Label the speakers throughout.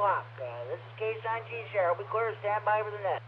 Speaker 1: o'clock. This is K9G Share. We'll be clear. Stand by for the net.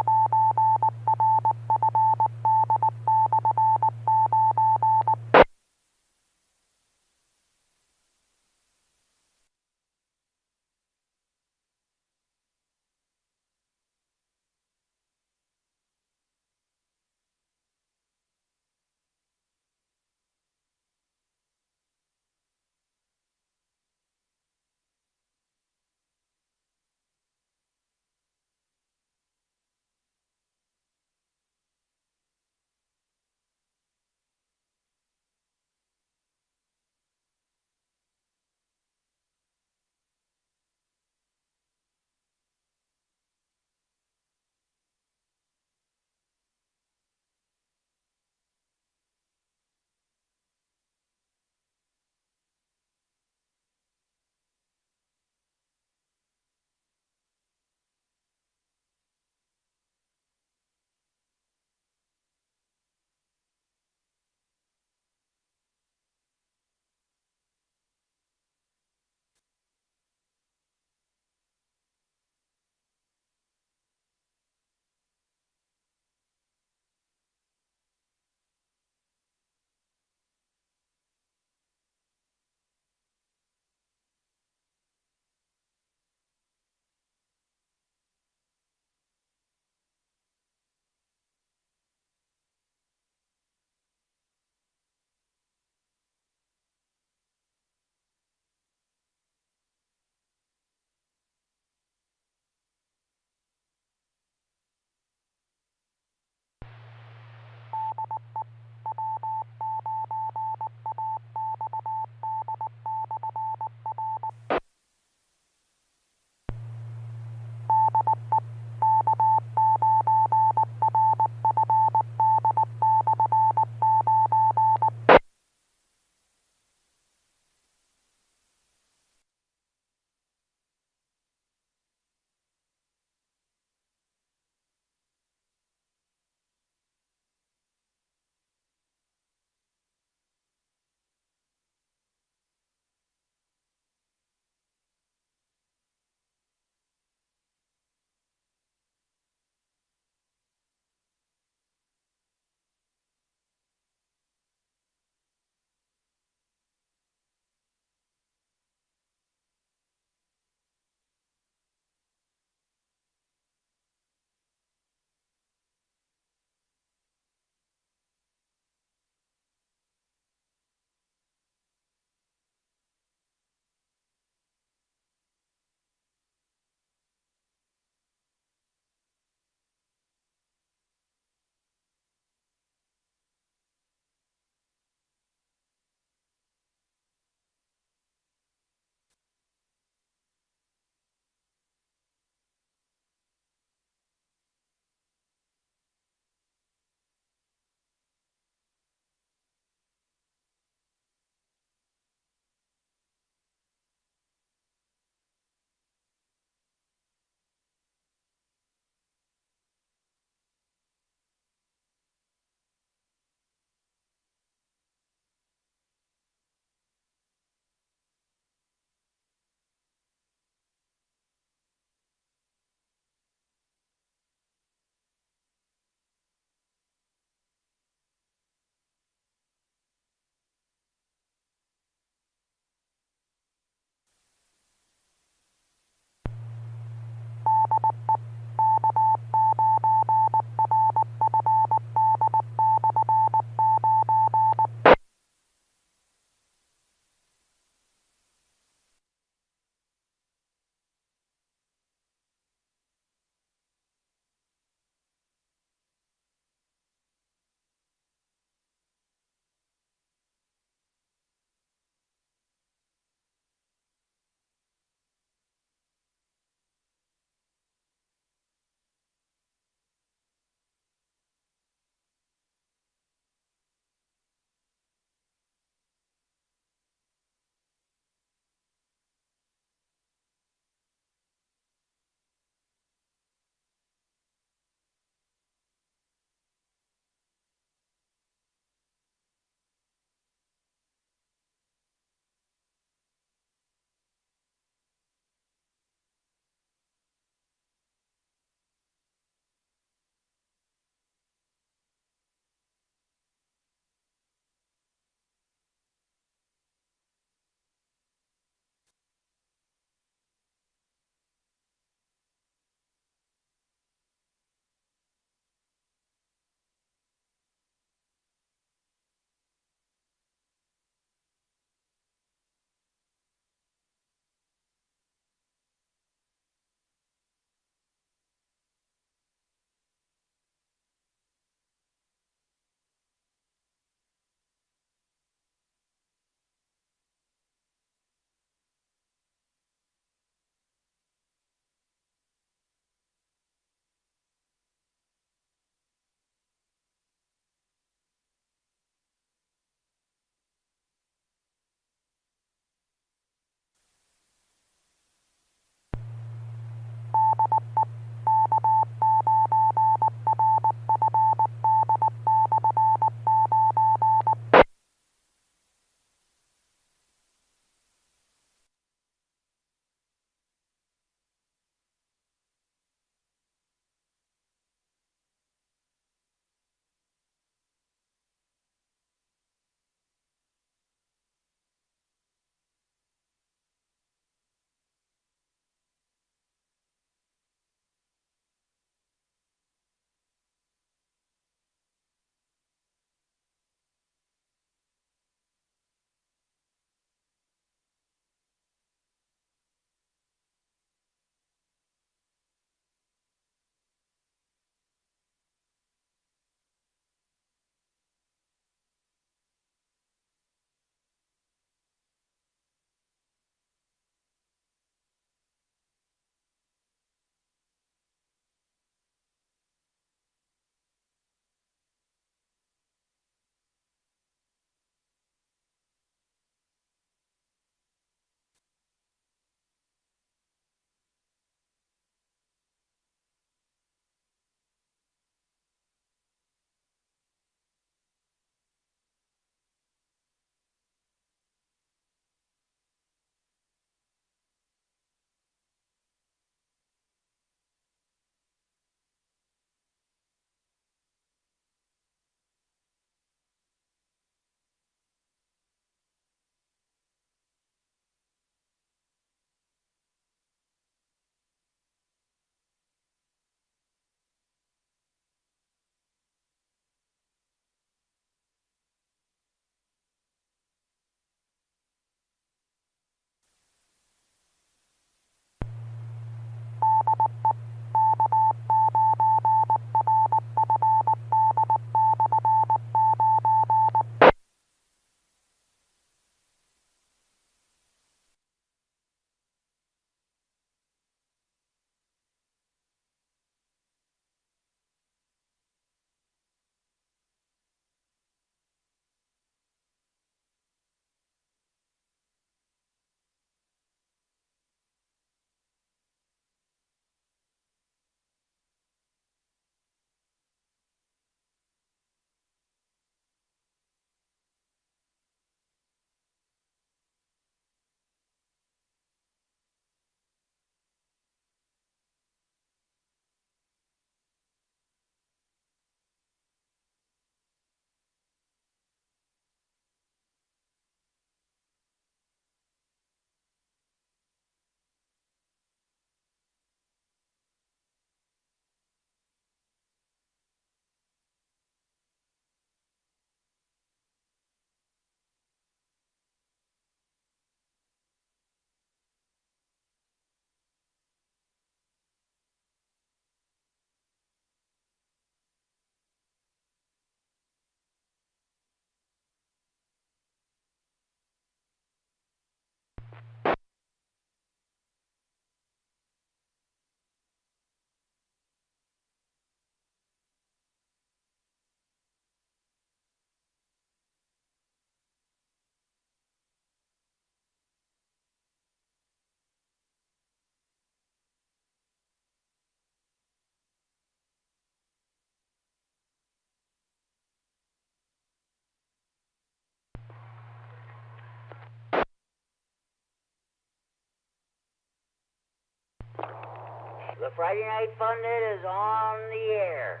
Speaker 1: The Friday Night Fun Net is on the air.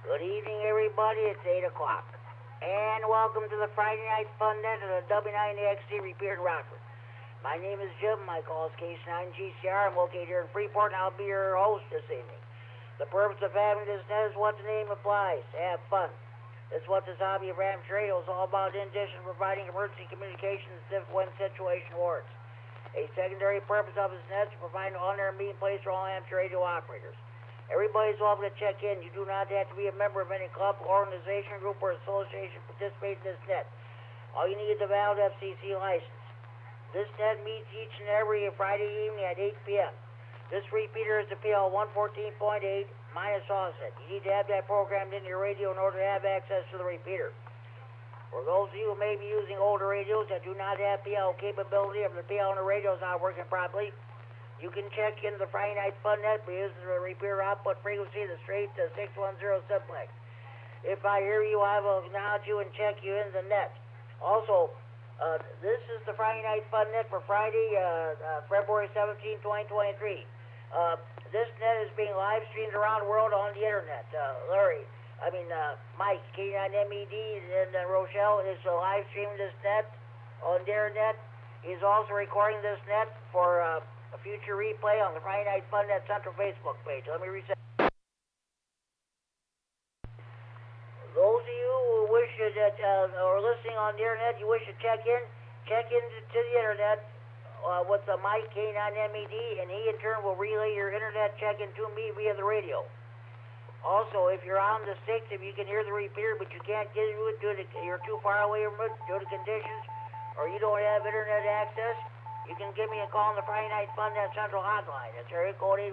Speaker 1: Good evening, everybody. It's 8 o'clock. And welcome to the Friday Night Fun Net of the W9AXD Repeater in Rockford. My name is Jim. My call is K9GCR. I'm located here in Freeport, and I'll be your host this evening. The purpose of having this net is what the name implies, have fun. This is what this hobby of amateur radio is all about, in addition to providing emergency communications when situation warrants. A secondary purpose of this net is to provide an on-air meeting place for all amateur radio operators. Everybody's welcome to check in. You do not have to be a member of any club, organization, group, or association to participate in this net. All you need is a valid FCC license. This net meets each and every Friday evening at 8 p.m. This repeater is the PL 114.8 minus offset. You need to have that programmed into your radio in order to have access to the repeater. For those of you who may be using older radios that do not have PL capability, or the PL on the radio is not working properly, you can check into the Friday Night Fun Net by using the repeater output frequency, the straight 610 simplex. If I hear you, I will acknowledge you and check you in the net. Also, this is the Friday Night Fun Net for Friday, February 17, 2023. This net is being live streamed around the world on the internet. Mike, K9MED, and Rochelle is live streaming this net on their net. He's also recording this net for a future replay on the Friday Night Fun Net Central Facebook page. Let me reset. Those of you who wish that are listening on the internet, you wish to check into the internet with Mike, K9MED, and he in turn will relay your internet check-in to me via the radio. Also, if you're on the 6, if you can hear the repeater but you can't get to it due to you're too far away from it due to conditions, or you don't have internet access, you can give me a call on the Friday Night Fun Net Central Hotline. That's area code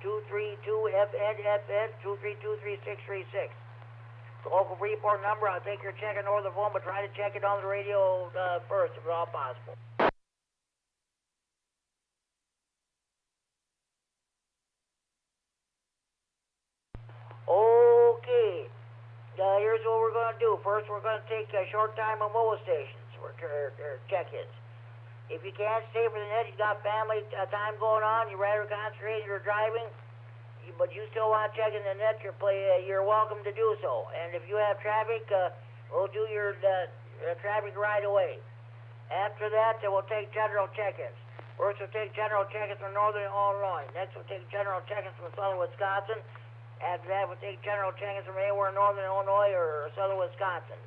Speaker 1: 815-232-FN-FN, 232-3636. The local Freeport number, I'll take your check-in over the phone, but try to check it on the radio first if at all possible. Okay, here's what we're going to do. First, we're going to take a short time on mobile stations for check-ins. If you can't stay for the net, you've got family time going on, you'd rather concentrate on your driving, but you still want to check in the net, you're welcome to do so. And if you have traffic, we'll do your traffic right away. After that, we'll take general check-ins. First, we'll take general check-ins from northern Illinois. Next, we'll take general check-ins from southern Wisconsin. After that, we'll take general check-ins from anywhere in northern Illinois or southern Wisconsin.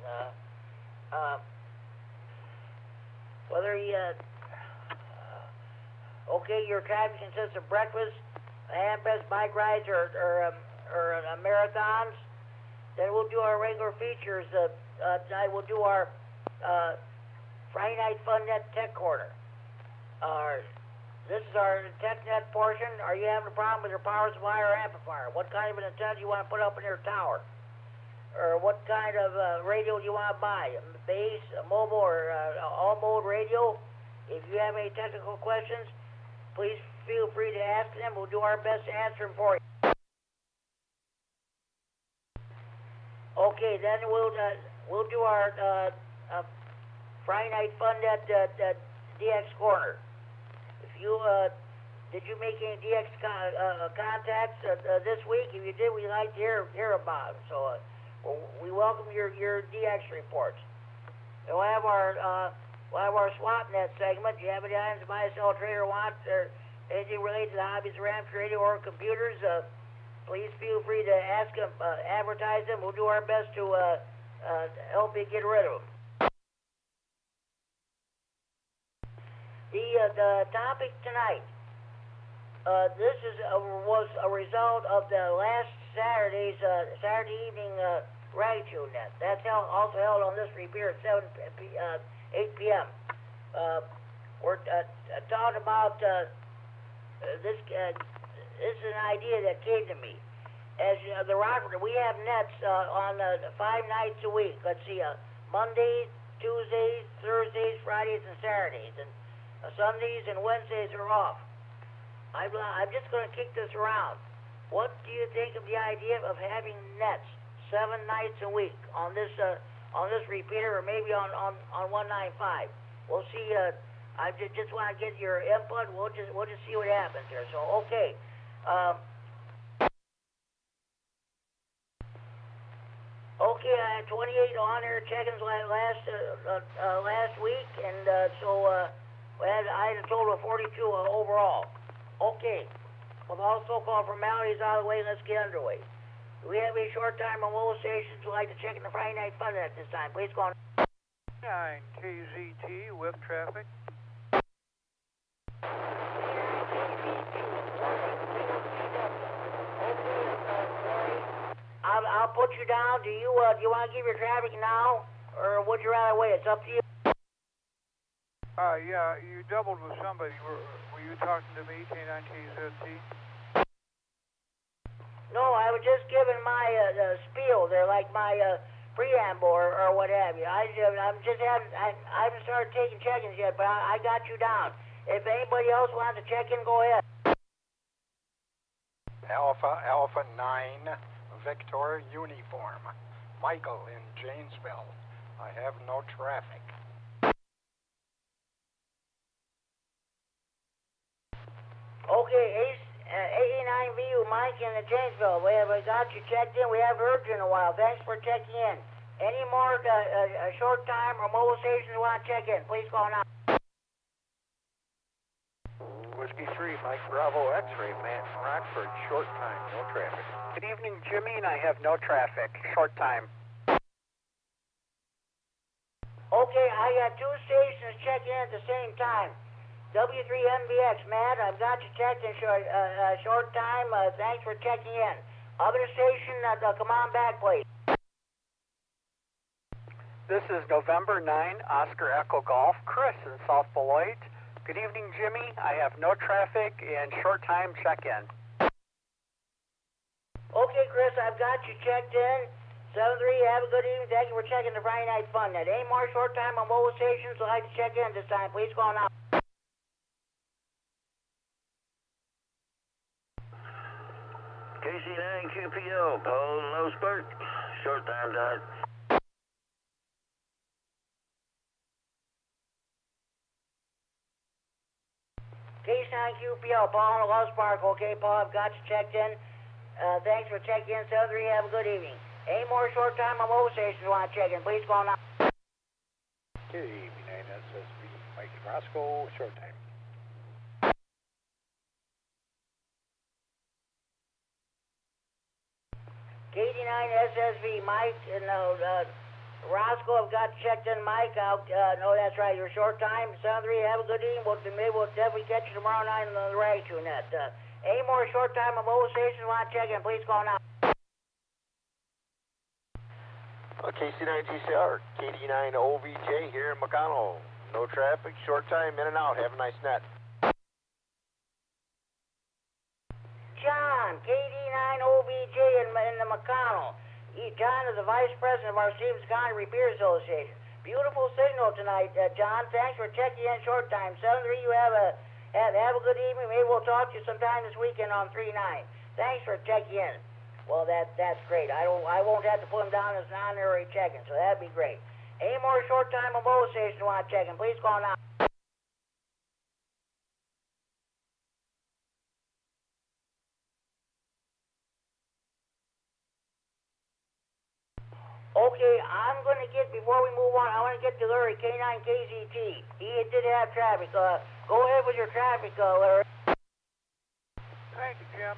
Speaker 1: Your traffic consists of breakfast, handbreadth, bike rides, or marathons. Then we'll do our regular features. Tonight we'll do our Friday Night Fun Net Tech Corner. This is our TechNet portion. Are you having a problem with your power supply or amplifier? What kind of an antenna do you want to put up in your tower? Or what kind of radio do you want to buy? A base, a mobile, or all-mode radio? If you have any technical questions, please feel free to ask them. We'll do our best to answer them for you. Okay, then we'll do our Friday Night Fun Net DX Corner. Did you make any DX contacts this week? If you did, we'd like to hear about them. So we welcome your DX reports. We'll have our swap net segment. Do you have any items to buy, sell, trade, or want, or anything related to the hobbies of amateur radio or computers? Please feel free to ask them, advertise them. We'll do our best to help you get rid of them. The topic tonight, this was a result of the last Saturday evening gratitude net. That's also held on this repeater at 8 p.m. We're talking about this. This is an idea that came to me. As you know, the Rockford, we have nets on 5 nights a week. Let's see, Mondays, Tuesdays, Thursdays, Fridays, and Saturdays, and Sundays and Wednesdays are off. I'm just going to kick this around. What do you think of the idea of having nets 7 nights a week on this repeater, or maybe on 195? We'll see. I just want to get your input. We'll just see what happens here. So okay. Okay, I had 28 on-air check-ins last week, and I had a total of 42 overall. Okay, with all so-called formalities out of the way, let's get underway. Do we have any short-time mobile stations who'd like to check in the Friday Night Fun at this time? Please go on.
Speaker 2: 9KZT with traffic.
Speaker 1: I'll put you down. Do you want to give your traffic now, or would you rather wait? It's up to you.
Speaker 2: Yeah, you doubled with somebody. Were you talking to me, K9KZT?
Speaker 1: No, I was just giving my spiel there, like my preamble or what have you. I haven't started taking check-ins yet, but I got you down. If anybody else wants to check in, go ahead.
Speaker 3: Alpha 9 Victor Uniform. Michael in Janesville. I have no traffic.
Speaker 1: Okay, 89VU, Mike in Janesville. We got you checked in. We haven't heard you in a while. Thanks for checking in. Any more short time or mobile stations want to check in? Please call now.
Speaker 4: Whiskey 3, Mike Bravo X-ray, man from Rockford, short time, no traffic.
Speaker 5: Good evening, Jimmy, and I have no traffic, short time.
Speaker 1: Okay, I got two stations checking in at the same time. W9AXD, I've got you checked in short time. Thanks for checking in. Other station, come on back, please.
Speaker 5: This is November 9, Oscar Echo Golf, Chris in South Beloit. Good evening, Jimmy. I have no traffic and short time check-in.
Speaker 1: Okay, Chris, I've got you checked in. 73, have a good evening. Thank you for checking the Friday Night Fun Net. Any more short time on mobile stations would like to check in this time? Please call now.
Speaker 6: KC9QPO, Paul Lowsburg, short time dot.
Speaker 1: K9QPL, Paul in Loves Park. Okay, Paul, I've got you checked in. Thanks for checking in. 73, have a good evening. Any more short time on mobile stations want to check in? Please call now.
Speaker 3: KD9SSB, Mike Roscoe, short time.
Speaker 1: KD9SSB, Mike, Roscoe, I've got checked in. Mike, no, that's right, you're short time. 73, have a good evening. We'll definitely catch you tomorrow night on the radio net. Any more short time on mobile stations want to check in? Please call now.
Speaker 4: KC9GCR, KD9OVJ here in McConnell. No traffic, short time, in and out. Have a nice net.
Speaker 1: John, KD9OVJ in the McConnell. John is the Vice President of our Stevens County Repeater Association. Beautiful signal tonight, John. Thanks for checking in short time. 73, you have a good evening. Maybe we'll talk to you sometime this weekend on 3-9. Thanks for checking in. Well, that's great. I won't have to put them down as non-honorary check-in, so that'd be great. Any more short time on mobile stations want to check in? Please call now. Okay, I'm going to before we move on, I want to get to Larry, K9KZT. He did have traffic. Go ahead with your traffic, Larry.
Speaker 2: Thank you, Jim.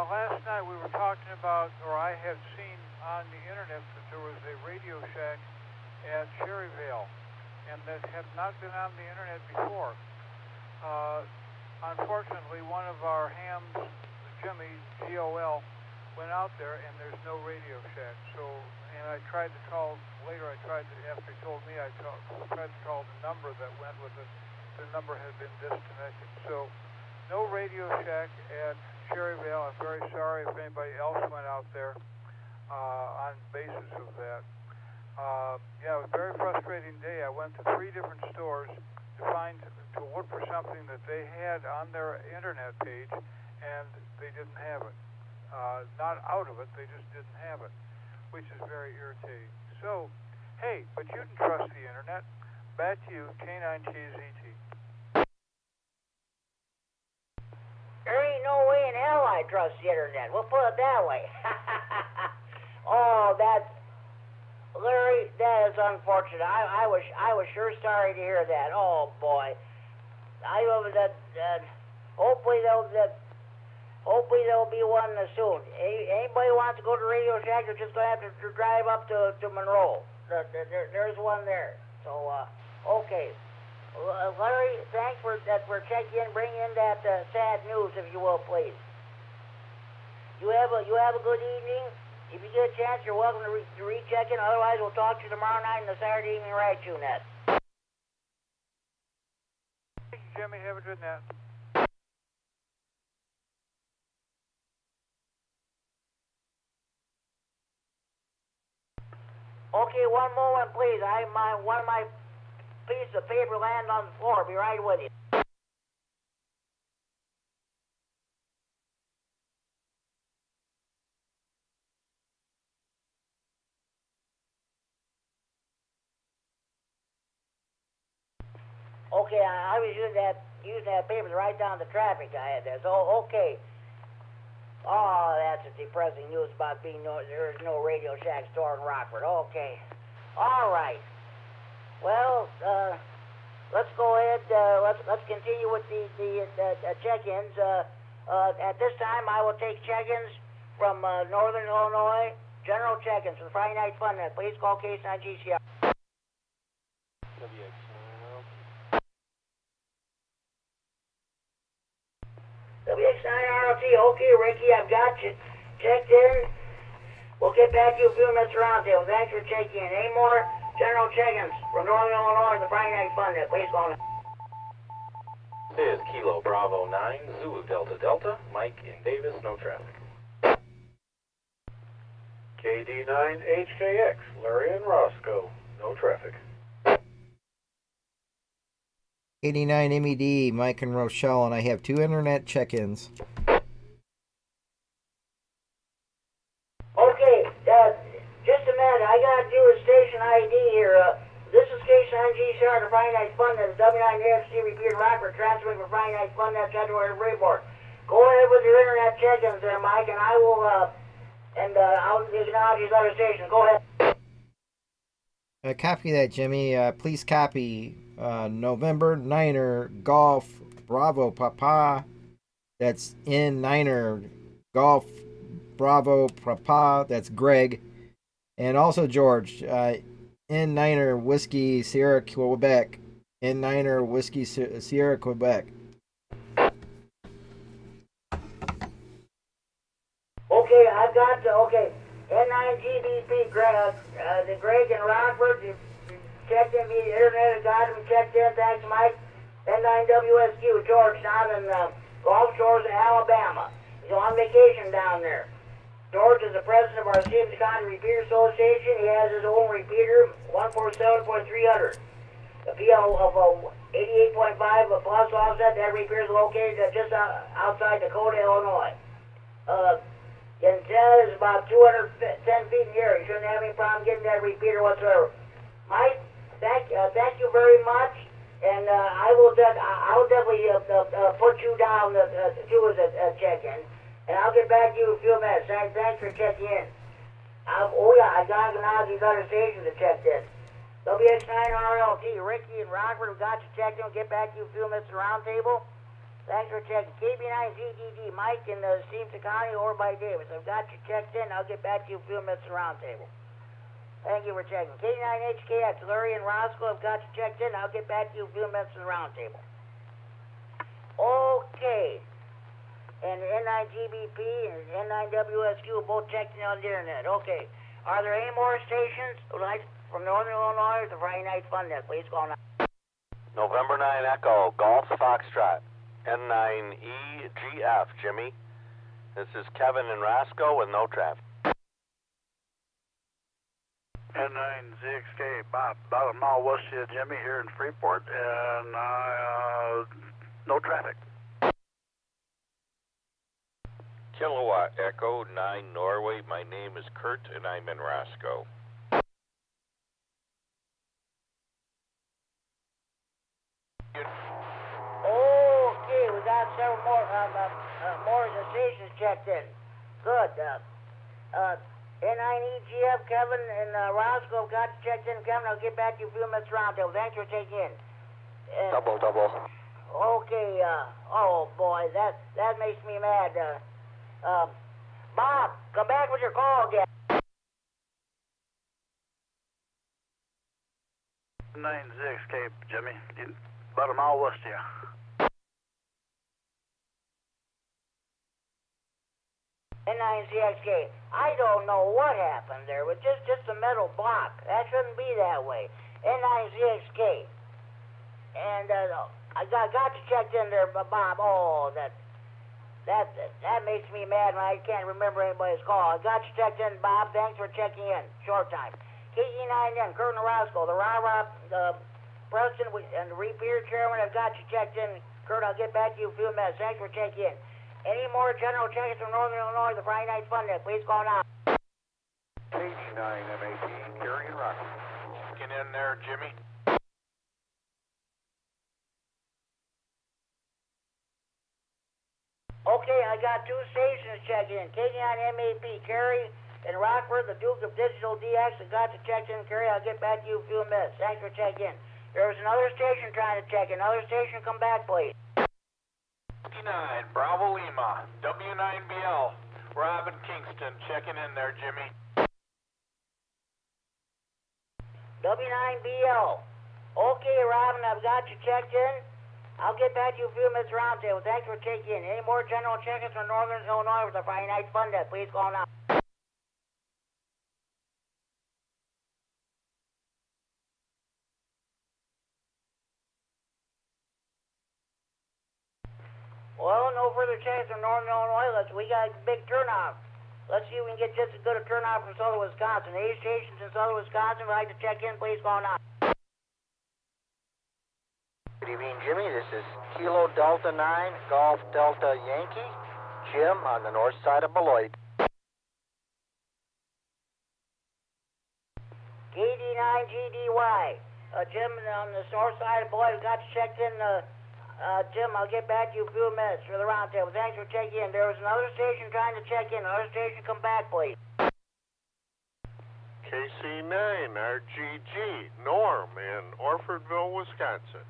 Speaker 2: Last night we were talking about, or I had seen on the internet that there was a Radio Shack at Cherryvale, and that had not been on the internet before. Unfortunately, one of our hams, Jimmy, GOL, went out there and there's no Radio Shack. And I tried to call later. After he told me, I tried to call the number that went with it. The number had been disconnected. So, no Radio Shack at Cherryvale. I'm very sorry if anybody else went out there on basis of that. It was a very frustrating day. I went to 3 different stores to look for something that they had on their internet page, and they didn't have it. Not out of it, they just didn't have it, which is very irritating. So, hey, but you can trust the internet. back to you, K9KZT.
Speaker 1: There ain't no way in hell I trust the internet. We'll put it that way. Oh, Larry, that is unfortunate. I was sure sorry to hear that. Oh boy, I hope that hopefully there'll be one soon. Anybody wants to go to Radio Shack, they're just gonna have to drive up to Monroe. There's one there. So okay, Larry, thanks for checking in. Bring in that sad news, if you will, please. You have a good evening. If you get a chance, you're welcome to recheck in. Otherwise, we'll talk to you tomorrow night in the Saturday evening ride net.
Speaker 2: Thank you, Jimmy. Have a good night.
Speaker 1: Okay, one moment, please. One of my pieces of paper landed on the floor. Be right with you. Okay, I was using that paper to write down the traffic I had there. So, okay. Oh, that's a depressing news about there's no Radio Shack store in Rockford. Okay. All right. Well, let's go ahead. Let's continue with the check-ins. At this time, I will take check-ins from Northern Illinois. General check-ins for the Friday Night Fun Net. Please call K9GCR. W9RFD, okay, Ricky, I've got you checked in. We'll get back to you a few minutes around there. Thanks for checking in. Any more general check-ins from Northern Illinois, the Friday Night Fun Net? Please call me.
Speaker 7: This is Kilo Bravo 9, Zulu Delta Delta, Mike in Davis, no traffic.
Speaker 8: KD9HKX, Larry and Roscoe, no traffic.
Speaker 9: KD9MED, Mike and Rochelle, and I have 2 internet check-ins.
Speaker 1: Okay, just a minute. I got to do a station ID here. This is K9GCR, the Friday Night Fun Net, W9AXD Repeater Rockford, transferring from Friday Night Fun Net, February to Freeport. Go ahead with your internet check-ins there, Mike, and I will, I'll acknowledge these other stations. Go ahead.
Speaker 9: Copy that, Jimmy. Please copy November 9er Golf Bravo Papa. That's in 9er Golf Bravo Papa. That's Greg. And also George. In 9er Whiskey Sierra Quebec. In 9er Whiskey Sierra Quebec.
Speaker 1: Okay, I've got okay. N9GBP, the Greg and Rockford, you checked in via the internet, and got him checked in, thanks Mike. N9WSQ, George, down in Gulf Shores, Alabama. He's on vacation down there. George is the president of our Stevens County Repeater Association. He has his own repeater, 147.300. A PL of 88.5 plus offset. That repeater is located just outside Dakota, Illinois. The antenna is about 210 feet in the air. You shouldn't have any problem getting that repeater whatsoever. Mike, thank you very much, and I'll definitely put you down to do as a check-in, and I'll get back to you in a few minutes. Thanks for checking in. I got to acknowledge these other stations that checked in. WX9RLT, Ricky and Rockford have got you checked in. We'll get back to you in a few minutes at the round table. Thanks for checking. KB9ZDD, Mike in Stevenson County or by Davis. I've got you checked in. I'll get back to you in a few minutes at the round table. Thank you for checking. K9HKX, Larry and Roscoe have got you checked in. I'll get back to you in a few minutes at the round table. Okay. And N9GBP and N9WSQ both checked in on the internet. Okay. Are there any more stations like from Northern Illinois or the Friday Night Fun Net? Please call now.
Speaker 4: November 9 Echo, Golf Foxtrot. N9EGF, Jimmy. This is Kevin and Roscoe with no traffic.
Speaker 8: N9ZXK, about a mile west of Jimmy here in Freeport, and no traffic.
Speaker 10: Kilowatt Echo 9 Norway, my name is Kurt and I'm in Roscoe.
Speaker 1: more of the stations checked in. Good. N9EGF, Kevin and Roscoe got you checked in. Kevin, I'll get back to you a few minutes roundtable. Thanks for taking in.
Speaker 4: Double.
Speaker 1: Okay, oh boy, that makes me mad. Bob, come back with your call again.
Speaker 8: 96 Cape, Jimmy. About a mile west of you.
Speaker 1: N9CXK. I don't know what happened there. It was just a metal block. That shouldn't be that way. N9CXK. And I got you checked in there, Bob. Oh, that makes me mad when I can't remember anybody's call. I got you checked in, Bob. Thanks for checking in. Short time. KD9MED, Kurt and Roscoe, the Preston and the Repeater Chairman have got you checked in. Kurt, I'll get back to you in a few minutes. Thanks for checking in. Any more general checkers from Northern Illinois, the Friday Night Fun Day, please call now.
Speaker 10: KD9MED, Gary and Rocky. Get in there, Jimmy.
Speaker 1: Okay, I got two stations checking in. KD9MED, Kerry and Rockford, the Duke of Digital DX, have got to check in. Kerry, I'll get back to you in a few minutes. Thanks for checking in. There's another station trying to check in. Another station, come back, please.
Speaker 10: 59, Bravo Lima, W9BL, Robin Kingston, checking in there, Jimmy.
Speaker 1: W9BL. Okay, Robin, I've got you checked in. I'll get back to you in a few minutes roundtable. Thanks for checking in. Any more general check-ins from Northern Illinois with the Friday Night Fun Day, please call now. Well, no further checks from Northern Illinois. We got a big turnout. Let's see if we can get just as good a turnout from Southern Wisconsin. 8 stations in Southern Wisconsin would like to check in. Please call now.
Speaker 11: Good evening, Jimmy. This is Kilo Delta 9, Golf Delta Yankee. Jim on the north side of Beloit.
Speaker 1: KD9GDY. Jim on the north side of Beloit got you checked in. Jim, I'll get back to you in a few minutes for the roundtable. Thanks for checking in. There was another station trying to check in. Another station, come back, please.
Speaker 4: KC9RGG, Norm in Orfordville, Wisconsin.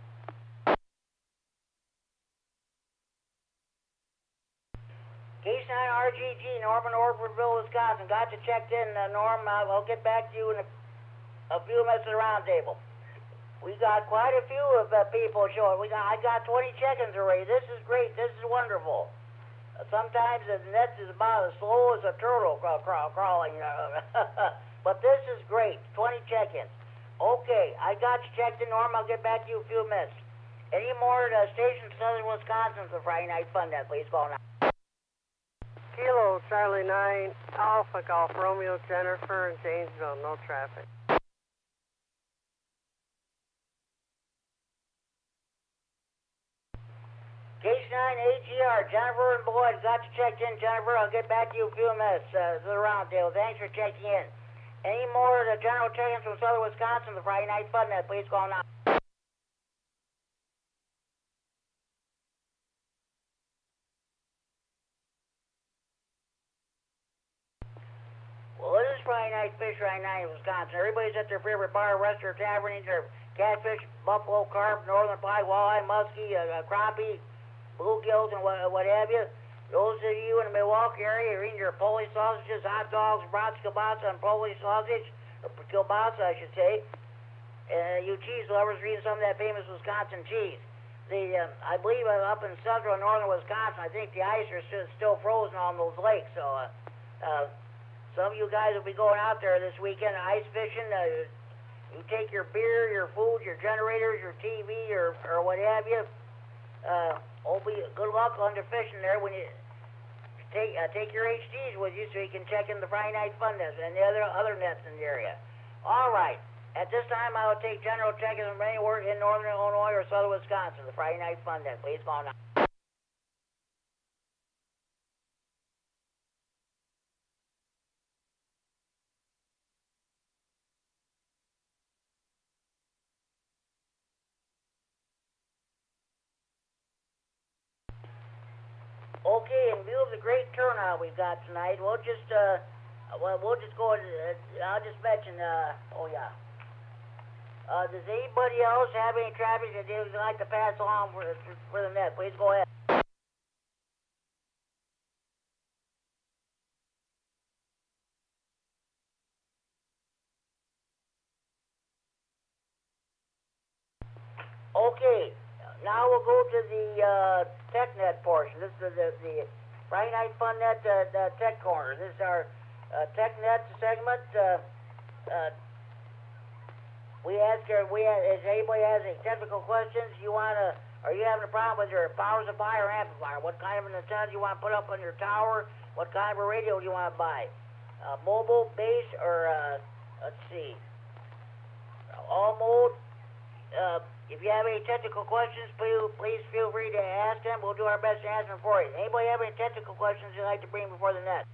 Speaker 1: K9RGG, Norm in Orfordville, Wisconsin. Got you checked in, Norm. I'll get back to you in a few minutes at the roundtable. We got quite a few of people showing. I got 20 check-ins already. This is great. This is wonderful. Sometimes the net is about as slow as a turtle crawling. But this is great. 20 check-ins. Okay, I got you checked in, Norm. I'll get back to you in a few minutes. Any more stations in Southern Wisconsin for Friday Night Fun Day, please call now.
Speaker 12: Kilo Charlie 9, Alpha Golf Romeo Jennifer in Janesville. No traffic.
Speaker 1: K9AGR, Jennifer and Boyd, got you checked in, Jennifer. I'll get back to you in a few minutes to the roundtable. Thanks for checking in. Any more general check-ins from Southern Wisconsin, the Friday Night Fun Day, please call now. Well, it is Friday Night Fish right now in Wisconsin. Everybody's at their favorite bar, restaurant, tavern, eating their catfish, buffalo, carp, northern pike, walleye, muskie, crappie, bluegills, and what have you. Those of you in the Milwaukee area are eating your Polish sausages, hot dogs, brats, kielbasa, and Polish sausage, or kielbasa, I should say. You cheese lovers are eating some of that famous Wisconsin cheese. I believe up in central and northern Wisconsin, I think the ice is still frozen on those lakes. So some of you guys will be going out there this weekend ice fishing. You take your beer, your food, your generators, your TV, or what have you. Good luck on the fishing there when you take your HDs with you so you can check in the Friday Night Fun nets and the other nets in the area. All right. At this time, I will take general check-ins from anywhere in northern Illinois or southern Wisconsin, the Friday Night Fun net. Please call now. Okay, in view of the great turnout we've got tonight, we'll just go. I'll just mention. Does anybody else have any traffic that they would like to pass along for the net? Please go ahead. Okay, now we'll go to the TechNet portion. This is the Friday Night Fun Net Tech Corner. This is our TechNet segment. If anybody has any technical questions, are you having a problem with your power supply or amplifier? What kind of an antenna do you want to put up on your tower? What kind of a radio do you want to buy? Mobile, base, or let's see, all mode? If you have any technical questions, please feel free to ask them. We'll do our best to answer them for you. Anybody have any technical questions you'd like to bring before the net?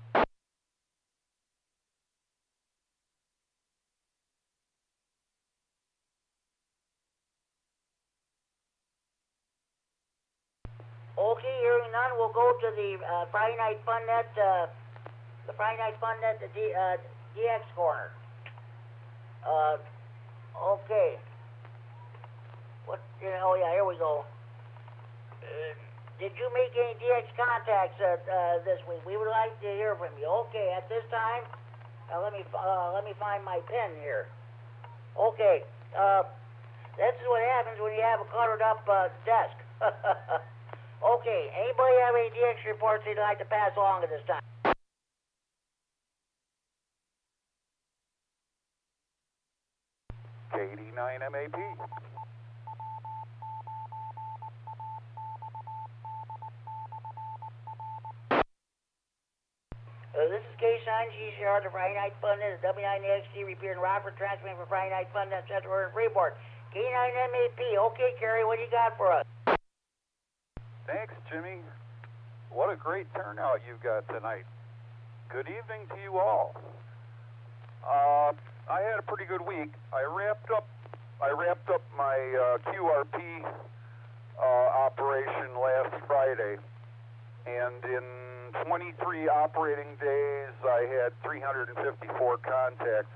Speaker 1: Okay, hearing none, we'll go to the Friday Night Fun Net, the DX corner. Okay. Oh yeah, here we go. Did you make any DX contacts this week? We would like to hear from you. Okay, at this time, let me find my pen here. Okay, this is what happens when you have a cluttered up desk. Okay, anybody have any DX reports they'd like to pass along at this time?
Speaker 10: KD9MED.
Speaker 1: This is K9RFD the Friday Night Fun Net, W9AXD Repeater in Rockford, transmitting for Friday Night Fun Net, Central Oregon Freeport. K9MED. Okay, Kerry, what do you got for us?
Speaker 13: Thanks, Jimmy. What a great turnout you've got tonight. Good evening to you all. I had a pretty good week. I wrapped up my QRP operation last Friday, and in 23 operating days, I had 354 contacts,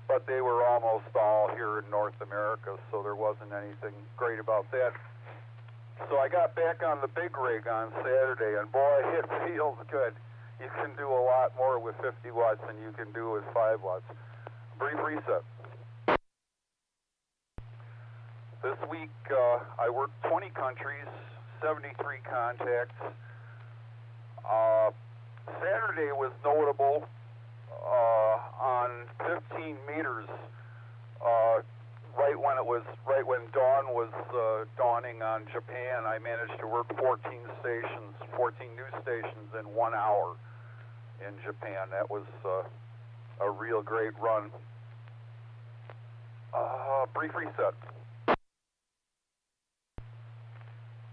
Speaker 13: but they were almost all here in North America, so there wasn't anything great about that. So I got back on the big rig on Saturday, and boy, it feels good. You can do a lot more with 50 watts than you can do with 5 watts. Brief reset. This week, I worked 20 countries, 73 contacts. Saturday was notable on 15 meters. Right when dawn was dawning on Japan, I managed to work 14 new stations in 1 hour in Japan. That was a real great run. Brief reset.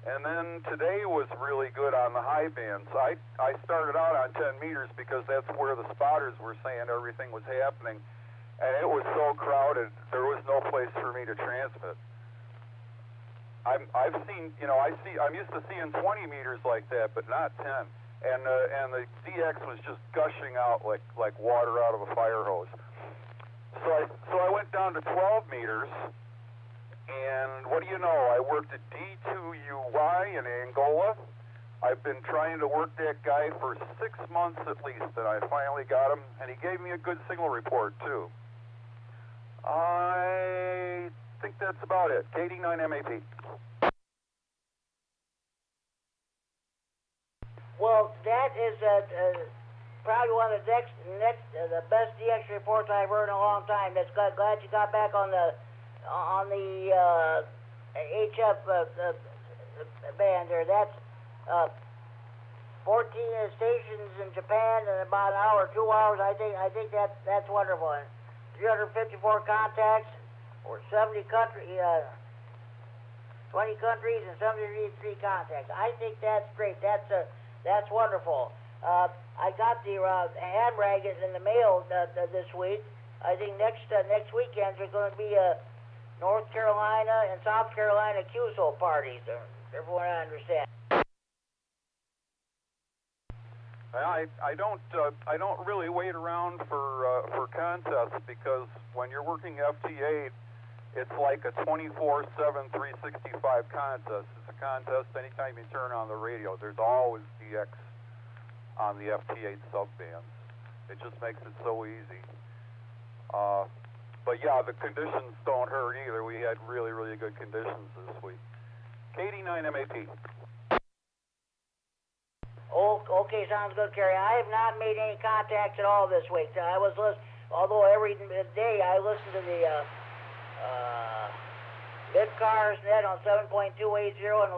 Speaker 13: And then today was really good on the high bands. I started out on 10 meters because that's where the spotters were saying everything was happening. And it was so crowded, there was no place for me to transmit. I'm used to seeing 20 meters like that, but not 10. And the DX was just gushing out like water out of a fire hose. So I went down to 12 meters, and what do you know? I worked at D2UY in Angola. I've been trying to work that guy for 6 months at least, and I finally got him, and he gave me a good signal report too. I think that's about it. KD9MED.
Speaker 1: Well, that is probably one of the best DX reports I've heard in a long time. That's glad you got back on the HF band there. That's 14 stations in Japan in about an hour or 2 hours. I think that's wonderful. 354 contacts or 20 countries and 73 contacts. I think that's great. That's wonderful. I got the hand ragged in the mail this week. I think next weekend there's going to be North Carolina and South Carolina QSO parties. Everyone I understand.
Speaker 13: I don't really wait around for contests, because when you're working FT8, it's like a 24/7, 365 contest. It's a contest anytime you turn on the radio. There's always DX on the FT8 subbands. It just makes it so easy. But yeah, the conditions don't hurt either. We had really, really good conditions this week. KD9MED.
Speaker 1: Oh, okay, sounds good, Kerry. I have not made any contacts at all this week. I was although every day I listen to the Midcars net on 7.280 and I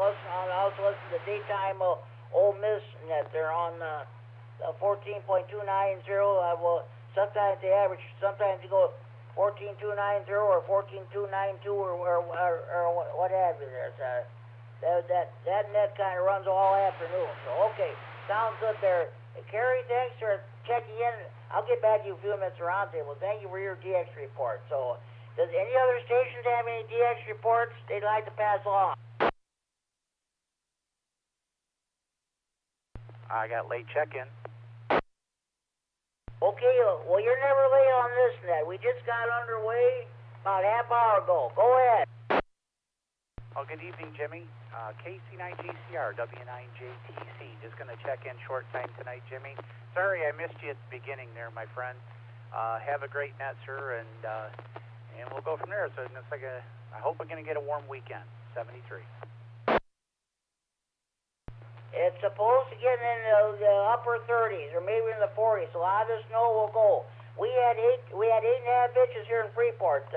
Speaker 1: also listen to daytime Ole Miss net. They're on 14.290. Sometimes they average. Sometimes you go 14.290 or 14.292 or what have you. That net kind of runs all afternoon. So okay, sounds good there. Hey, Kerry, thanks for checking in. I'll get back to you a few minutes around table. Thank you for your DX report. So, does any other stations have any DX reports they'd like to pass along?
Speaker 5: I got late check-in.
Speaker 1: Okay, well, you're never late on this net. We just got underway about half hour ago. Go ahead.
Speaker 5: Oh, good evening, Jimmy. KC9GCR, W9JTC. Just going to check in short time tonight, Jimmy. Sorry I missed you at the beginning there, my friend. Have a great net, sir, and we'll go from there. So it's like I hope we're going to get a warm weekend. 73.
Speaker 1: It's supposed to get in the upper 30s or maybe in the 40s. A lot of the snow will go. We had 8.5 inches here in Freeport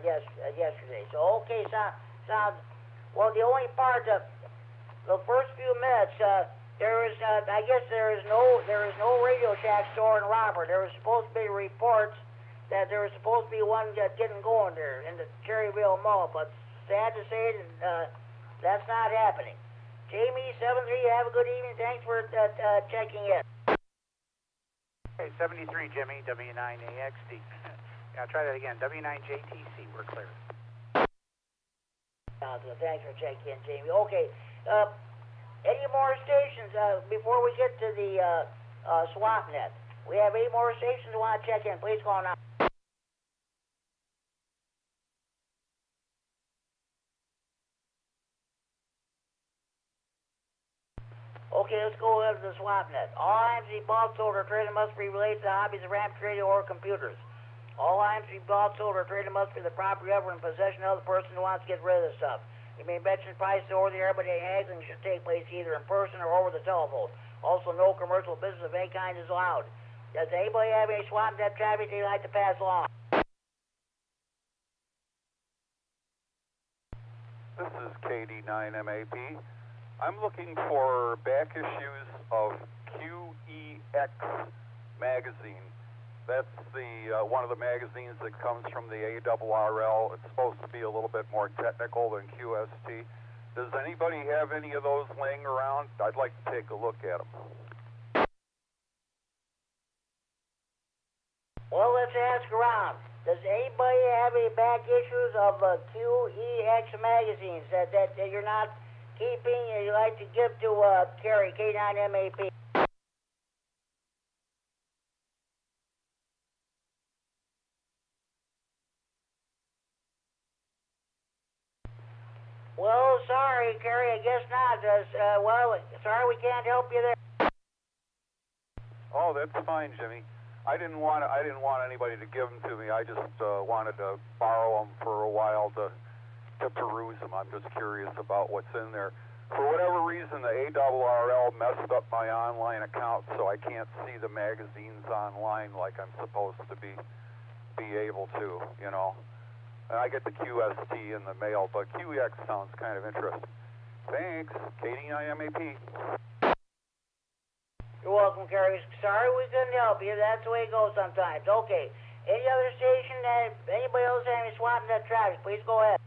Speaker 1: yesterday. So okay, sounds. Well, the only part of the first few minutes, I guess there is no Radio Shack store in Rockford. There was supposed to be reports that there was supposed to be one getting going there in the Cherryville Mall, but sad to say, that's not happening. Jamie, 73, have a good evening. Thanks for checking in.
Speaker 5: Okay, 73, Jimmy, W9AXD. Now try that again. W9JTC, we're clear.
Speaker 1: Thanks for checking in, Jamie. Okay, any more stations before we get to the swap net? We have 8 more stations who want to check in. Please call now. Okay, let's go over to the swap net. All items to be bought, sold, or traded must be related to the hobbies of ramp trading or computers. All items to be bought, sold, or traded must be the property of or in possession of the person who wants to get rid of the stuff. You may mention prices over the air, but the handling should take place either in person or over the telephone. Also, no commercial business of any kind is allowed. Does anybody have any swap net traffic they'd like to pass along?
Speaker 13: This is KD9MED. I'm looking for back issues of QEX magazine. That's the one of the magazines that comes from the ARRL. It's supposed to be a little bit more technical than QST. Does anybody have any of those laying around? I'd like to take a look at them.
Speaker 1: Well, let's ask around. Does anybody have any back issues of QEX magazines that you're not keeping and you'd like to give to Kerry, K9MED? Well, sorry, Kerry, I guess not. Sorry we can't help you there.
Speaker 13: Oh, that's fine, Jimmy. I didn't want anybody to give them to me. I just wanted to borrow them for a while to peruse them. I'm just curious about what's in there. For whatever reason, the ARRL messed up my online account, so I can't see the magazines online like I'm supposed to be able to, you know. I get the QST in the mail, but QEX sounds kind of interesting. Thanks, KD9MED.
Speaker 1: You're welcome, Kerry. Sorry we couldn't help you. That's the way it goes sometimes. Okay. Any other station, anybody else have any swap net traffic, please go ahead.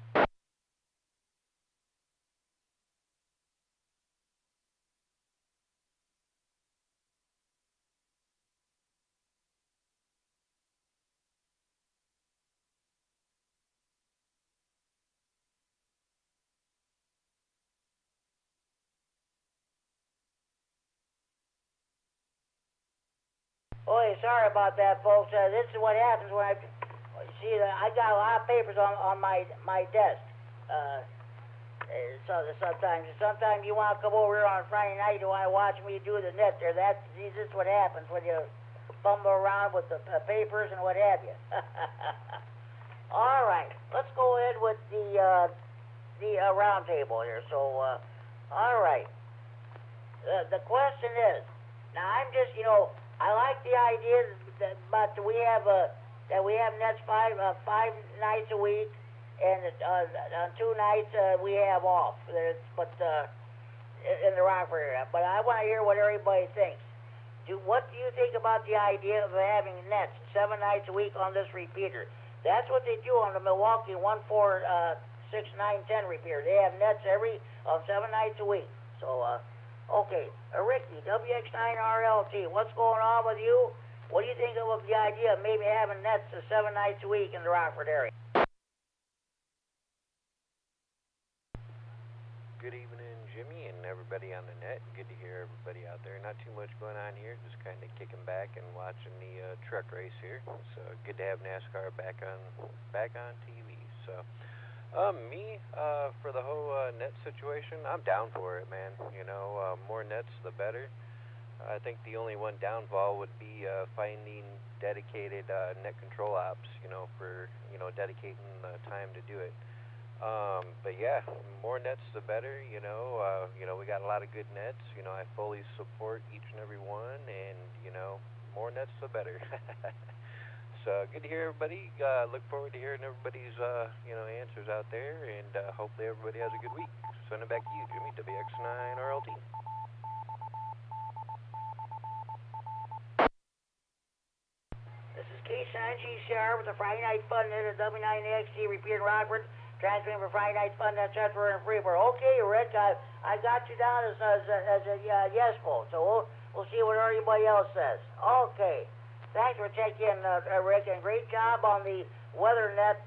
Speaker 1: Boy, sorry about that, folks. This is what happens when I see. I got a lot of papers on my desk. So sometimes you want to come over here on Friday night. You want to watch me do the net there. This is what happens when you fumble around with the papers and what have you. All right, let's go ahead with the round table here. So, all right. The question is, now I'm just, I like the idea that we have nets five nights a week, and on 2 nights we have off. But in the Rockford area. But I want to hear what everybody thinks. What do you think about the idea of having nets 7 nights a week on this repeater? That's what they do on the Milwaukee 146-910 repeater. They have nets 7 nights a week. So, okay, Ricky, WX9RLT, what's going on with you? What do you think of the idea of maybe having nets 7 nights a week in the Rockford area?
Speaker 4: Good evening, Jimmy, and everybody on the net. Good to hear everybody out there. Not too much going on here, just kind of kicking back and watching the truck race here. So good to have NASCAR back on TV. So for the whole net situation, I'm down for it, man. More nets, the better. I think the only one downfall would be finding dedicated net control ops, for dedicating time to do it. But yeah, more nets the better. We got a lot of good nets. I fully support each and every one, and more nets the better. So good to hear everybody. Look forward to hearing everybody's answers out there, and hopefully everybody has a good week. Send it back to you, Jimmy, WX9RLT.
Speaker 1: This is K9GCR with the Friday Night Fun at the W9AXD Repeater in Rockford. Transferring for Friday Night Fun, that's Center and Freeport. Okay, Rick, I got you down as a yes vote, so we'll see what everybody else says. Okay, thanks for checking in, Rick, and great job on the weather net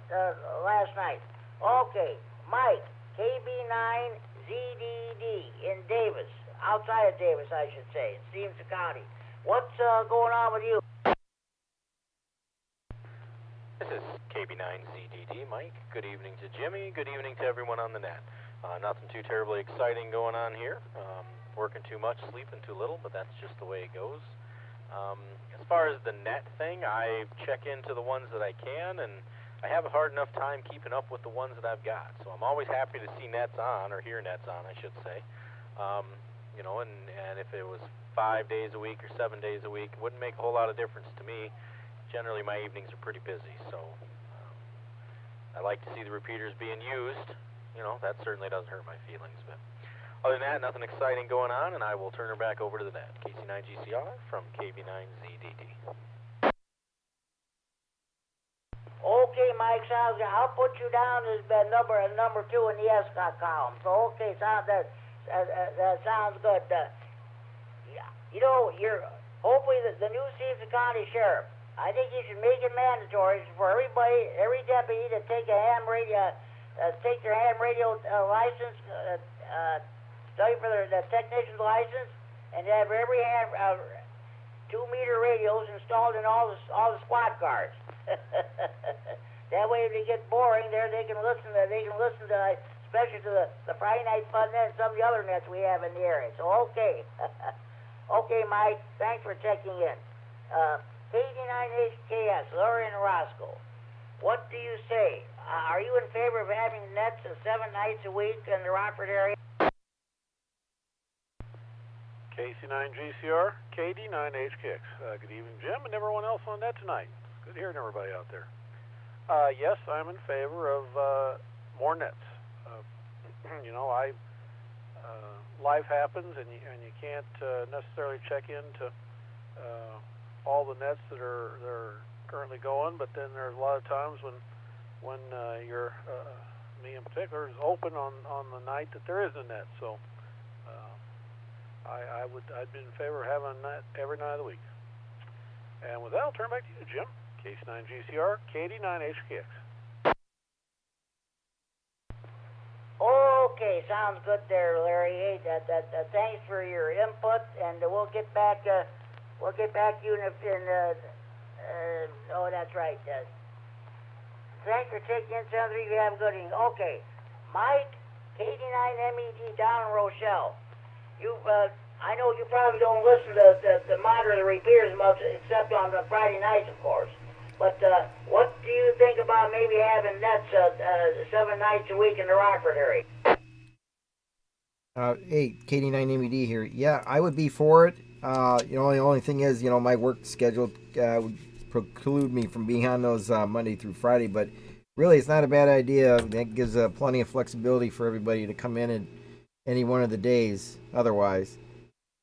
Speaker 1: last night. Okay, Mike, KB9ZDD in Davis, outside of Davis, I should say, in Stevenson County. What's going on with you?
Speaker 7: This is KB9ZDD, Mike. Good evening to Jimmy. Good evening to everyone on the net. Nothing too terribly exciting going on here. Working too much, sleeping too little, but that's just the way it goes. As far as the net thing, I check into the ones that I can, and I have a hard enough time keeping up with the ones that I've got. So I'm always happy to see nets on, or hear nets on, I should say. And if it was 5 days a week or 7 days a week, it wouldn't make a whole lot of difference to me. Generally, my evenings are pretty busy, so I like to see the repeaters being used. That certainly doesn't hurt my feelings. But other than that, nothing exciting going on, and I will turn her back over to the net. KC9GCR from KB9ZDD.
Speaker 1: Okay, Mike, sounds good. I'll put you down as number 2 in the S column. So, okay, that sounds good. You're hopefully the new Stevenson County Sheriff. I think you should make it mandatory for everybody, every deputy to take a ham radio, take their ham radio license, study for the technician's license, and have every 2-meter radios installed in all the squad cars. That way, if they get boring, they can listen to, especially to the Friday Night Fun net and some of the other nets we have in the area. So, okay. Okay, Mike, thanks for checking in. KD9HKS, Lori and Roscoe, what do you say? Are you in favor of having nets 7 nights a week in the Rockford area?
Speaker 8: KC9GCR, KD9HKX. Good evening, Jim, and everyone else on net tonight. Good hearing everybody out there. Yes, I'm in favor of more nets. Life happens, and you can't necessarily check into all the nets that are currently going, but then there's a lot of times when you're, me in particular, is open on the night that there is a net. So I'd be in favor of having a net every night of the week. And with that, I'll turn back to you, Jim. KC9GCR, KD9HKX.
Speaker 1: Okay, sounds good there, Larry. Hey, thanks for your input, and we'll get back We'll get back to you oh, that's right. Thanks for taking in, Senator. You have a good evening. Okay. Mike, KD9MED down in Rochelle. I know you probably don't listen to the monitor, the repeaters much, except on the Friday nights, of course. But what do you think about maybe having nets 7 nights a week in the Rockford area?
Speaker 9: Hey, KD9MED here. Yeah, I would be for it. The only thing is, my work schedule would preclude me from being on those Monday through Friday. But really, it's not a bad idea. That gives plenty of flexibility for everybody to come in at any one of the days. Otherwise,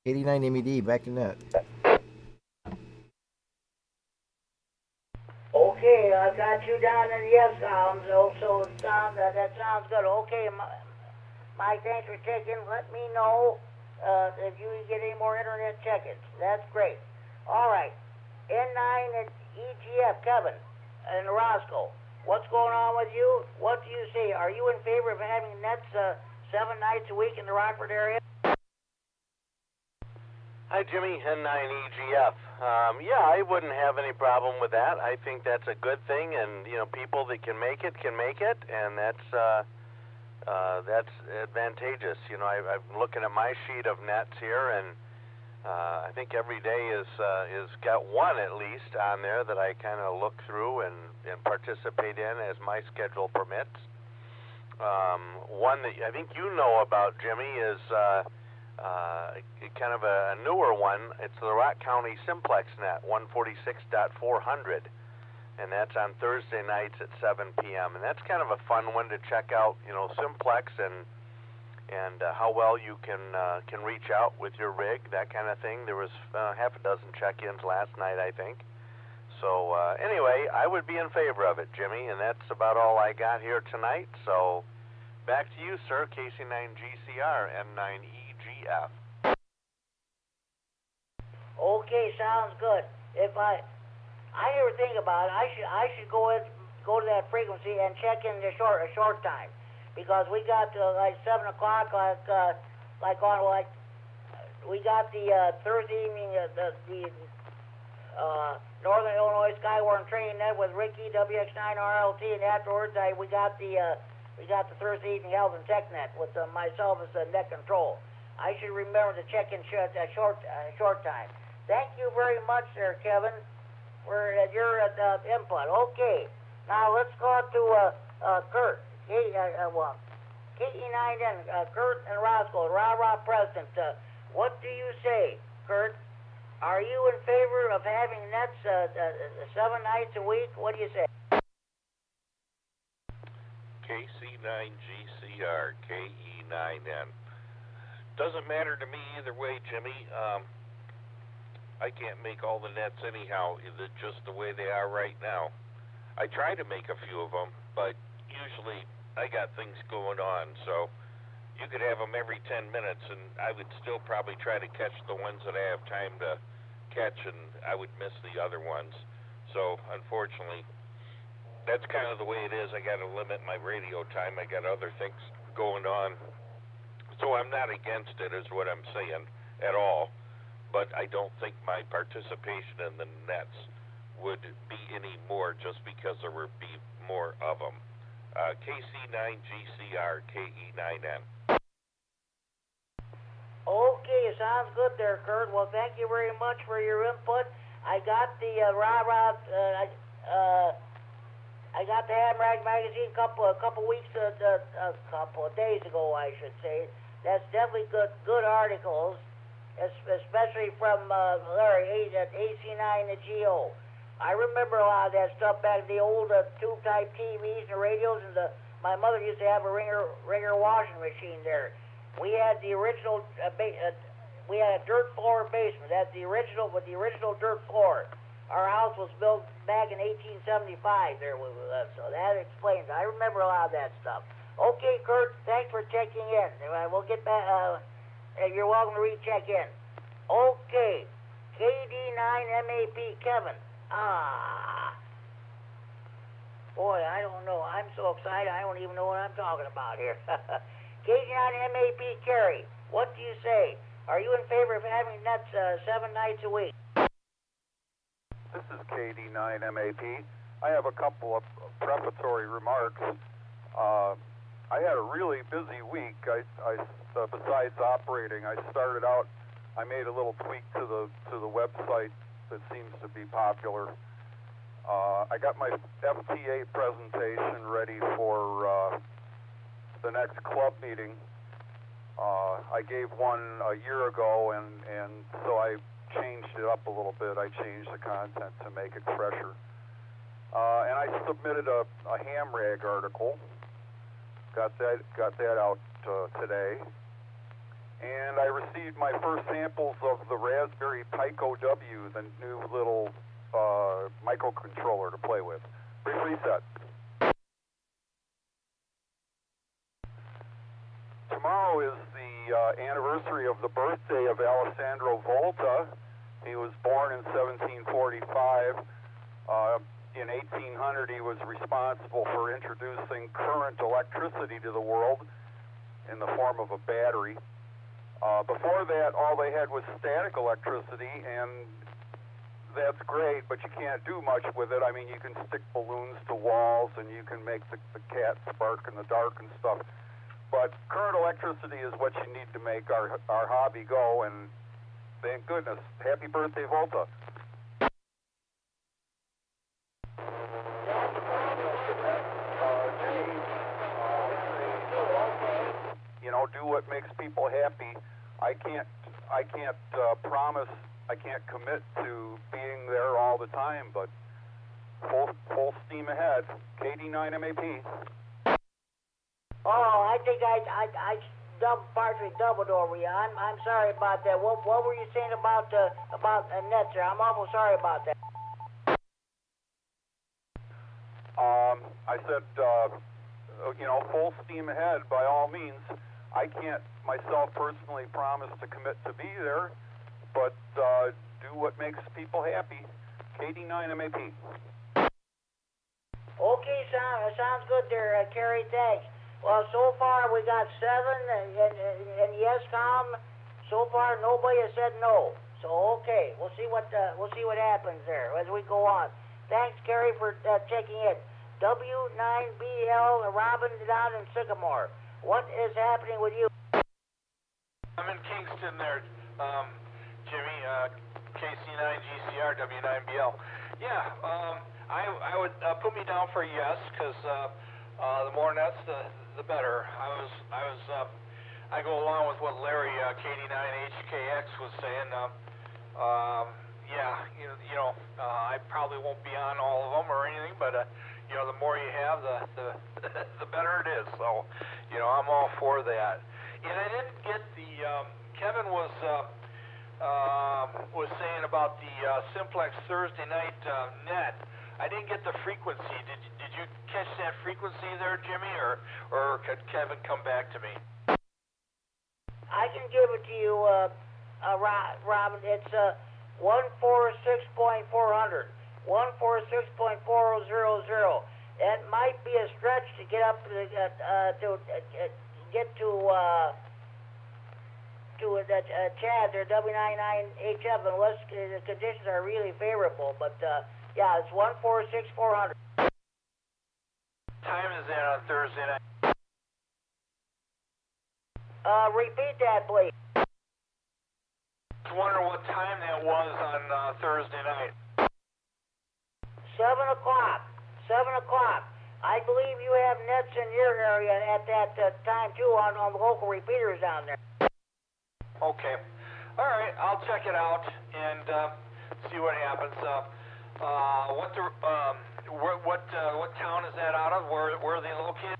Speaker 9: KD9MED, back to net.
Speaker 1: Okay, I got you down in the yes column, so that sounds good. Okay, Mike, thanks for checking. Let me know if you get any more internet check-ins. That's great. All right, N9 and EGF, Kevin, and Roscoe. What's going on with you? What do you say? Are you in favor of having nets 7 nights a week in the Rockford area?
Speaker 14: Hi, Jimmy, N9EGF. Yeah, I wouldn't have any problem with that. I think that's a good thing, and people that can make it, and that's advantageous. I'm looking at my sheet of nets here, and I think every day is got one at least on there that I kind of look through and participate in as my schedule permits. One that I think you know about, Jimmy, is kind of a newer one. It's the Rock County Simplex Net 146.400, and that's on Thursday nights at 7 p.m. And that's kind of a fun one to check out, Simplex and how well you can reach out with your rig, that kind of thing. There was half a dozen check-ins last night, I think. So anyway, I would be in favor of it, Jimmy, and that's about all I got here tonight. So back to you, sir. KC9GCR, N9EGF.
Speaker 1: Okay, sounds good. If I never think about it, I should go to that frequency and check in a short time, because we got like 7 o'clock, we got the Thursday evening the Northern Illinois Skywarn training net with Ricky WX9RLT, and afterwards we got the Thursday evening Health and Tech net with myself as the net control. I should remember to check in a short time. Thank you very much, there, Kevin, for your input. Okay, now let's go to Kurt. KE9N, Kurt and Roscoe, Rah President. What do you say, Kurt? Are you in favor of having nets 7 nights a week? What do you say?
Speaker 10: KC9GCR, KE9N. Doesn't matter to me either way, Jimmy. I can't make all the nets anyhow, just the way they are right now. I try to make a few of them, but usually I got things going on, so you could have them every 10 minutes, and I would still probably try to catch the ones that I have time to catch, and I would miss the other ones. So, unfortunately, that's kind of the way it is. I got to limit my radio time. I got other things going on. So I'm not against it, is what I'm saying, at all. But I don't think my participation in the nets would be any more just because there would be more of them. KC9GCR, KE9N.
Speaker 1: Okay, sounds good there, Kurt. Well, thank you very much for your input. I got the I got the Hamrag magazine a couple of days ago, I should say. That's definitely good articles, especially from Larry at AC9 and GO. I remember a lot of that stuff back in the old tube-type TVs and radios, and my mother used to have a Ringer washing machine there. We had the original, we had a dirt floor basement. That's the original, with the original dirt floor. Our house was built back in 1875 there, so that explains it. I remember a lot of that stuff. Okay, Kurt, thanks for checking in. We'll get back, you're welcome to recheck in. Okay, KD9MED, Kevin. Boy, I don't know. I'm so excited, I don't even know what I'm talking about here. KD9MED, Kerry, what do you say? Are you in favor of having nets 7 nights a week?
Speaker 13: This is KD9MED. I have a couple of prefatory remarks. I had a really busy week. Besides operating, I started out. I made a little tweak to the website that seems to be popular. I got my FTA presentation ready for the next club meeting. I gave one a year ago, and so I changed it up a little bit. I changed the content to make it fresher. And I submitted a ham rag article. Got that out today. And I received my first samples of the Raspberry Pico W, the new little microcontroller to play with. Brief reset. Tomorrow is the anniversary of the birthday of Alessandro Volta. He was born in 1745. In 1800, he was responsible for introducing current electricity to the world in the form of a battery. Before that, all they had was static electricity, and that's great, but you can't do much with it. I mean, you can stick balloons to walls, and you can make the cat spark in the dark and stuff. But current electricity is what you need to make our hobby go, and thank goodness. Happy birthday, Volta. Do what makes people happy. I can't promise, I can't commit to being there all the time, but full steam ahead. KD9MED.
Speaker 1: Oh, I think I partially doubled over you. I'm sorry about that. What were you saying about nets there? I'm awful sorry about that.
Speaker 13: I said, full steam ahead by all means. I can't myself personally promise to commit to be there, but do what makes people happy. KD9MED.
Speaker 1: Okay, sounds good there, Kerry. Thanks. Well, so far we got 7 and yes, Tom. So far nobody has said no. So okay, we'll see what happens there as we go on. Thanks, Kerry, for checking in. W9BL Robin down in Sycamore. What is happening with you?
Speaker 7: I'm in Kingston there, Jimmy, KC9GCR, W9BL. Yeah, I would put me down for yes, because the more nets, the better. I go along with what Larry, KD9HKX was saying. Yeah, I probably won't be on all of them or anything, but the more you have, the better it is. So, I'm all for that. And I didn't get the Kevin was saying about the Simplex Thursday night net. I didn't get the frequency. Did you catch that frequency there, Jimmy, or could Kevin come back to me?
Speaker 1: I can give it to you, Robin. It's 146.400. 146.400. That might be a stretch to get up to Chad or W9AXD unless the conditions are really favorable. But yeah, it's 146.400.
Speaker 7: Time is that on Thursday night?
Speaker 1: Repeat that, please.
Speaker 7: I was wondering what time that was on Thursday night.
Speaker 1: 7 o'clock. 7 o'clock. I believe you have nets in your area at that time, too, on the local repeaters down there.
Speaker 7: Okay. All right, I'll check it out and see what happens. What town is that out of? Where are they located?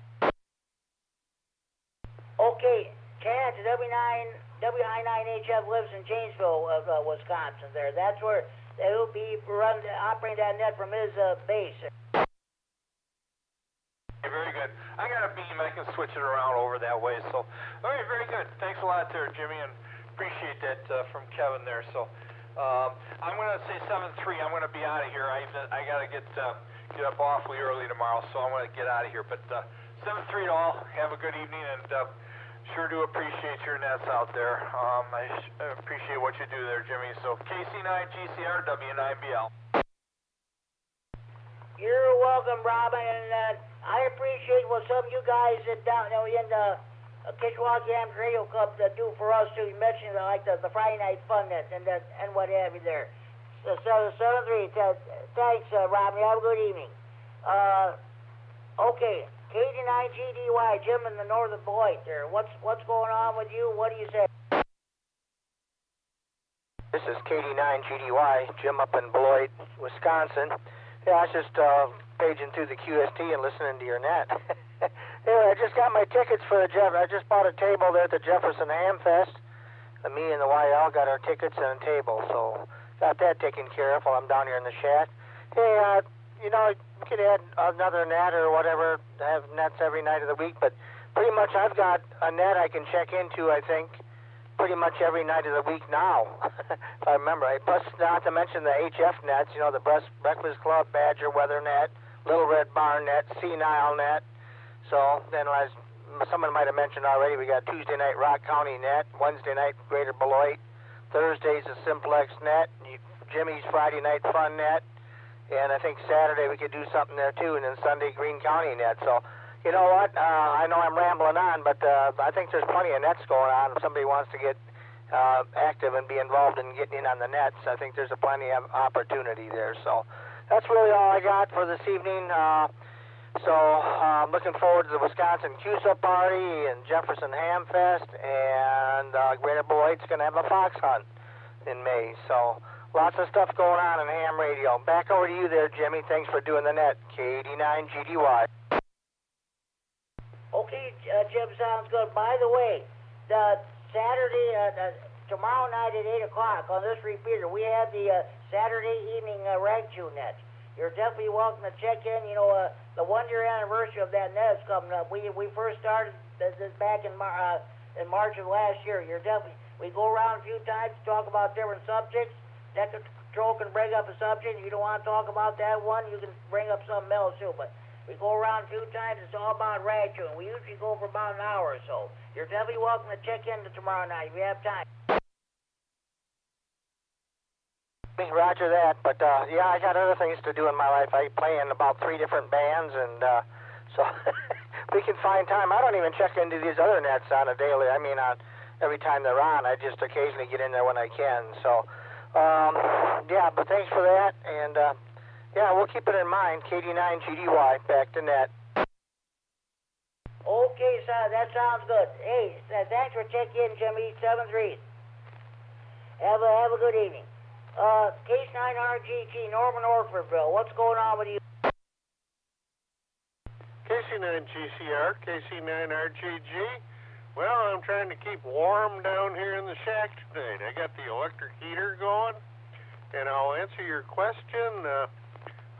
Speaker 1: Okay, Chad, W9AXD lives in Janesville, Wisconsin. That's where he'll be operating that net from his base.
Speaker 7: Very good. I got a beam. I can switch it around over that way. So, all right, very good. Thanks a lot there, Jimmy, and appreciate that from Kevin there. So, I'm going to say 7-3. I'm going to be out of here. I got to get up awfully early tomorrow, so I'm going to get out of here. But 7-3 to all. Have a good evening, and sure do appreciate your nets out there. I appreciate what you do there, Jimmy. So, KC9GCR, W9BL.
Speaker 1: You're welcome, Robin, and I appreciate what some of you guys down in the Kishwaukee Hams Radio Club do for us too. You mentioned like the Friday Night Fun Net and what have you there. So 7-3. Thanks, Robin. Have a good evening. Okay, KD9GDY, Jim in the northern Beloit there. What's going on with you? What do you say?
Speaker 11: This is KD9GDY, Jim up in Beloit, Wisconsin. Yeah, I was just paging through the QST and listening to your net. Anyway, I just got my tickets for the I just bought a table there at the Jefferson Ham Fest. Me and the YL got our tickets and a table, so got that taken care of while I'm down here in the shack. Hey, you know, we could add another net or whatever, have nets every night of the week, but pretty much I've got a net I can check into, I think, pretty much every night of the week now, if I remember right. Plus, not to mention the HF nets, you know, the Breakfast Club, Badger Weather Net, Little Red Barn Net, Senile Net. So then, as someone might have mentioned already, we got Tuesday night Rock County Net, Wednesday night Greater Beloit, Thursday's a Simplex Net, Jimmy's Friday Night Fun Net, and I think Saturday we could do something there too, and then Sunday Green County Net. So, you know what? I know I'm rambling on, but I think there's plenty of nets going on. If somebody wants to get active and be involved in getting in on the nets, I think there's plenty of opportunity there. So that's really all I got for this evening. So I'm looking forward to the Wisconsin CUSA party and Jefferson Ham Fest, and Greater Beloit's going to have a fox hunt in May. So lots of stuff going on in ham radio. Back over to you there, Jimmy. Thanks for doing the net. KD9GDY.
Speaker 1: Okay, Jim, sounds good. By the way, the Saturday, tomorrow night at 8 o'clock on this repeater, we have the Saturday evening Ragtune net. You're definitely welcome to check in. You know, the one-year anniversary of that net is coming up. We first started this back in March of last year. We go around a few times to talk about different subjects. Net Control can bring up a subject. If you don't want to talk about that one, you can bring up something else too. But we go around a few times. It's all about Ragtune. We usually go for about an hour or so. You're definitely welcome to check in tomorrow night if you have time.
Speaker 11: Roger that, but yeah, I got other things to do in my life. I play in about 3 different bands, and so we can find time. I don't even check into these other nets on a daily. I mean, every time they're on, I just occasionally get in there when I can. So, yeah, but thanks for that, and yeah, we'll keep it in mind. KD9GDY, back to net.
Speaker 1: Okay, so that sounds good. Hey, thanks for checking in, Jimmy. 7-3. Have a good evening. K9RGG, Norman Orfordville. What's going on with you?
Speaker 15: KC9GCR, KC9RGG. Well, I'm trying to keep warm down here in the shack tonight. I got the electric heater going, and I'll answer your question. I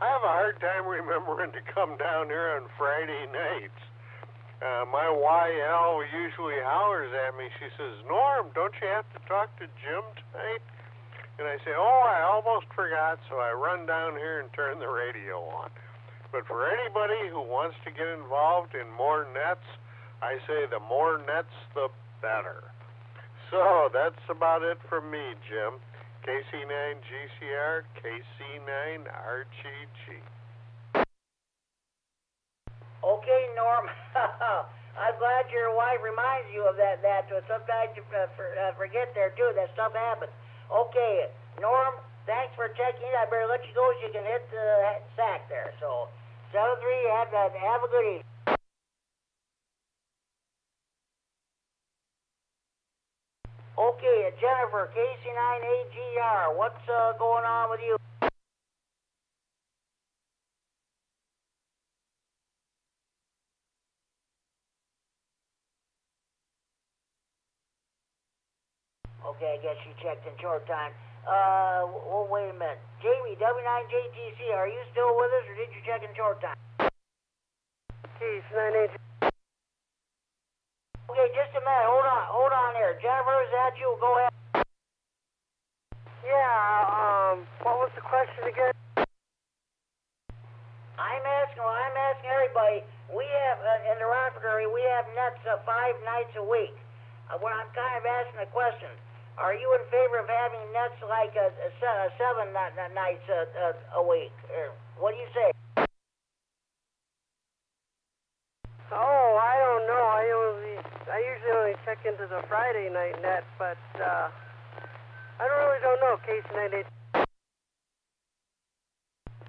Speaker 15: have a hard time remembering to come down here on Friday nights. My YL usually hollers at me. She says, Norm, don't you have to talk to Jim tonight? And I say, oh, I almost forgot, so I run down here and turn the radio on. But for anybody who wants to get involved in more nets, I say the more nets, the better. So that's about it from me, Jim. KC9GCR, KC9RGG.
Speaker 1: Okay, Norm. I'm glad your wife reminds you of that. So sometimes you forget there, too. That stuff happens. Okay, Norm, thanks for checking in. I better let you go so you can hit the sack there. So, 7-3, have a good evening. Okay, Jennifer, KC9AGR, what's going on with you? Okay, I guess you checked in short time. Well, wait a minute. Jamie, W9JTC, are you still with us, or did you check in short time?
Speaker 12: K9AG.
Speaker 1: Okay, just a minute. Hold on there. Jennifer, is that you? Go ahead.
Speaker 12: Yeah, what was the question again?
Speaker 1: I'm asking everybody. We have, in the Rockford area, we have nets 5 nights a week. What I'm kind of asking the question, are you in favor of having nets like 7 nights a week? What do you say?
Speaker 12: Oh, I don't know. I usually only check into the Friday night net, but I don't know. KC9RFD.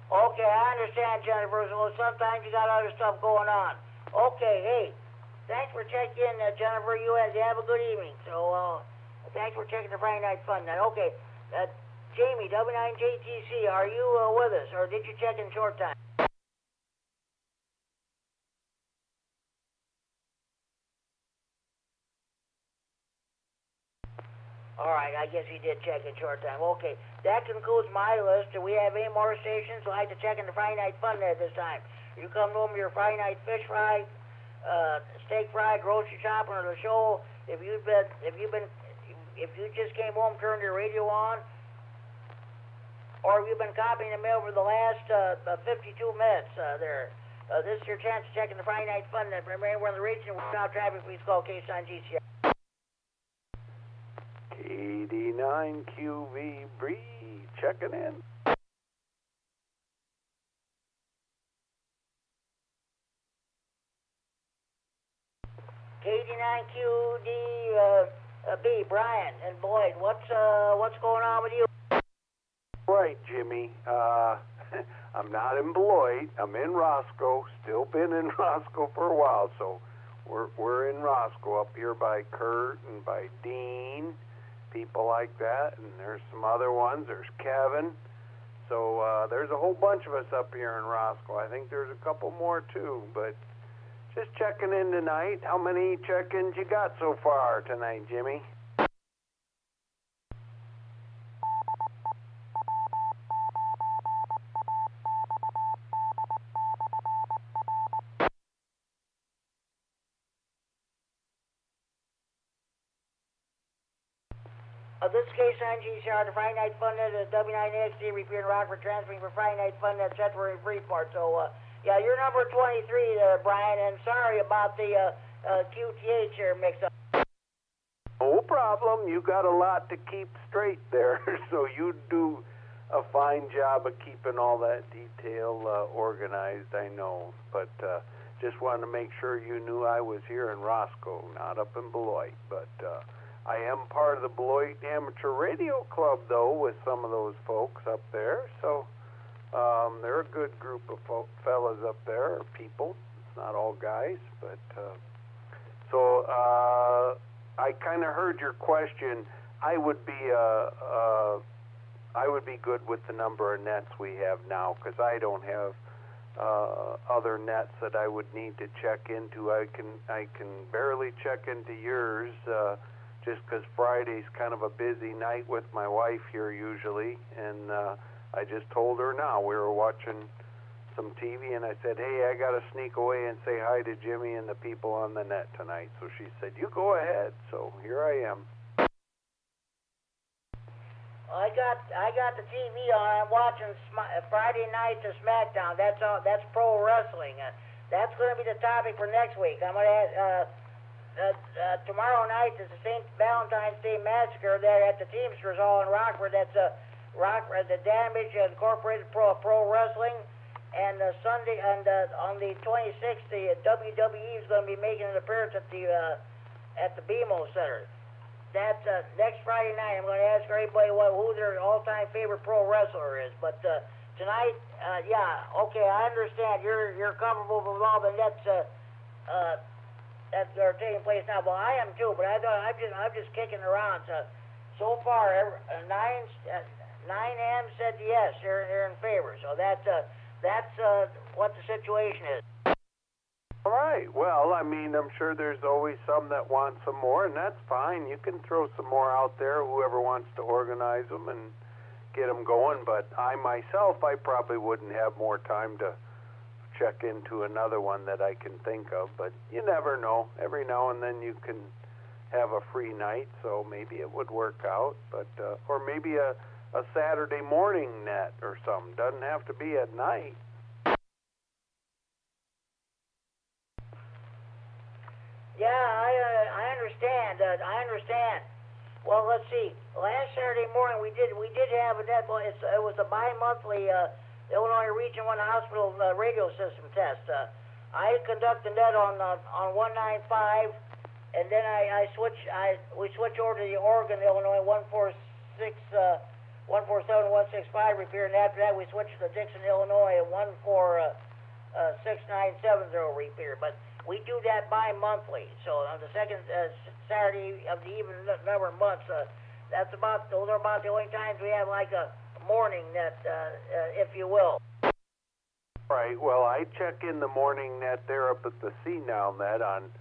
Speaker 1: Okay, I understand, Jennifer. So sometimes you got other stuff going on. Okay, hey, thanks for checking in, Jennifer. You have a good evening. So thanks for checking the Friday Night Fun Net. Okay, Jamie, W9JTC, are you with us, or did you check in short time? All right, I guess he did check in short time. Okay, that concludes my list. Do we have any more stations who like to check in the Friday Night Fun Net this time? You come home with your Friday night fish fry, steak fry, grocery shopping, or the show. If you just came home, turned your radio on, or if you've been copying the mail for the last 52 minutes, this is your chance to check in the Friday Night Fun Net. Remember, anywhere in the region without traffic, please call K9RFD.
Speaker 14: KD9QV Bree checking in.
Speaker 1: KD9QDB, Brian and Boyd, what's going on with you?
Speaker 14: Right, Jimmy. I'm not in Beloit. I'm in Roscoe. Still been in Roscoe for a while, so we're in Roscoe up here by Kurt and by Dean. People like that, and there's some other ones. There's Kevin. So there's a whole bunch of us up here in Roscoe. I think there's a couple more too, but just checking in tonight. How many check-ins you got so far tonight, Jimmy?
Speaker 1: This is K9GCR, the Friday Night Fun Net, W9AXD Repeater in Rockford, transmitting for Friday Night Fun Net, Central in Freeport. So, yeah, you're number 23 there, Brian, and sorry about the QTH here mix-up.
Speaker 14: No problem. You got a lot to keep straight there, so you do a fine job of keeping all that detail organized, I know. But just wanted to make sure you knew I was here in Roscoe, not up in Beloit. But I am part of the Beloit Amateur Radio Club, though, with some of those folks up there. So they're a good group of fellas up there, or people. It's not all guys, but so I kind of heard your question. I would be good with the number of nets we have now, because I don't have other nets that I would need to check into. I can barely check into yours. Just because Friday's kind of a busy night with my wife here usually, and I just told her now. We were watching some TV, and I said, hey, I got to sneak away and say hi to Jimmy and the people on the net tonight. So she said, you go ahead. So here I am.
Speaker 1: I got the TV on. I'm watching Friday night to SmackDown. That's pro wrestling. That's going to be the topic for next week. I'm going to tomorrow night is the St. Valentine's Day Massacre there at the Teamsters Hall in Rockford. That's the Damage Incorporated Pro Wrestling. And Sunday, and on the 26th, the WWE is going to be making an appearance at the BMO Center. That's next Friday night. I'm going to ask everybody who their all-time favorite pro wrestler is. But tonight, yeah, okay, I understand you're comfortable with all the nets that are taking place now. Well, I am too, but I'm just kicking around. So far, 9 AM said yes, they're in favor. So that's what the situation is.
Speaker 14: All right. Well, I mean, I'm sure there's always some that want some more, and that's fine. You can throw some more out there, whoever wants to organize them and get them going. But I myself, I probably wouldn't have more time to check into another one that I can think of, but you never know. Every now and then you can have a free night, so maybe it would work out. But or maybe a Saturday morning net or something. Doesn't have to be at night.
Speaker 1: Yeah, I understand. I understand. Well, let's see. Last Saturday morning we did have a net. It was a bi-monthly Illinois Region 1 Hospital radio system test. I conduct the net on 195, and then we switch over to the Oregon, Illinois 147.165 repeater, and after that we switch to the Dixon, Illinois 146.970 repeater. But we do that bi-monthly, so on the second Saturday of the even number of months, those are about the only times we have like a morning net, if you will.
Speaker 16: Right. Well, I check in the morning net there up at the C-Now net on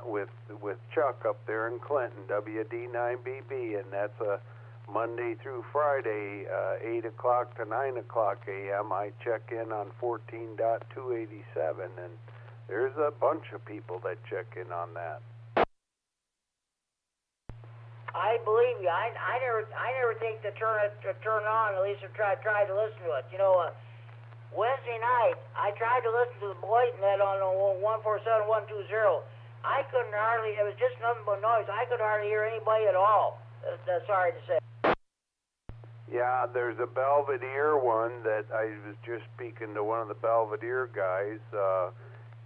Speaker 16: with Chuck up there in Clinton, WD9BB, and that's a Monday through Friday, 8 o'clock to 9 o'clock a.m. I check in on 14.287, and there's a bunch of people that check in on that.
Speaker 1: I believe you. I never think to turn on. At least I try to listen to it. You know, Wednesday night I tried to listen to the Beloit net on 147.120. I couldn't hardly. It was just nothing but noise. I could hardly hear anybody at all. Sorry to say.
Speaker 16: Yeah, there's a Belvedere one that I was just speaking to one of the Belvedere guys,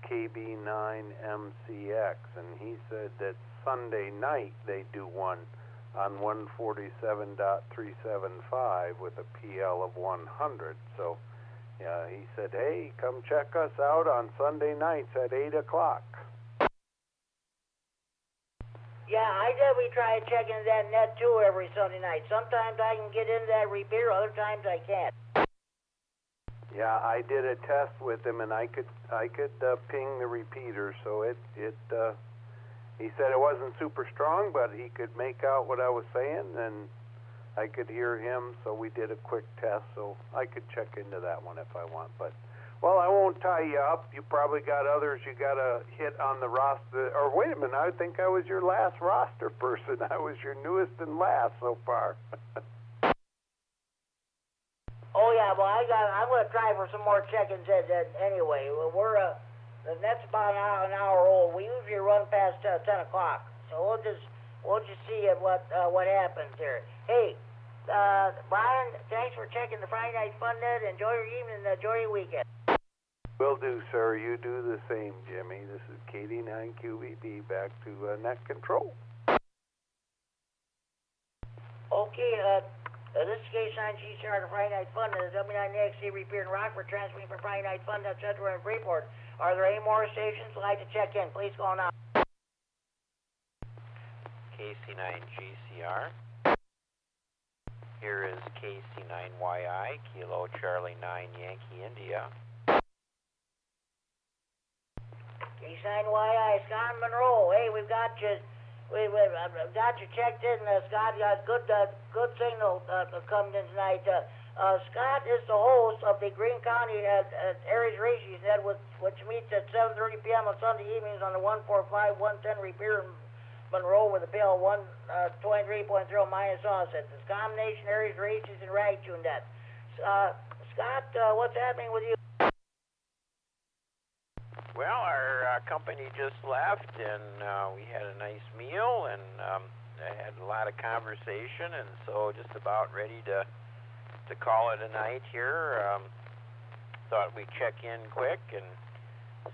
Speaker 16: KD9MED, and he said that Sunday night they do one on 147.375 with a PL of 100. So, yeah, he said, hey, come check us out on Sunday nights at 8 o'clock.
Speaker 1: Yeah, I definitely try to check into that net too every Sunday night. Sometimes I can get into that repeater, other times I can't.
Speaker 16: Yeah, I did a test with him, and I could ping the repeater, so he said it wasn't super strong, but he could make out what I was saying, and I could hear him, so we did a quick test, so I could check into that one if I want. But, well, I won't tie you up. You probably got others you got to hit on the roster. Or wait a minute, I think I was your last roster person. I was your newest and last so far.
Speaker 1: Oh, yeah, well, I'm going to try for some more check-ins anyway. The net's about an hour old. We usually run past 10 o'clock, so we'll just see what happens there. Hey, Brian, thanks for checking the Friday Night Fun Net. Enjoy your evening, enjoy your weekend.
Speaker 16: Will do, sir. You do the same, Jimmy. This is KD9QVB back to net control.
Speaker 1: Okay, this is K9GCR, the Friday Night Fun Net, the W9AXD Repeater in Rockford, transmitting from Friday Night Fun Net Center in Freeport. Are there any more stations who'd like to check in? Please call now.
Speaker 4: KC9GCR. Here is KC9YI, Kilo Charlie 9 Yankee India.
Speaker 1: KC9YI, Scott Monroe. Hey, we've got you. We've got you checked in. Scott got good signal coming in tonight. Scott is the host of the Greene County Aries Races Net, which meets at 7:30 p.m. on Sunday evenings on the 145-110 Repeater in Monroe with a PL 123.0 minus offset. It's a combination Aries Races and Ragtune Net. Scott, what's happening with you?
Speaker 4: Well, our company just left, and we had a nice meal, and I had a lot of conversation, and so just about ready to call it a night here. Thought we'd check in quick and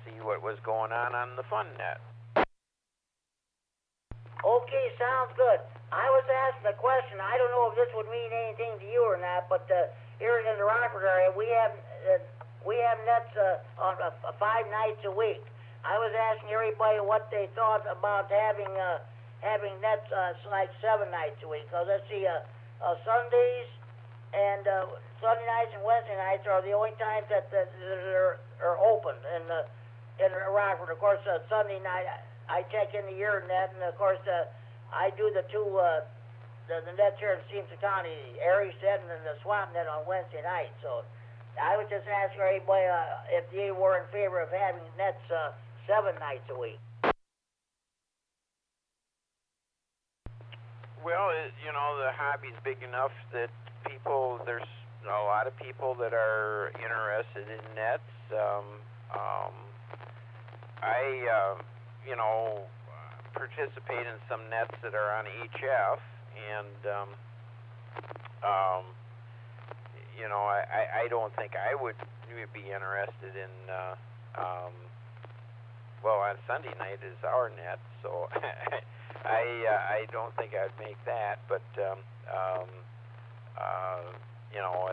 Speaker 4: see what was going on the Fun Net.
Speaker 1: Okay, sounds good. I was asking a question. I don't know if this would mean anything to you or not, but here in the Rockford area, we have nets on 5 nights a week. I was asking everybody what they thought about having nets like 7 nights a week. Because let's see, Sundays and Sunday nights and Wednesday nights are the only times that are open in Rockford. Of course, Sunday night I check in the year net, and of course I do the nets here in Stevenson County, the Aries net and the Swamp net on Wednesday night. So I was just asking everybody if they were in favor of having nets 7 nights a week.
Speaker 4: Well, the hobby's big enough that there's a lot of people that are interested in nets. I participate in some nets that are on HF, and I don't think I would be interested in
Speaker 17: well, on Sunday night is our net, so I don't think I'd make that, but you know,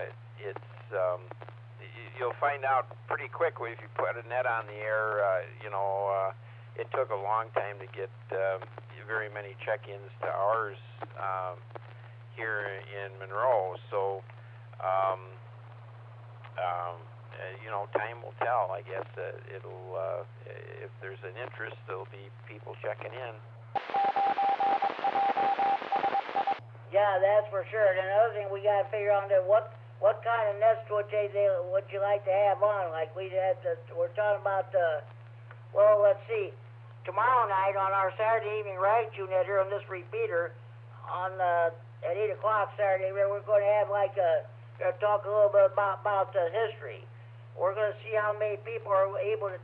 Speaker 17: you'll find out pretty quickly if you put a net on the air. You know, it took a long time to get very many check-ins to ours here in Monroe, so you know, time will tell. I guess it'll if there's an interest, there'll be people checking in.
Speaker 1: Yeah, that's for sure. And another thing we got to figure out is what kind of nets would you like to have on? Like we're talking about. Well, let's see. Tomorrow night on our Saturday evening radio net here on this repeater, on at 8 o'clock Saturday, we're going to have like talk a little bit about the history. We're going to see how many people are able to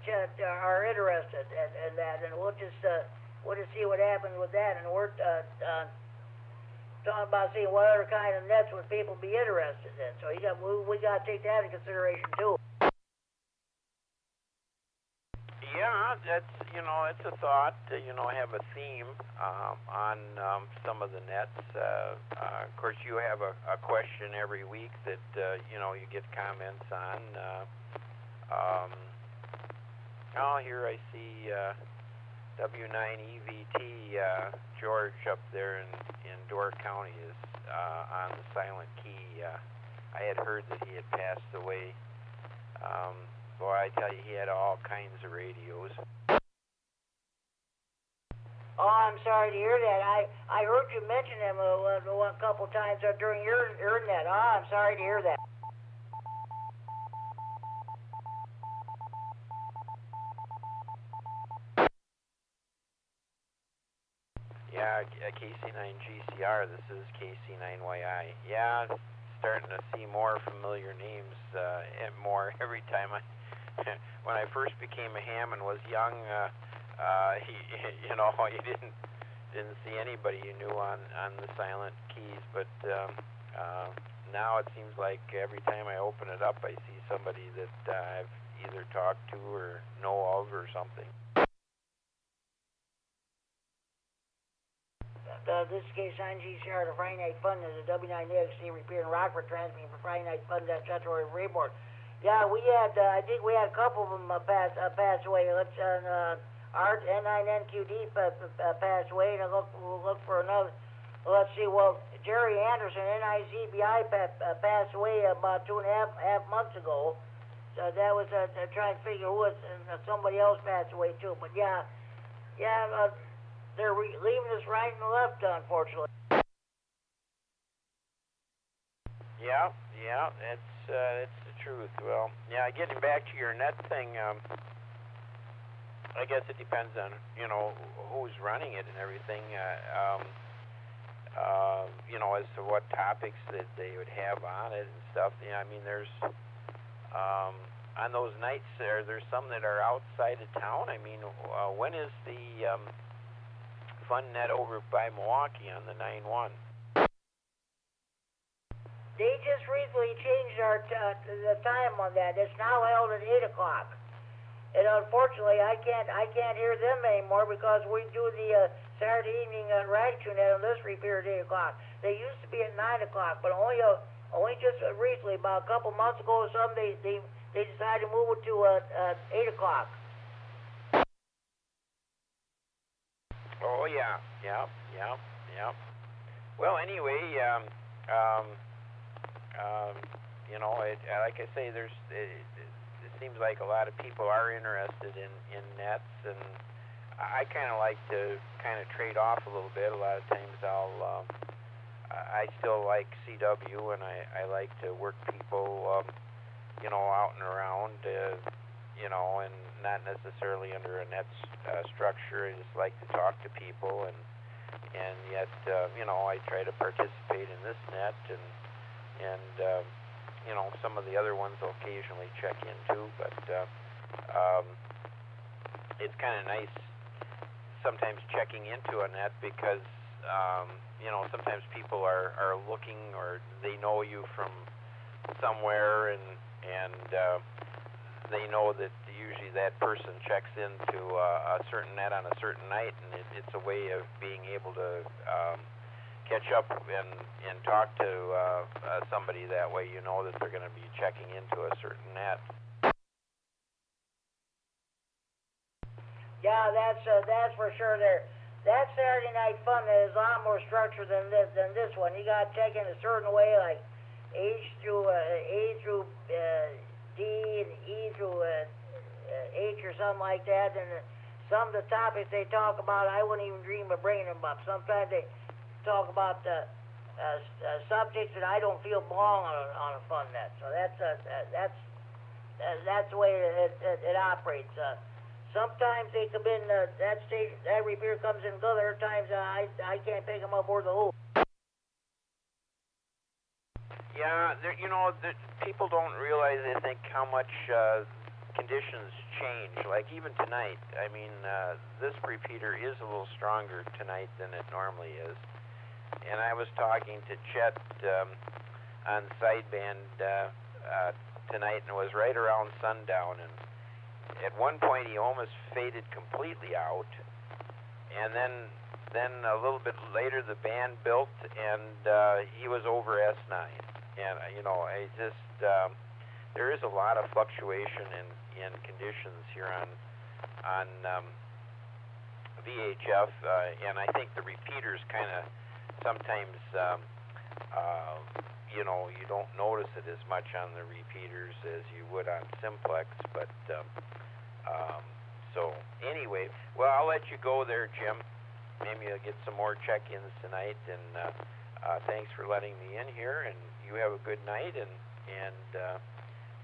Speaker 1: are interested in that, and we'll just see what happens with that. And we're talking about seeing what other kind of nets would people be interested in. So we got to take that into consideration too.
Speaker 17: Yeah, that's, you know, it's a thought to, you know, have a theme on some of the nets. Of course, you have a question every week that, you know, you get comments on. Oh, here I see W9EVT, George up there in Door County is on the silent key. I had heard that he had passed away. Boy, I tell you, he had all kinds of radios.
Speaker 1: Oh, I'm sorry to hear that. I heard you mention him a couple times during your net. Oh, I'm sorry to hear that.
Speaker 17: Yeah, KC9GCR, this is KC9YI. Yeah, starting to see more familiar names and more every time when I first became a ham and was young, you know, you didn't see anybody you knew on the silent keys, but now it seems like every time I open it up, I see somebody that I've either talked to or know of or something.
Speaker 1: This is K9GCR, the Friday Night Fun, is a W9AXD Repeater in Rockford, transmitting for Friday Night Fun, that's Central Freeport. Yeah, we had, I think we had a couple of them pass away. Let's, Art, N9NQD passed away, and we'll look for another. Let's see, well, Jerry Anderson, NIZBI, passed away about 2.5 months ago. So that was, trying to figure who was, and somebody else passed away too. But yeah, they're leaving us right and left, unfortunately.
Speaker 17: Yeah, it's the truth. Well, yeah, getting back to your net thing, I guess it depends on, you know, who's running it and everything, you know, as to what topics that they would have on it and stuff. Yeah, I mean, there's, on those nights there's some that are outside of town. I mean, when is the Fun Net over by Milwaukee on the 9-1?
Speaker 1: They just recently changed the time on that. It's now held at 8 o'clock. And unfortunately, I can't hear them anymore because we do the Saturday evening radio net on this repeater at 8 o'clock. They used to be at 9 o'clock, but only just recently, about a couple months ago or something, they decided to move it to 8 o'clock.
Speaker 17: Oh yeah. Well, anyway, you know, like I say, it seems like a lot of people are interested in nets, and I kind of like to kind of trade off a little bit. A lot of times I still like CW, and I like to work people, you know, out and around, you know, and not necessarily under a net structure. I just like to talk to people, and yet, you know, I try to participate in this net, and you know, some of the other ones I'll occasionally check into, but it's kind of nice sometimes checking into a net because, you know, sometimes people are looking, or they know you from somewhere, and they know that usually that person checks into a certain net on a certain night, and it's a way of being able to catch up and talk to somebody that way. You know that they're going to be checking into a certain net.
Speaker 1: Yeah, that's for sure. That Saturday Night Fun is a lot more structured than this one. You got to check in a certain way, like A through D and E through H or something like that. And some of the topics they talk about, I wouldn't even dream of bringing them up. Sometimes they talk about subjects that I don't feel belong on a fun net. So that's the way it operates. Sometimes they come in, that repeater comes in good. Other times I can't pick them up worth a hoop.
Speaker 17: Yeah, people don't realize, I think, how much conditions change. Like even tonight, I mean, this repeater is a little stronger tonight than it normally is. And I was talking to Chet on sideband tonight, and it was right around sundown, and at one point he almost faded completely out, and then a little bit later the band built, and he was over S9. And I just there is a lot of fluctuation in conditions here on VHF, and I think the repeaters kind of sometimes you don't notice it as much on the repeaters as you would on simplex, but so anyway, well, I'll let you go there, Jim. Maybe I'll get some more check-ins tonight, and thanks for letting me in here, and you have a good night, and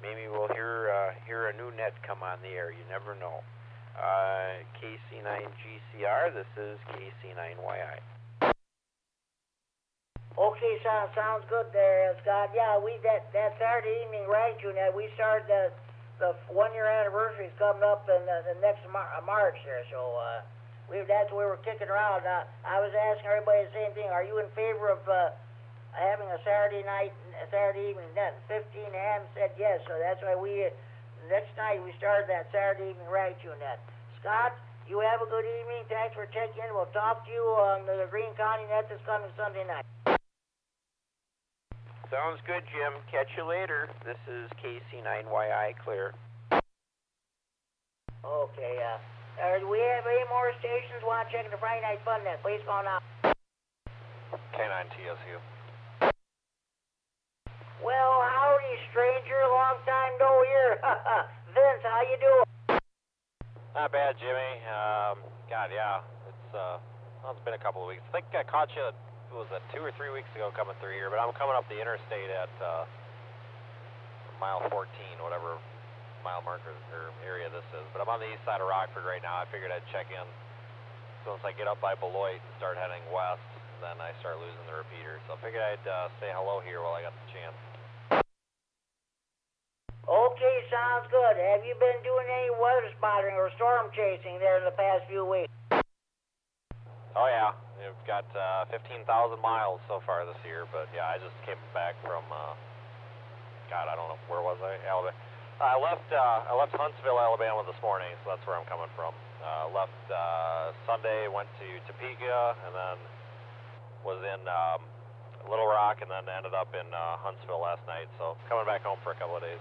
Speaker 17: maybe we'll hear a new net come on the air. You never know. KC9GCR, this is KC9YI.
Speaker 1: Okay, sounds good there, Scott. Yeah, that Saturday evening radio net, we started the 1-year anniversary is coming up in the next March there, so that's what we were kicking around. I was asking everybody the same thing. Are you in favor of having a Saturday evening net? 15 hands said yes, so that's why next night we started that Saturday evening radio net. Scott, you have a good evening. Thanks for checking in. We'll talk to you on the Green County net this coming Sunday night.
Speaker 17: Sounds good, Jim. Catch you later. This is KC9YI clear.
Speaker 1: Okay, do we have any more stations want to check the Friday Night Fun net? Please call now.
Speaker 7: K9TSU.
Speaker 1: Well, howdy, stranger. Long time no hear. Vince, how you doing?
Speaker 7: Not bad, Jimmy. God, yeah. It's been a couple of weeks. I think I caught you, was that 2 or 3 weeks ago coming through here, but I'm coming up the interstate at mile 14, whatever mile marker or area this is. But I'm on the east side of Rockford right now. I figured I'd check in. So once I get up by Beloit and start heading west, then I start losing the repeater. So I figured I'd say hello here while I got the chance.
Speaker 1: Okay, sounds good. Have you been doing any weather spotting or storm chasing there in the past few weeks?
Speaker 7: Oh yeah, we've got 15,000 miles so far this year, but yeah, I just came back from, God, I don't know, where was I? Alabama. I left Huntsville, Alabama this morning, so that's where I'm coming from. Left Sunday, went to Topeka, and then was in Little Rock, and then ended up in Huntsville last night, so coming back home for a couple of days.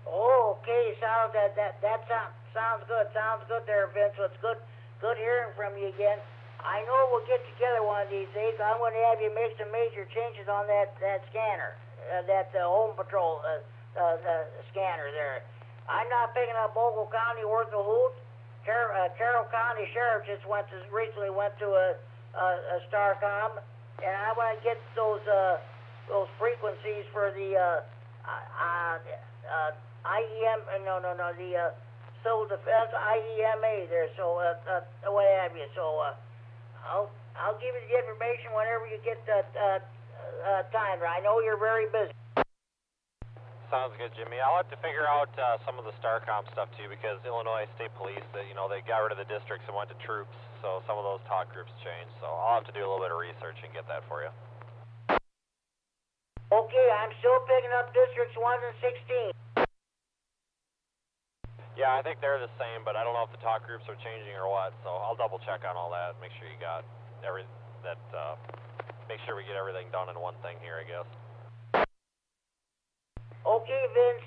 Speaker 1: Oh, okay, sounds good. Sounds good there, Vince. So it's good hearing from you again. I know we'll get together one of these days. I'm going to have you make some major changes on that scanner, that Home Patrol scanner there. I'm not picking up Ogle County worth a hoot. Carroll County Sheriff just recently went to a Starcom, and I want to get those frequencies for the IEM, the Civil Defense IEMA there, so what have you. So I'll give you the information whenever you get time. I know you're very busy.
Speaker 7: Sounds good, Jimmy. I'll have to figure out some of the Starcom stuff too, because Illinois State Police, they got rid of the districts and went to troops, so some of those talk groups changed. So I'll have to do a little bit of research and get that for you.
Speaker 1: Okay, I'm still picking up districts 1 and 16.
Speaker 7: Yeah, I think they're the same, but I don't know if the talk groups are changing or what, so I'll double check on all that, make sure you got make sure we get everything done in one thing here, I guess.
Speaker 1: Okay, Vince.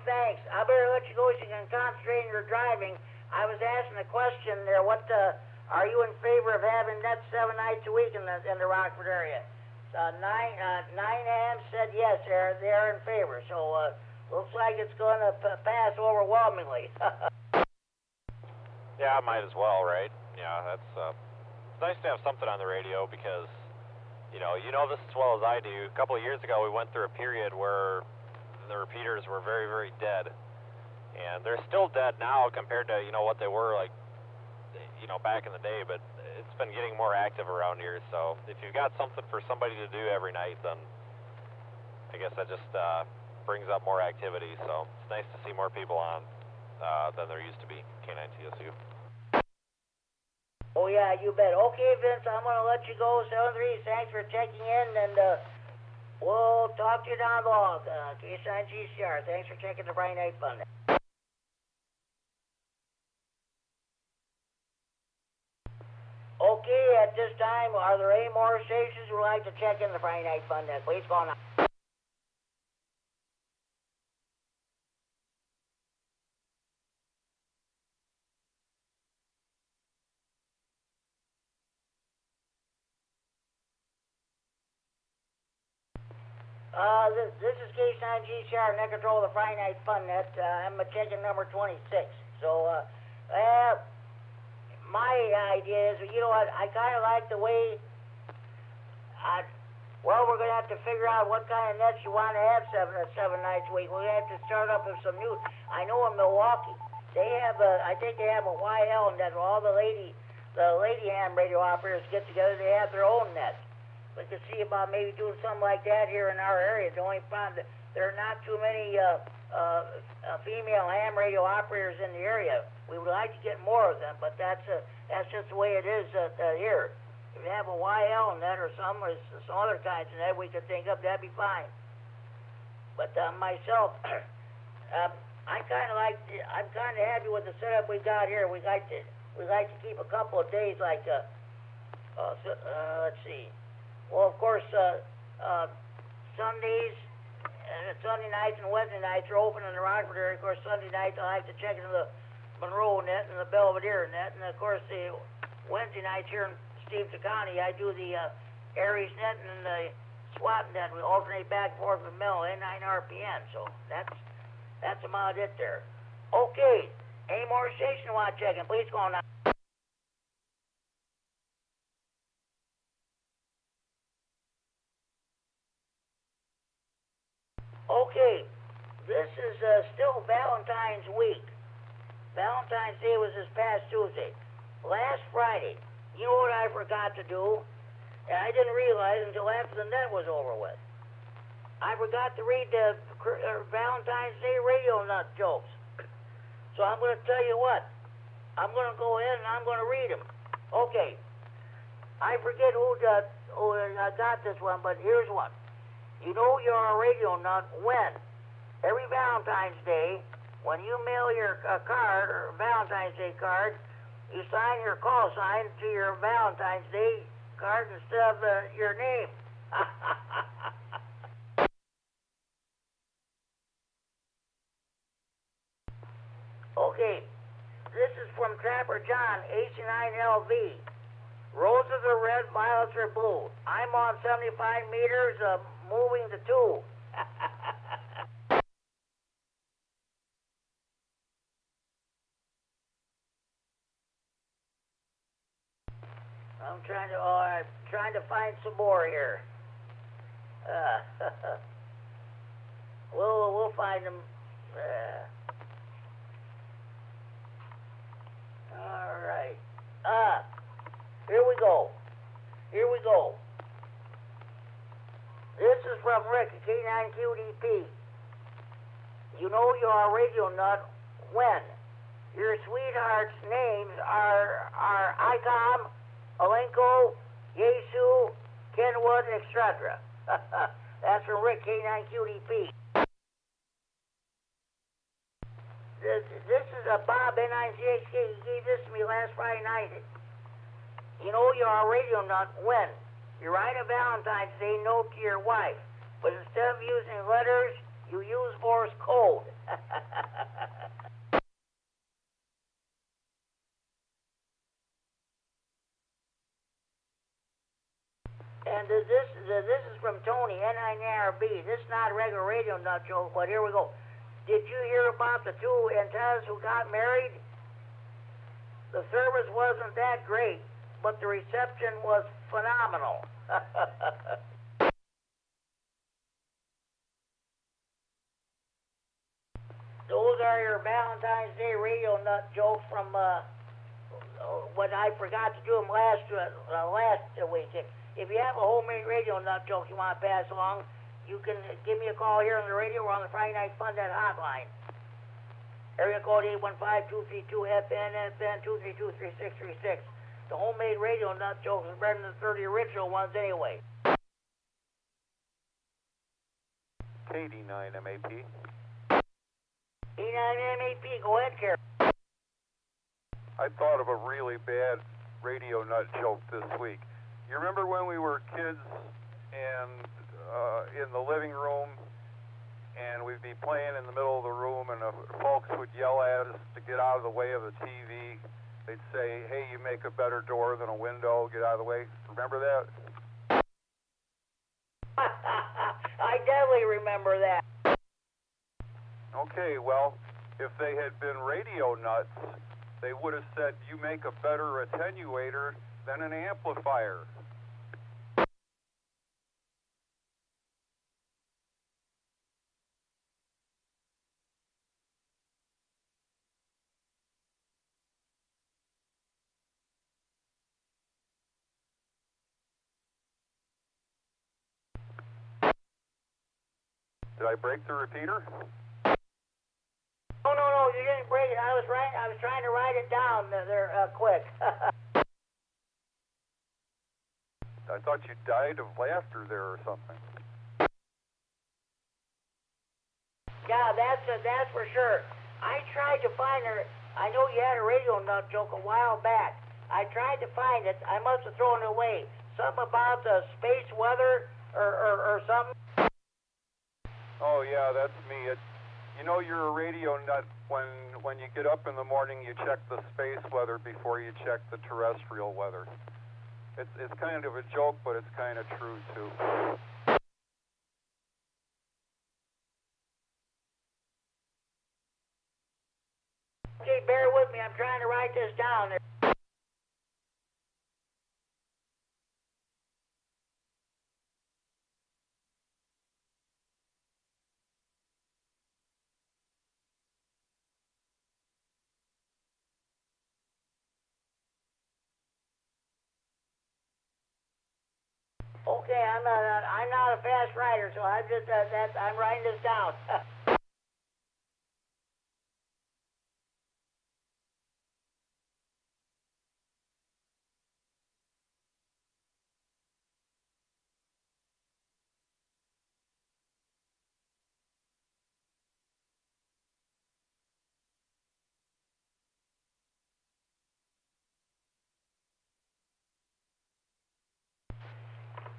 Speaker 1: Thanks. I better let you go so you can concentrate on your driving. I was asking a question there. Are you in favor of having nets 7 nights a week in the Rockford area? 9 AM said yes, they're in favor. So looks like it's going to pass overwhelmingly.
Speaker 7: Yeah, I might as well, right? Yeah, that's it's nice to have something on the radio because you know this as well as I do. A couple of years ago, we went through a period where the repeaters were very, very dead, and they're still dead now compared to what they were like back in the day. But it's been getting more active around here. So if you've got something for somebody to do every night, then I guess that just brings up more activity. So it's nice to see more people on than there used to be. K9 TSU.
Speaker 1: Oh, yeah, you bet. Okay, Vince, I'm going to let you go. 73, thanks for checking in, and we'll talk to you down the log. K9 GCR, thanks for checking the Friday Night Fun. Okay, at this time, are there any more stations who would like to check in the Friday Night Fun net? Please call now. This is K9 GCR, net control of the Friday Night Fun net. I'm checking number 26. So, my idea is, you know what, I kind of like the way, we're going to have to figure out what kind of nets you want to have 7 nights a week. We're going to have to start up with some new. I know in Milwaukee, they have I think they have a YL net where all the lady ham radio operators get together, they have their own nets. We could see about maybe doing something like that here in our area. The only problem, there are not too many female ham radio operators in the area. We would like to get more of them, but that's just the way it is here. If you have a YL net or some other kinds of net we could think of, that'd be fine. But myself, I'm kind of happy with the setup we got here. We like to keep a couple of days like let's see. Well, of course, Sundays, Sunday nights and Wednesday nights are open in the Rockford area. Of course, Sunday nights I like to check into the Monroe net and the Belvedere net. And, of course, the Wednesday nights here in Stevenson County, I do the Aries net and the SWAT net. We alternate back and forth with Mel, K9RFD. So that's about it there. Okay, any more station you want to check in? Please call now. Okay, this is still Valentine's week. Valentine's Day was this past Tuesday. Last Friday, you know what I forgot to do? And I didn't realize until after the net was over with. I forgot to read the Valentine's Day radio nut jokes. So I'm going to tell you what. I'm going to go in and I'm going to read them. Okay. I forget who got this one, but here's one. You know you're a radio nut when every Valentine's Day, when you mail your card or Valentine's Day card, you sign your call sign to your Valentine's Day card instead of your name. Okay, this is from Trapper John, H9LV. Roses are red, violets are blue. I'm on 75 meters, moving to 2. I'm trying to find some more here. We'll find them. All right. Here we go. This is from Rick at K9QDP. You know you're a radio nut when your sweetheart's names are ICOM, Alenko, Yesu, Kenwood, etc. That's from Rick, K9QDP. This is Bob, N9CHK. He gave this to me last Friday night. You know you're a radio nut when you write a Valentine's Day note to your wife, but instead of using letters, you use Morse code. And this is from Tony, K9RFD. This is not a regular radio nut joke, but here we go. Did you hear about the two antennas who got married? The service wasn't that great, but the reception was phenomenal. Those are your Valentine's Day radio nut jokes from what I forgot to do them last week. If you have a homemade radio nut joke you want to pass along, you can give me a call here on the radio or on the Friday Night Fun Net hotline. Area code 815-232-FN, 232-3636. The homemade radio nut jokes are better than the 30 original ones anyway.
Speaker 13: KD9MED.
Speaker 1: K9MED, go ahead, Carol.
Speaker 13: I thought of a really bad radio nut joke this week. You remember when we were kids and in the living room and we'd be playing in the middle of the room and the folks would yell at us to get out of the way of the TV. They'd say, hey, you make a better door than a window, get out of the way. Remember that?
Speaker 1: I definitely remember that.
Speaker 13: Okay, well, if they had been radio nuts, they would have said, you make a better attenuator than an amplifier. Did I break the repeater?
Speaker 1: No, you didn't break it. I was trying to write it down there quick.
Speaker 13: I thought you died of laughter there or something.
Speaker 1: Yeah, that's for sure. I tried to find her. I know you had a radio nut joke a while back. I tried to find it. I must have thrown it away. Something about the space weather or something.
Speaker 13: Oh yeah, that's me. You know you're a radio nut when you get up in the morning, you check the space weather before you check the terrestrial weather. It's kind of a joke, but it's kind of true too.
Speaker 1: Okay, bear with me. I'm trying to write this down there. Okay, I'm not a fast writer, so I'm just I'm writing this down.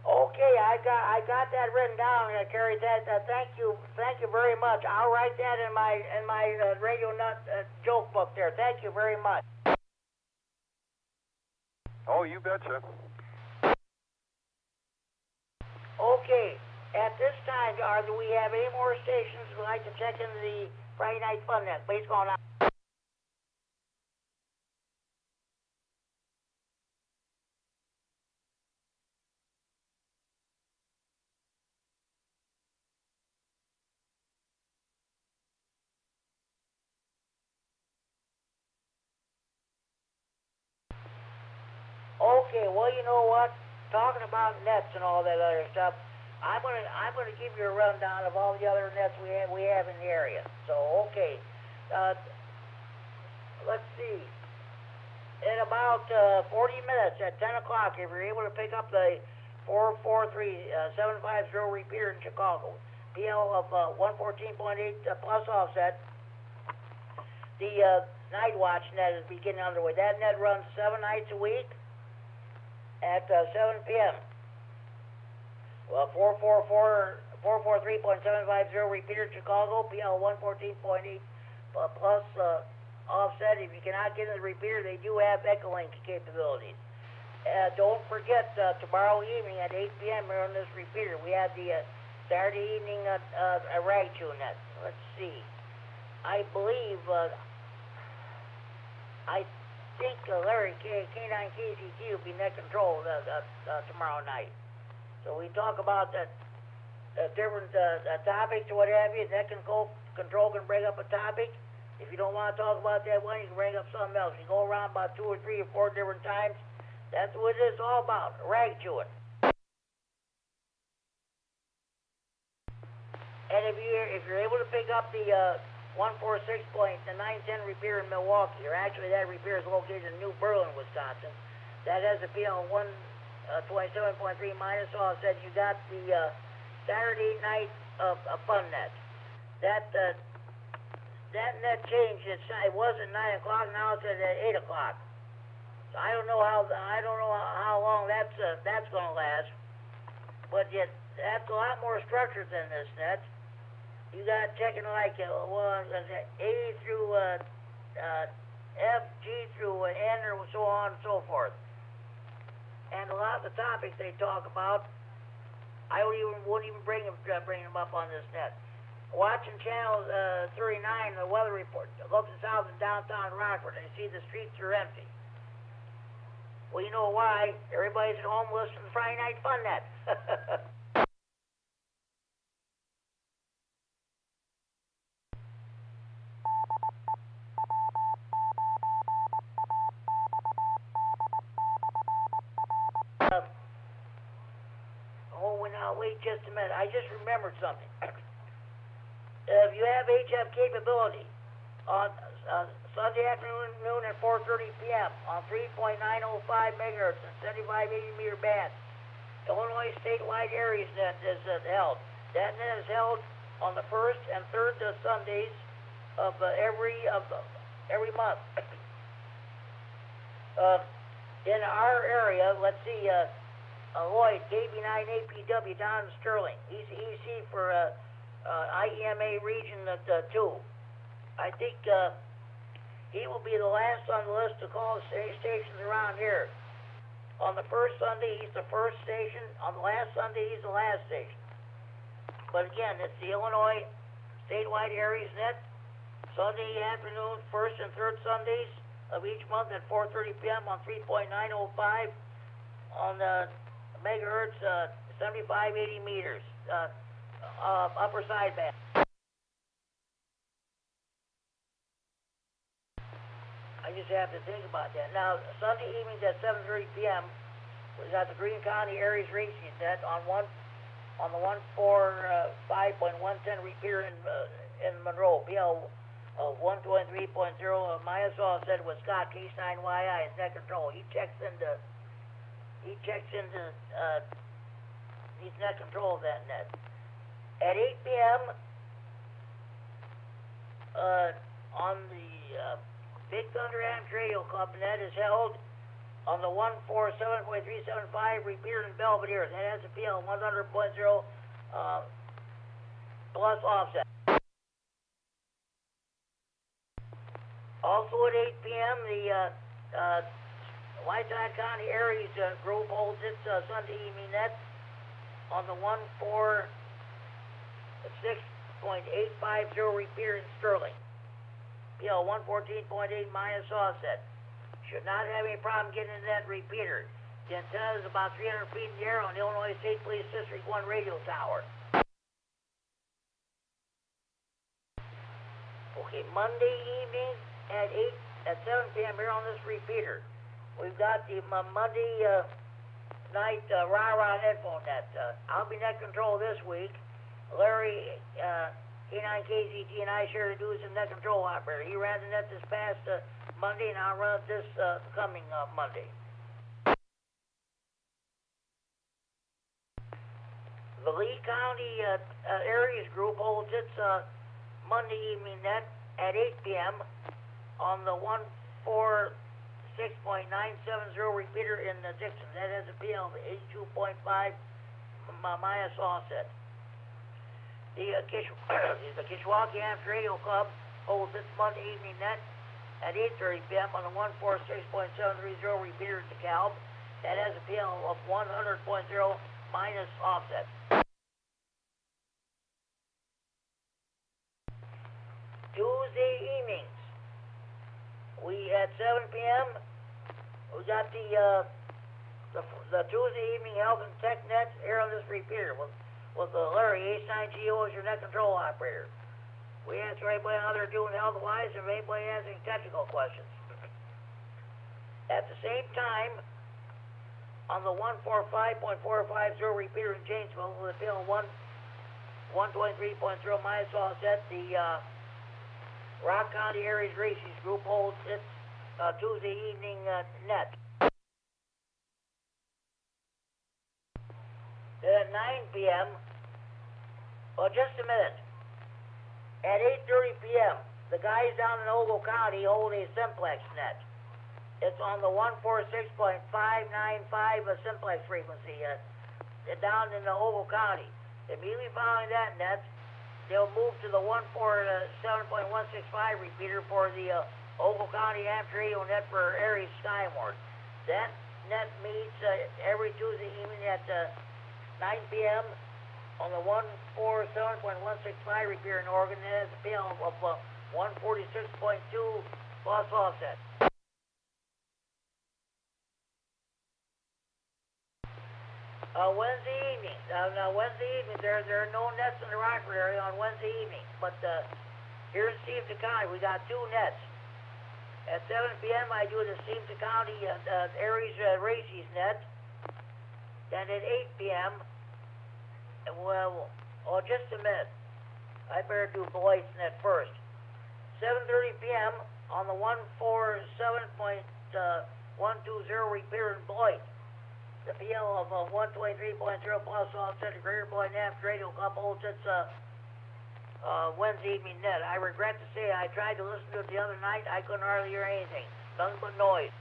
Speaker 1: Okay, I got that written down, Carrie. Thank you very much. I'll write that in my radio nut joke book there. Thank you very much.
Speaker 13: Oh, you betcha.
Speaker 1: Okay, at this time, do we have any more stations who'd like to check into the Friday Night Fun Net? Please call now. Okay, well, you know what? Talking about nets and all that other stuff, I'm gonna give you a rundown of all the other nets we have in the area. So, okay, let's see. In about 40 minutes at 10 o'clock, if you're able to pick up the 443-750 repeater in Chicago, PL of 114.8 plus offset, the night watch net is beginning underway. That net runs 7 nights a week at 7 p.m. Well, 443.750 repeater Chicago, PL 114.8 plus offset. If you cannot get in the repeater, they do have EchoLink capabilities. Don't forget, tomorrow evening at 8 p.m. here on this repeater, we have the Saturday evening rag tune net. Let's see. I believe, I think Larry K9KCT will be net control tomorrow night. So we talk about different topics or what have you. Net control can bring up a topic. If you don't want to talk about that one, you can bring up something else. You go around about 2 or 3 or 4 different times. That's what it's all about, rag chewing. And if you're able to pick up the 146.910 repeater in Milwaukee, or actually that repeater is located in New Berlin, Wisconsin, that has a PL 127.3 minus offset. You got the Saturday night fun net. That net changed. It was at 9 o'clock. Now it's at 8 o'clock. So I don't know how long that's going to last. But yet that's a lot more structured than this net. You got checking like A through F, G through N, or so on and so forth. And a lot of the topics they talk about, I wouldn't even bring them up on this net. Watching channel 39, the weather report, looking south in downtown Rockford, and you see the streets are empty. Well, you know why? Everybody's at home listening to Friday Night Fun Net. Now wait just a minute. I just remembered something. If you have HF capability on Sunday afternoon at 4:30 p.m. on 3.905 megahertz and 7580 meter bands, Illinois statewide areas net is held. That net is held on the first and third Sundays of every month. In our area, let's see. Lloyd, KD9APW down in Sterling. He's EC for IEMA Region 2. I think he will be the last on the list to call stations around here. On the first Sunday, he's the first station. On the last Sunday, he's the last station. But again, it's the Illinois statewide areas net. Sunday afternoon, first and third Sundays of each month at 4:30 p.m. on 3.905 on megahertz, 7580 meters, upper sideband. I just have to think about that. Now, Sunday evenings at 7:30 p.m., we got the Greene County Aries Racing net on the 145.110 repeater in Monroe, PL 123.0 minus offset with Scott K9YI is net control. He checks into he's net control of that net. At 8 p.m. On the Big Thunder Amps Radio Club net is held on the 147.375 repeater in Belvedere. That has a PL 100.0 plus offset. Also at 8 p.m. the Whiteside County Aries group holds its Sunday evening net on the 146.850 repeater in Sterling. PL 114.8 minus offset. Should not have any problem getting into that repeater. The antenna is about 300 feet in the air on the Illinois State Police District 1 radio tower. Okay, Monday evening at 7 p.m. here on this repeater. We've got the Monday night rah-rah headphone net. I'll be net control this week. Larry, K9KZT, and I share the duties as net control operator. He ran the net this past Monday, and I'll run it this coming Monday. The Lee County Aries group holds its Monday evening net at 8 p.m. on the 146.970 repeater in Dixon. That has a PL of 82.5 minus offset. The Kishwaukee Amateur Radio Club holds its Monday evening net at 8:30 p.m. on the 146.730 repeater in DeKalb. That has a PL of 100.0 minus offset. Tuesday evenings, we at 7 p.m. we got the Tuesday evening Health and Tech Nets here on this repeater with Larry H9GO as your net control operator. We answer anybody how they're doing health-wise and if anybody has any technical questions. At the same time, on the 145.450 repeater in Janesville with a PL 123.0 minus offset, the Rock County Aries Races Group holds its Tuesday evening net. At 9 p.m., well, just a minute. At 8:30 p.m., the guys down in Ogle County hold a simplex net. It's on the 146.595 simplex frequency down in the Ogle County. Immediately following that net, they'll move to the 147.165 repeater for the Ogle County Amateur Radio net for Aries Skyward. That net meets every Tuesday evening at 9 p.m. on the 147.165 repeater in Oregon. That has a PL of 146.2 plus offset. Wednesday evening. Now Wednesday evening, there are no nets in the Rockford area on Wednesday evening, but here in Stevenson County, we got 2 nets. At 7 p.m., I do the Stevenson County Aries Races net. Then at 8 p.m., well, just a minute. I better do Beloit's net first. 7:30 p.m. on the 147.120 repeater in Beloit. The PL of 123.0 plus offset, the Greater Beloit Amateur Radio Club holds its Wednesday evening net. I regret to say I tried to listen to it the other night. I couldn't hardly hear anything. Nothing but noise.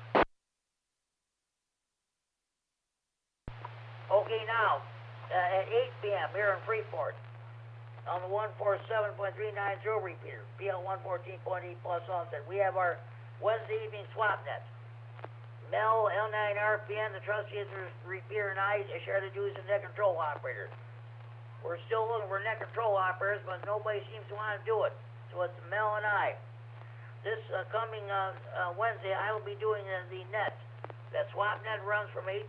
Speaker 1: Okay, now, at 8 p.m. here in Freeport, on the 147.390 repeater, PL 114.8 plus offset, we have our Wednesday evening swap net. Mel, L9RFD, the trustee of the repeater, and I share the duties of net control operator. We're still looking for net control operators, but nobody seems to want to do it. So it's Mel and I. This coming Wednesday, I will be doing the net. That swap net runs from 8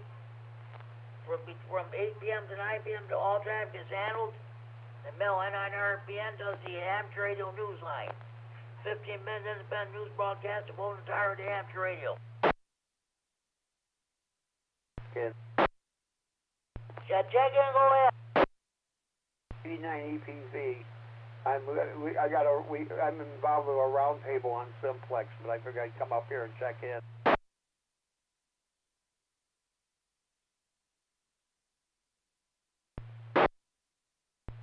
Speaker 1: p.m. to 9 p.m. to all time gets handled. And Mel, N9RFD, does the amateur radio news line. 15-minute independent news broadcast of both entire the amateur radio.
Speaker 18: Good.
Speaker 1: Check in, go ahead.
Speaker 18: K9EPZ. I'm involved with a roundtable on simplex, but I figured I'd come up here and check in.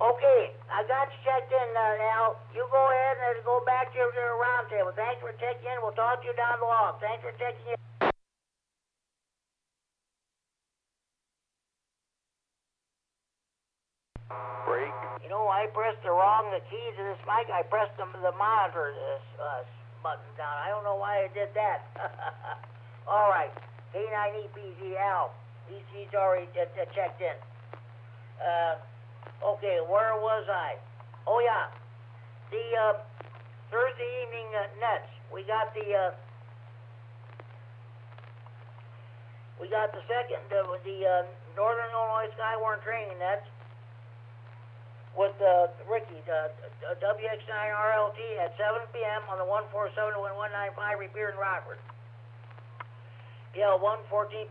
Speaker 1: Okay, I got you checked in, Al. You go ahead and go back to your roundtable. Thanks for checking in. We'll talk to you down the log. Thanks for checking in.
Speaker 14: Break.
Speaker 1: You know, I pressed the wrong keys to this mic. I pressed the monitor button down. I don't know why I did that. All right, K9EPZ, Al. DC's already checked in. Okay, where was I? Oh, yeah. The Thursday evening nets. We got the second, the Northern Illinois Skywarn training nets with Ricky, WX9RLT at 7 p.m. on the 147.195 repeater in Rockford. Yeah, 114.8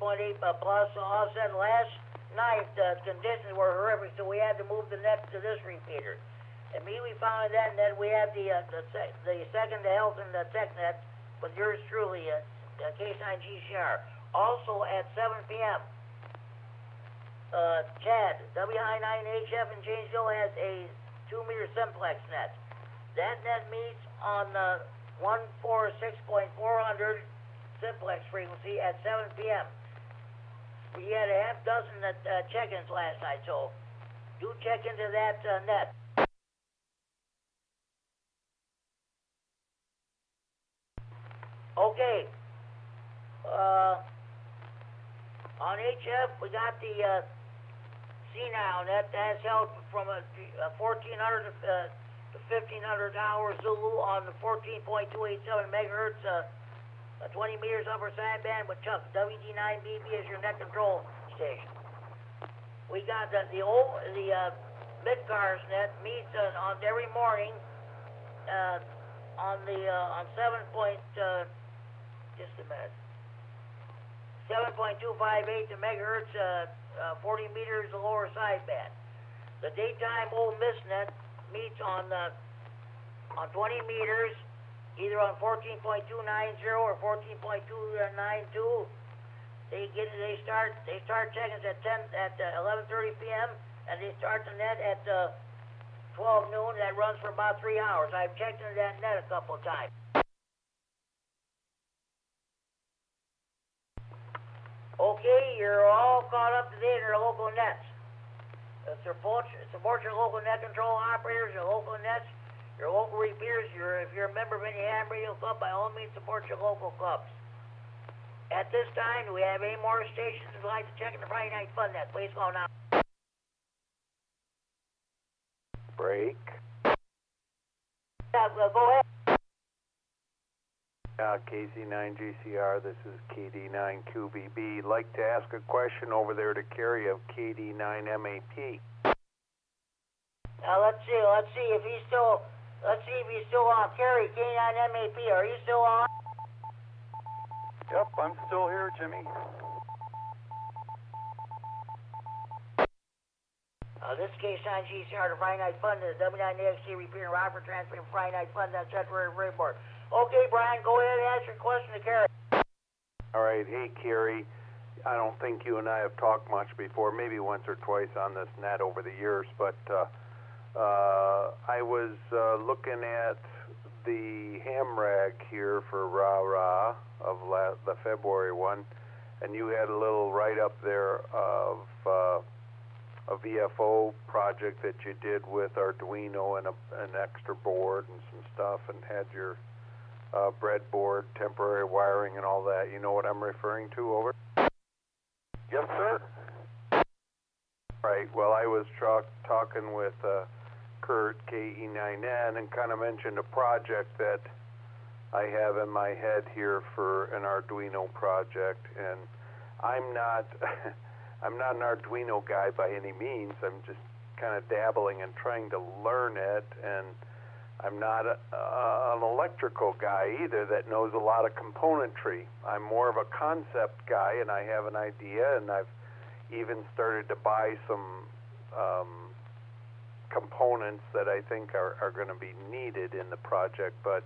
Speaker 1: plus offset. Last night, the conditions were horrific, so we had to move the net to this repeater. Immediately following that net, we had the second health and the tech net with yours truly, K9GCR. Also at 7 p.m., Chad, W9AXD in Janesville has a 2-meter simplex net. That net meets on 146.400 simplex frequency at 7 p.m. We had a half dozen check-ins last night, so do check into that net. Okay. On HF, we got the CNOW net that has held from 1,400 to 1,500 hours Zulu on the 14.287 megahertz, 20 meters upper sideband with Chuck. WD9MED is your net control station. We got the mid-cars net meets on every morning on 7.258 megahertz, 40 meters the lower sideband. The daytime Ole Miss net meets on 20 meters, either on 14.290 or 14.292. They start check-ins at 11:30 p.m. and they start the net at 12 noon. That runs for about 3 hours. I've checked into that net a couple of times. Okay, you're all caught up to date in your local nets. Support your local net control operators, your local nets, your local repeaters. If you're a member of any ham radio club, by all means support your local clubs. At this time, do we have any more stations who'd like to check in the Friday Night Fun net? Please call now.
Speaker 16: Break.
Speaker 1: Yeah, go ahead.
Speaker 16: KC9GCR, this is KD9QBB. Like to ask a question over there to Kerry of KD9MED.
Speaker 1: Let's see if he's still on. Kerry, K9MED, are you still on?
Speaker 13: Yep, I'm still here, Jimmy.
Speaker 1: This is K9GCR, the Friday Night Fun, the W9AXD Repeater and Rockford transmitting Friday Night Fun, that's February report. Okay, Brian, go ahead and ask your question to Kerry.
Speaker 16: All right, hey, Kerry. I don't think you and I have talked much before, maybe once or twice on this net over the years, but I was looking at the ham rag here for Rah-Rah of the February one, and you had a little write-up there of a VFO project that you did with Arduino and an extra board and some stuff, and had your breadboard, temporary wiring, and all that. You know what I'm referring to, over?
Speaker 13: Yes, sir.
Speaker 16: Right. Well, I was talking with Kurt, KD9MED, and kind of mentioned a project that I have in my head here for an Arduino project, and I'm not I'm not an Arduino guy by any means. I'm just kind of dabbling and trying to learn it, and I'm not an electrical guy either that knows a lot of componentry. I'm more of a concept guy, and I have an idea, and I've even started to buy some components that I think are going to be needed in the project, but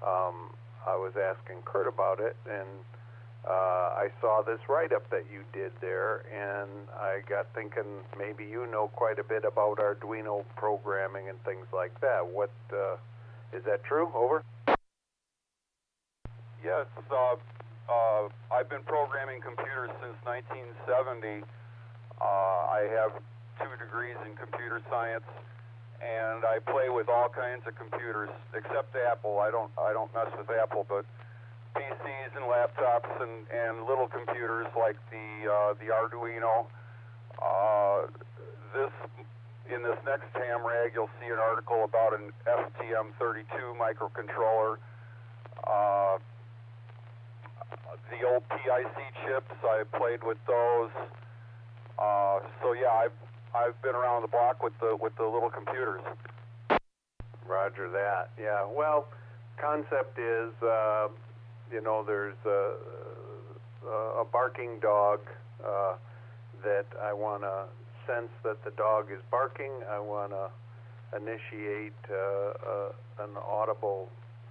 Speaker 16: I was asking Kurt about it, and I saw this write-up that you did there, and I got thinking maybe you know quite a bit about Arduino programming and things like that. What is that true? Over?
Speaker 13: Yes, I've been programming computers since 1970. I have 2 degrees in computer science, and I play with all kinds of computers except Apple. I don't mess with Apple, but PCs and laptops and little computers like the Arduino. In this next ham rag, you'll see an article about an STM32 microcontroller. The old PIC chips, I played with those. So yeah, I've been around the block with the little computers.
Speaker 16: Roger that. Yeah. Well, concept is, there's a barking dog that I want to sense that the dog is barking. I want to initiate an audible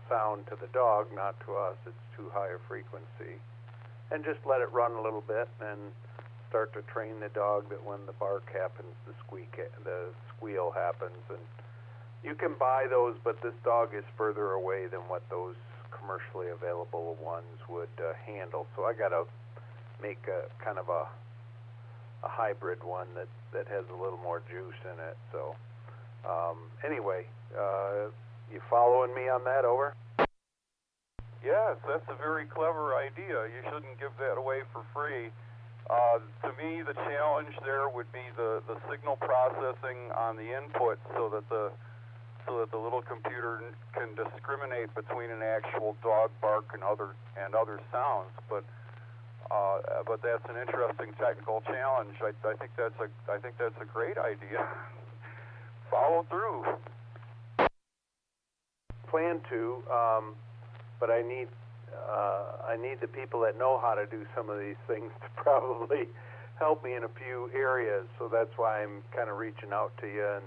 Speaker 16: sound to the dog, not to us. It's too high a frequency. And just let it run a little bit and start to train the dog that when the bark happens, the squeal happens. And you can buy those, but this dog is further away than what those commercially available ones would handle. So I got to make a kind of a hybrid one that has a little more juice in it. So anyway, you following me on that? Over.
Speaker 13: Yes, that's a very clever idea. You shouldn't give that away for free. To me, the challenge there would be the signal processing on the input, so that the little computer can discriminate between an actual dog bark and other sounds. But that's an interesting technical challenge. I think that's a great idea. Follow through.
Speaker 16: Plan to, but I need the people that know how to do some of these things to probably help me in a few areas. So that's why I'm kind of reaching out to you and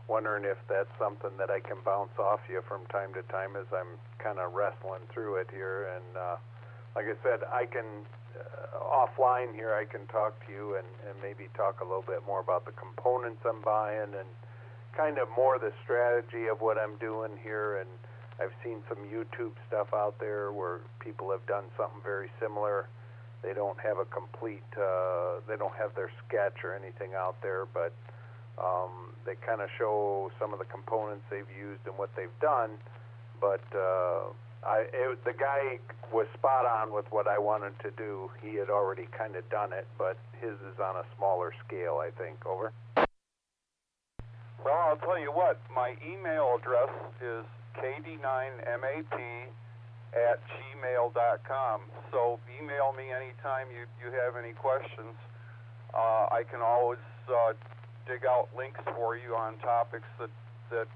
Speaker 16: wondering if that's something that I can bounce off you from time to time as I'm kind of wrestling through it here. And like I said, I can offline here I can talk to you and maybe talk a little bit more about the components I'm buying and kind of more the strategy of what I'm doing here. And I've seen some YouTube stuff out there where people have done something very similar. They don't have a complete, they don't have their sketch or anything out there, but they kind of show some of the components they've used and what they've done. But the guy was spot on with what I wanted to do. He had already kind of done it, but his is on a smaller scale, I think. Over.
Speaker 13: Well, I'll tell you what, my email address is KD9MED@gmail.com. So email me anytime you have any questions. I can always dig out links for you on topics that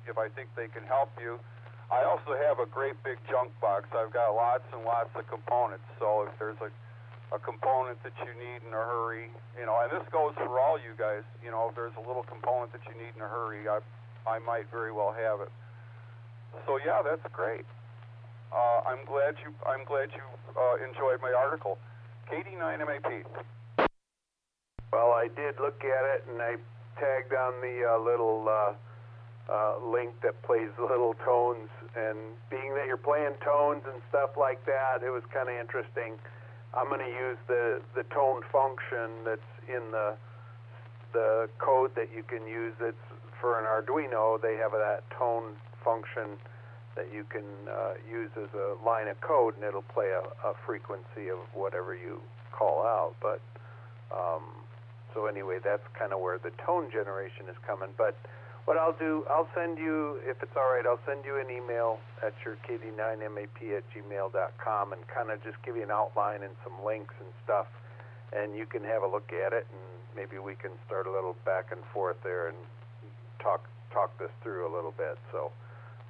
Speaker 13: if I think they can help you. I also have a great big junk box. I've got lots and lots of components. So if there's a component that you need in a hurry, and this goes for all you guys, if there's a little component that you need in a hurry, I might very well have it. So yeah, that's great. I'm glad you enjoyed my article. KD9MED.
Speaker 16: Well, I did look at it, and I tagged on the little link that plays little tones. And being that you're playing tones and stuff like that, it was kind of interesting. I'm going to use the tone function that's in the code that you can use. It's for an Arduino. They have that tone function that you can use as a line of code, and it'll play a frequency of whatever you call out. But so anyway, that's kind of where the tone generation is coming. But what I'll do, I'll send you, if it's all right, I'll send you an email at your KD9MEP@gmail.com and kind of just give you an outline and some links and stuff, and you can have a look at it, and maybe we can start a little back and forth there and talk this through a little bit. So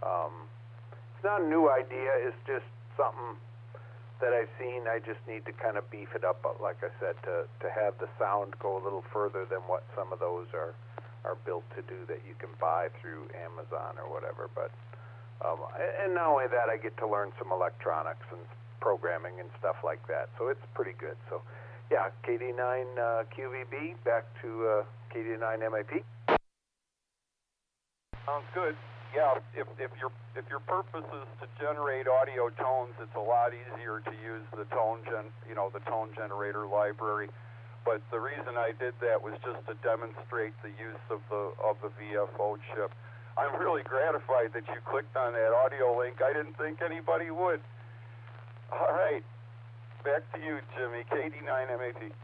Speaker 16: it's not a new idea, it's just something that I've seen. I just need to kind of beef it up, like I said, to have the sound go a little further than what some of those are built to do that you can buy through Amazon or whatever. But and not only that, I get to learn some electronics and programming and stuff like that, so it's pretty good. So yeah, KD9QVB back to KD9MEP.
Speaker 13: Sounds good. Yeah, if your purpose is to generate audio tones, it's a lot easier to use the tone generator library. But the reason I did that was just to demonstrate the use of the VFO chip. I'm really gratified that you clicked on that audio link. I didn't think anybody would. All right, back to you, Jimmy. KD9MED.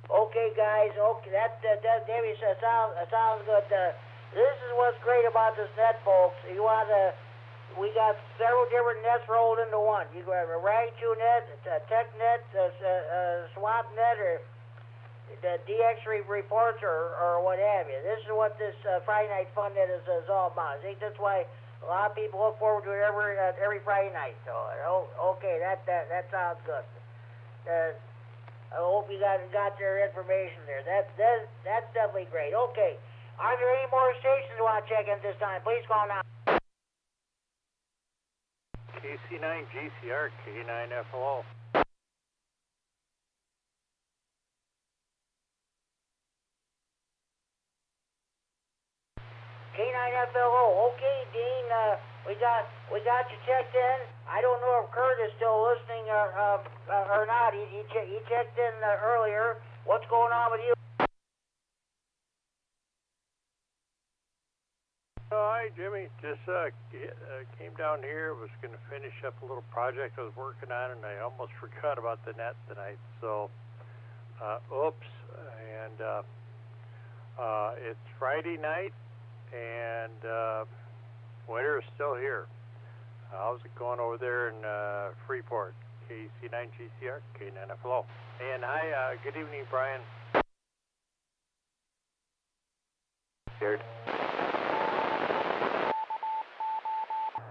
Speaker 1: Okay, guys. Okay, that Davey says sounds good. This is what's great about this net, folks. We got several different nets rolled into one. You got a Rag2 net, a Tech net, Swamp net, or the DX reports, or what have you. This is what this Friday Night Fun Net is all about. I think that's why a lot of people look forward to it every Friday night. So, okay, that sounds good. I hope you got their information there. That's definitely great. Okay. Are there any more stations you want to check in this time? Please call now.
Speaker 18: KC9GCR, K9FLO.
Speaker 1: K9FLO. Okay, Dean. We got you checked in. I don't know if Kurt is still listening or not. He checked in earlier. What's going on with you?
Speaker 8: Oh, hi, Jimmy. Just came down here. Was going to finish up a little project I was working on, and I almost forgot about the net tonight. So, oops. And it's Friday night, and winter is still here. How's it going over there in Freeport? KC9GCR, K9FLO. And hi, good evening, Brian.
Speaker 14: Scared?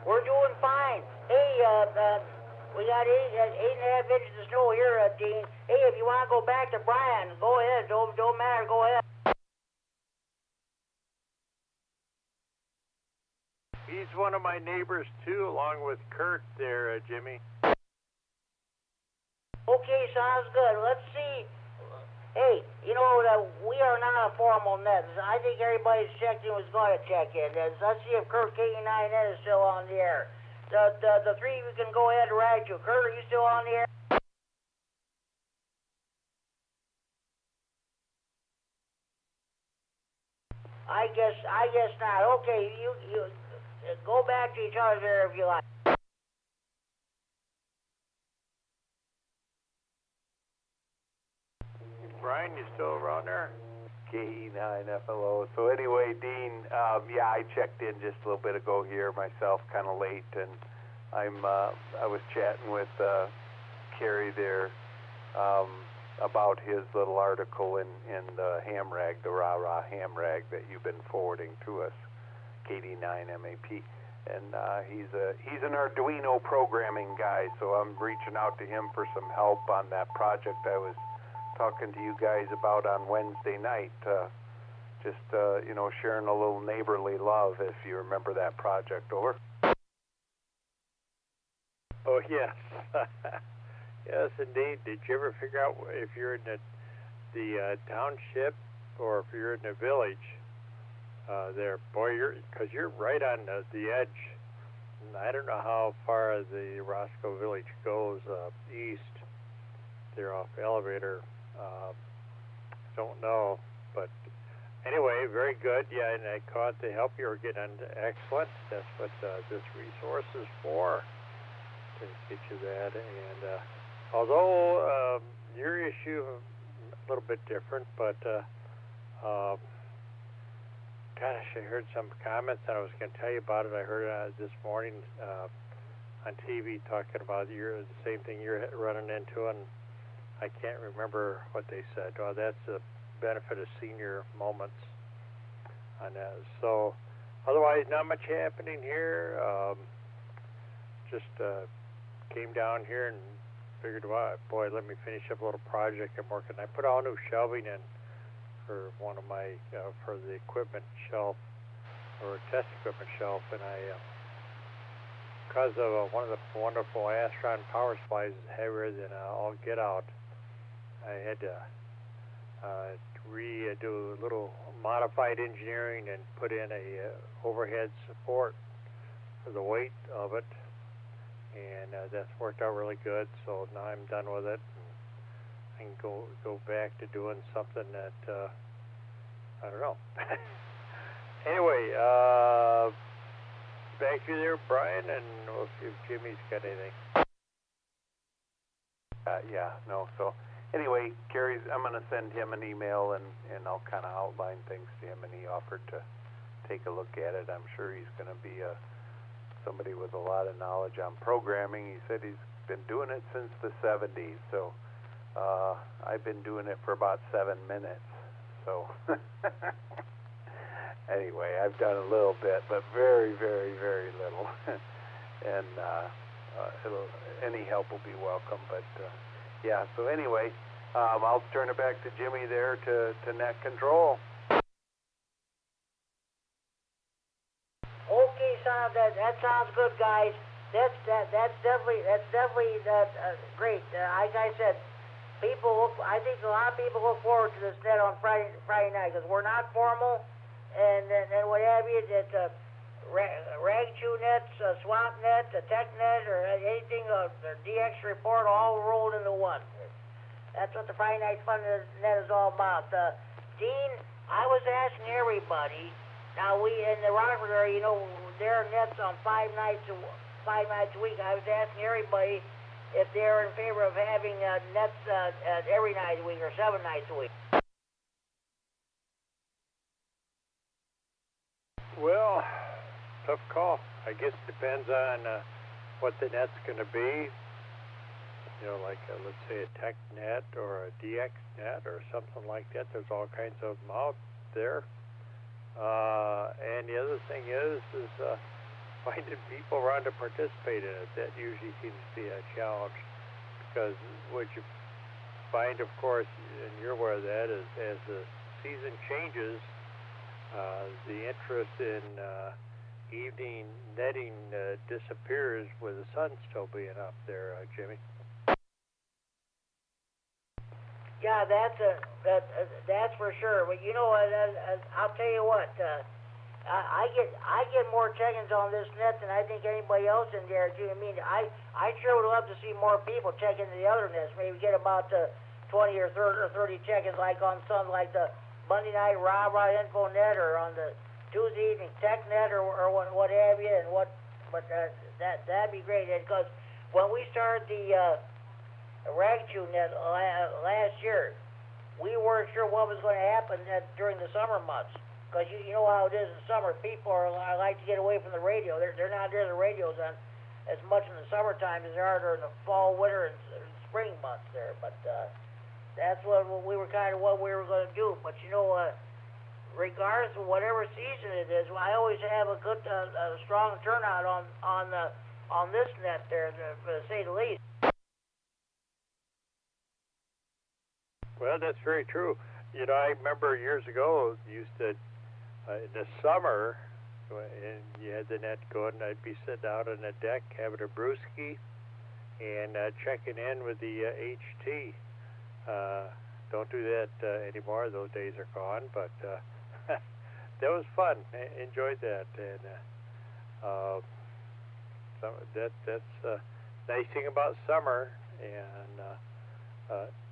Speaker 1: We're doing fine. Hey, we got 8.5 inches of snow here, Dean. Hey, if you want to go back to Brian, go ahead. Don't matter. Go ahead.
Speaker 8: He's one of my neighbors too, along with Kurt there, Jimmy.
Speaker 1: Okay, sounds good. Let's see. Hey, you know, we are not a formal net. I think everybody's checked in was going to check in. Let's see if Kurt K9MED is still on the air. The three we can go ahead and ride you. Kurt, are you still on the air? I guess not. Okay, you go back to each other's air if you like.
Speaker 8: Brian, you still around there?
Speaker 16: K9FLO. So anyway, Dean, yeah, I checked in just a little bit ago here myself, kind of late, and I was chatting with Kerry there about his little article in the ham rag, the rah-rah ham rag that you've been forwarding to us, KD9MED. And he's an Arduino programming guy, so I'm reaching out to him for some help on that project I was talking to you guys about on Wednesday night. Just you know, sharing a little neighborly love, if you remember that project. Over.
Speaker 8: Oh, yes. Yes, indeed. Did you ever figure out if you're in the township or if you're in the village there? Boy, because you're right on the edge. I don't know how far the Roscoe Village goes east. They're off Elevator. Don't know, but anyway, very good. Yeah, and I caught the help you were getting on. Excellent. That's what this resource is for, to get you that. And although your issue a little bit different, but gosh, I heard some comments that I was going to tell you about it. I heard this morning on TV talking about the same thing you're running into, and I can't remember what they said. Oh, that's the benefit of senior moments on that. So, otherwise, not much happening here. Just came down here and figured, well, boy, let me finish up a little project I'm working. I put all new shelving in for one of my for the equipment shelf or test equipment shelf, and I because of one of the wonderful Astron power supplies is heavier than all get out. I had to do a little modified engineering and put in a overhead support for the weight of it, and that's worked out really good. So now I'm done with it, and I can go back to doing something that I don't know. Anyway, back to you there, Brian, and we'll see if Jimmy's got anything.
Speaker 16: Yeah, no, so anyway, Kerry's, I'm going to send him an email, and I'll kind of outline things to him, and he offered to take a look at it. I'm sure he's going to be somebody with a lot of knowledge on programming. He said he's been doing it since the 70s, so I've been doing it for about 7 minutes. So anyway, I've done a little bit, but very, very, very little. And any help will be welcome, but yeah, so anyway, I'll turn it back to Jimmy there to net control.
Speaker 1: Okay, son, that sounds good, guys. That's definitely great. Like I said, I think a lot of people look forward to this net on Friday night because we're not formal, and what have you. That rag chew nets, swamp net, tech net, or anything, or DX report, all rolled into one. That's what the Friday Night Fun Net is all about. Dean, I was asking everybody. Now we in the Rockford area, you know, there are nets on 5 nights a week. I was asking everybody if they're in favor of having nets every night a week or 7 nights a week.
Speaker 18: Well, tough call. I guess it depends on what the net's going to be. You know, like let's say a tech net or a DX net or something like that. There's all kinds of them out there. And the other thing is finding people around to participate in it. That usually seems to be a challenge, because what you find, of course, and you're aware of that, is as the season changes, the interest in evening netting disappears with the sun still being up there, Jimmy.
Speaker 1: Yeah, that's for sure. But you know, I'll tell you what, I get more check-ins on this net than I think anybody else in there. Do you know what I mean? I sure would love to see more people check into the other nets. Maybe get about 20 or 30 check-ins, like on some, like the Monday night Rah-Rah Info Net, or on the Tuesday evening Tech Net, or what have you. And that'd be great, because when we started the rag chew net last year, we weren't sure what was going to happen during the summer months, because you know how it is in summer. People like to get away from the radio. They're not near the radios on as much in the summertime as they are during the fall, winter, and spring months there. But that's what we were going to do. But you know, regardless of whatever season it is, I always have a good, strong turnout on this net there, to say the least.
Speaker 18: Well, that's very true. You know, I remember years ago, used to, in the summer, and you had the net going, I'd be sitting out on the deck having a brewski and checking in with the HT. Don't do that anymore. Those days are gone, but that was fun. I enjoyed that. And that's the nice thing about summer. And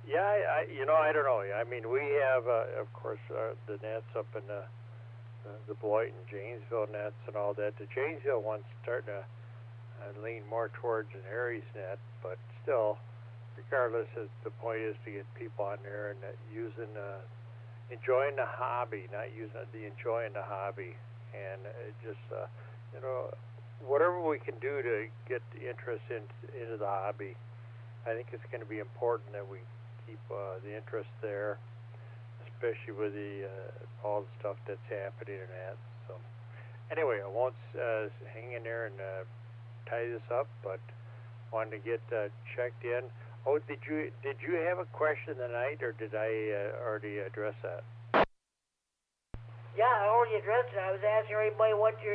Speaker 18: yeah, you know, I don't know. I mean, we have, of course, the nets up in the Beloit and Janesville nets and all that. The Janesville one's starting to lean more towards an Aries net, but still, regardless, the point is to get people on there and enjoying the hobby, not enjoying the hobby, and just you know, whatever we can do to get the interest into the hobby. I think it's going to be important that we keep the interest there, especially with all the stuff that's happening in that. So, anyway, I won't hang in there and tie this up, but wanted to get checked in. Oh, did you have a question tonight, or did I already address that?
Speaker 1: Yeah, I already addressed it. I was asking everybody what you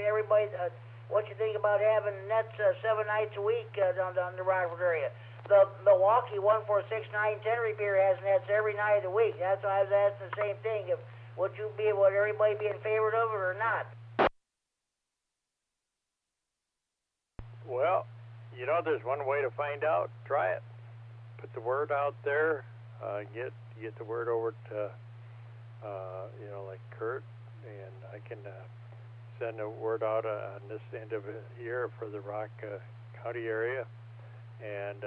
Speaker 1: think about having nets 7 nights a week on the Rockford area. The Milwaukee 146-910 Repeater has nets every night of the week. That's why I was asking the same thing. Would everybody be in favor of it or not?
Speaker 18: Well, you know, there's one way to find out. Try it. Put the word out there. Get the word over to you know, like Kurt, and I can send a word out on this end of it here for the Rock County area, and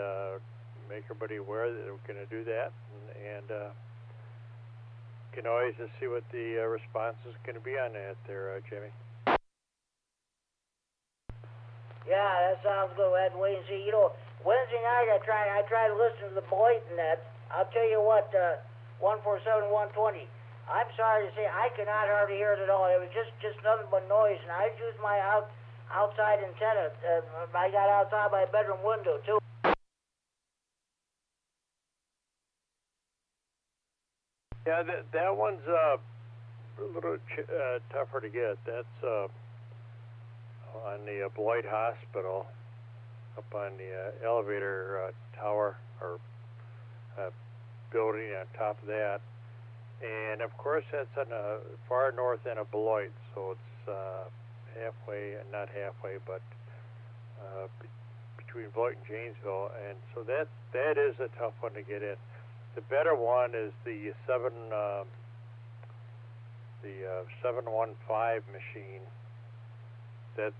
Speaker 18: make everybody aware that we're going to do that, and can always just see what the response is going to be on that there, Jimmy.
Speaker 1: Yeah, that sounds good. We'll have to wait and see. You know, Wednesday night I try to listen to the Beloit net. I'll tell you what, 147, 120. I'm sorry to say, I cannot hardly hear it at all. It was just nothing but noise, and I used my outside antenna. I got outside my bedroom window too.
Speaker 18: Yeah, that one's a little tougher to get. That's on the Beloit Hospital, up on the elevator tower or building on top of that. And of course, that's on the far north end of Beloit, so it's halfway, not halfway, but between Beloit and Janesville, and so that is a tough one to get in. The better one is the 715 machine. That's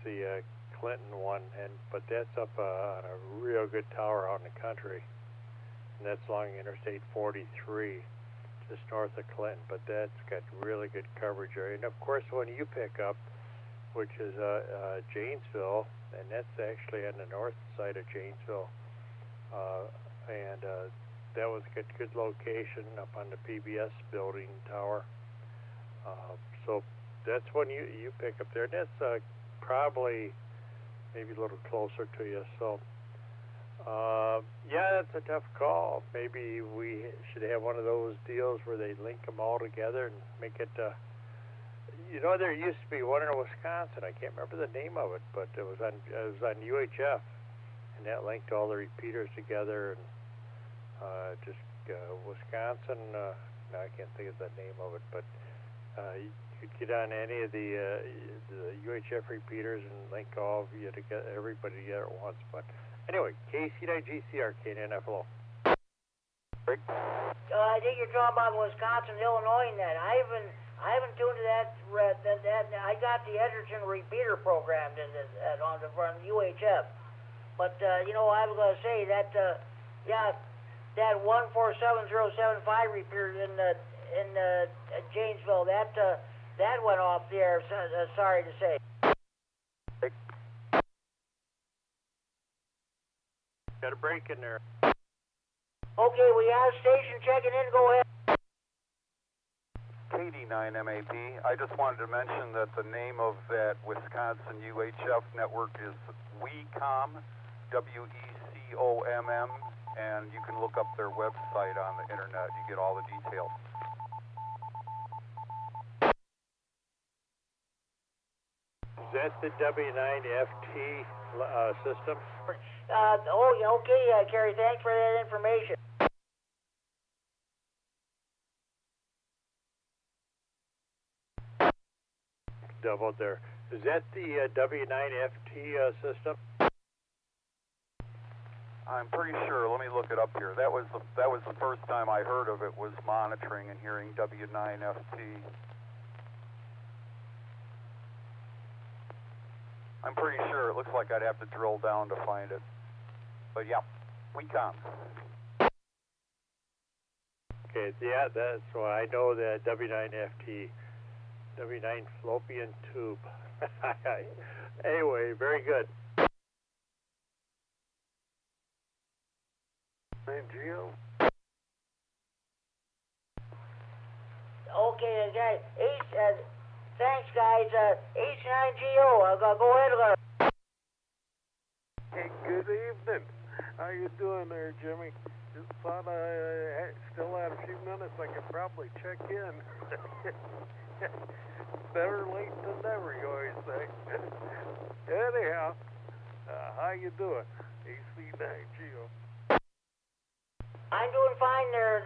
Speaker 18: the Clinton one, but that's up on a real good tower out in the country, and that's along Interstate 43, just north of Clinton. But that's got really good coverage area. And of course, one you pick up, which is Janesville, and that's actually on the north side of Janesville, and that was a good location up on the PBS building tower. So that's one you pick up there. That's probably maybe a little closer to you. So yeah, that's a tough call. Maybe we should have one of those deals where they link them all together and make it. You know, there used to be one in Wisconsin. I can't remember the name of it, but it was on UHF, and that linked all the repeaters together. And Wisconsin. No, I can't think of the name of it, but you could get on any of the UHF repeaters and link all of you together, everybody together at once. But anyway, KC9GCR, K9FLO. Rick?
Speaker 1: I think you're talking about Wisconsin, Illinois, net. I haven't tuned to that. I got the Edgerton repeater programmed in on the UHF, but you know, I was going to say that that 147075 repeater in Janesville, that went off the air. Sorry to say.
Speaker 18: Got a break in there.
Speaker 1: Okay, we have station checking in. Go ahead.
Speaker 13: KD9MED. I just wanted to mention that the name of that Wisconsin UHF network is WECOM, WECOMM, and you can look up their website on the internet. You get all the details.
Speaker 18: Is that the W9FT system?
Speaker 1: Okay, Kerry, thanks for that information.
Speaker 18: Double there. Is that the W9FT system?
Speaker 13: I'm pretty sure. Let me look it up here. That was the first time I heard of it, was monitoring and hearing W9FT. I'm pretty sure. It looks like I'd have to drill down to find it. But yeah, WECOM.
Speaker 18: Okay, yeah, that's why I know the W9FT, W9 fallopian tube. Anyway, very good.
Speaker 15: Geo.
Speaker 1: Okay, guys. Thanks, guys. H9GO. Go ahead.
Speaker 15: Hey, good evening. How you doing there, Jimmy? Just thought I still had a few minutes. I could probably check in. Better late than never, you always say. Anyhow, how you doing? AC9GO.
Speaker 1: I'm doing fine there,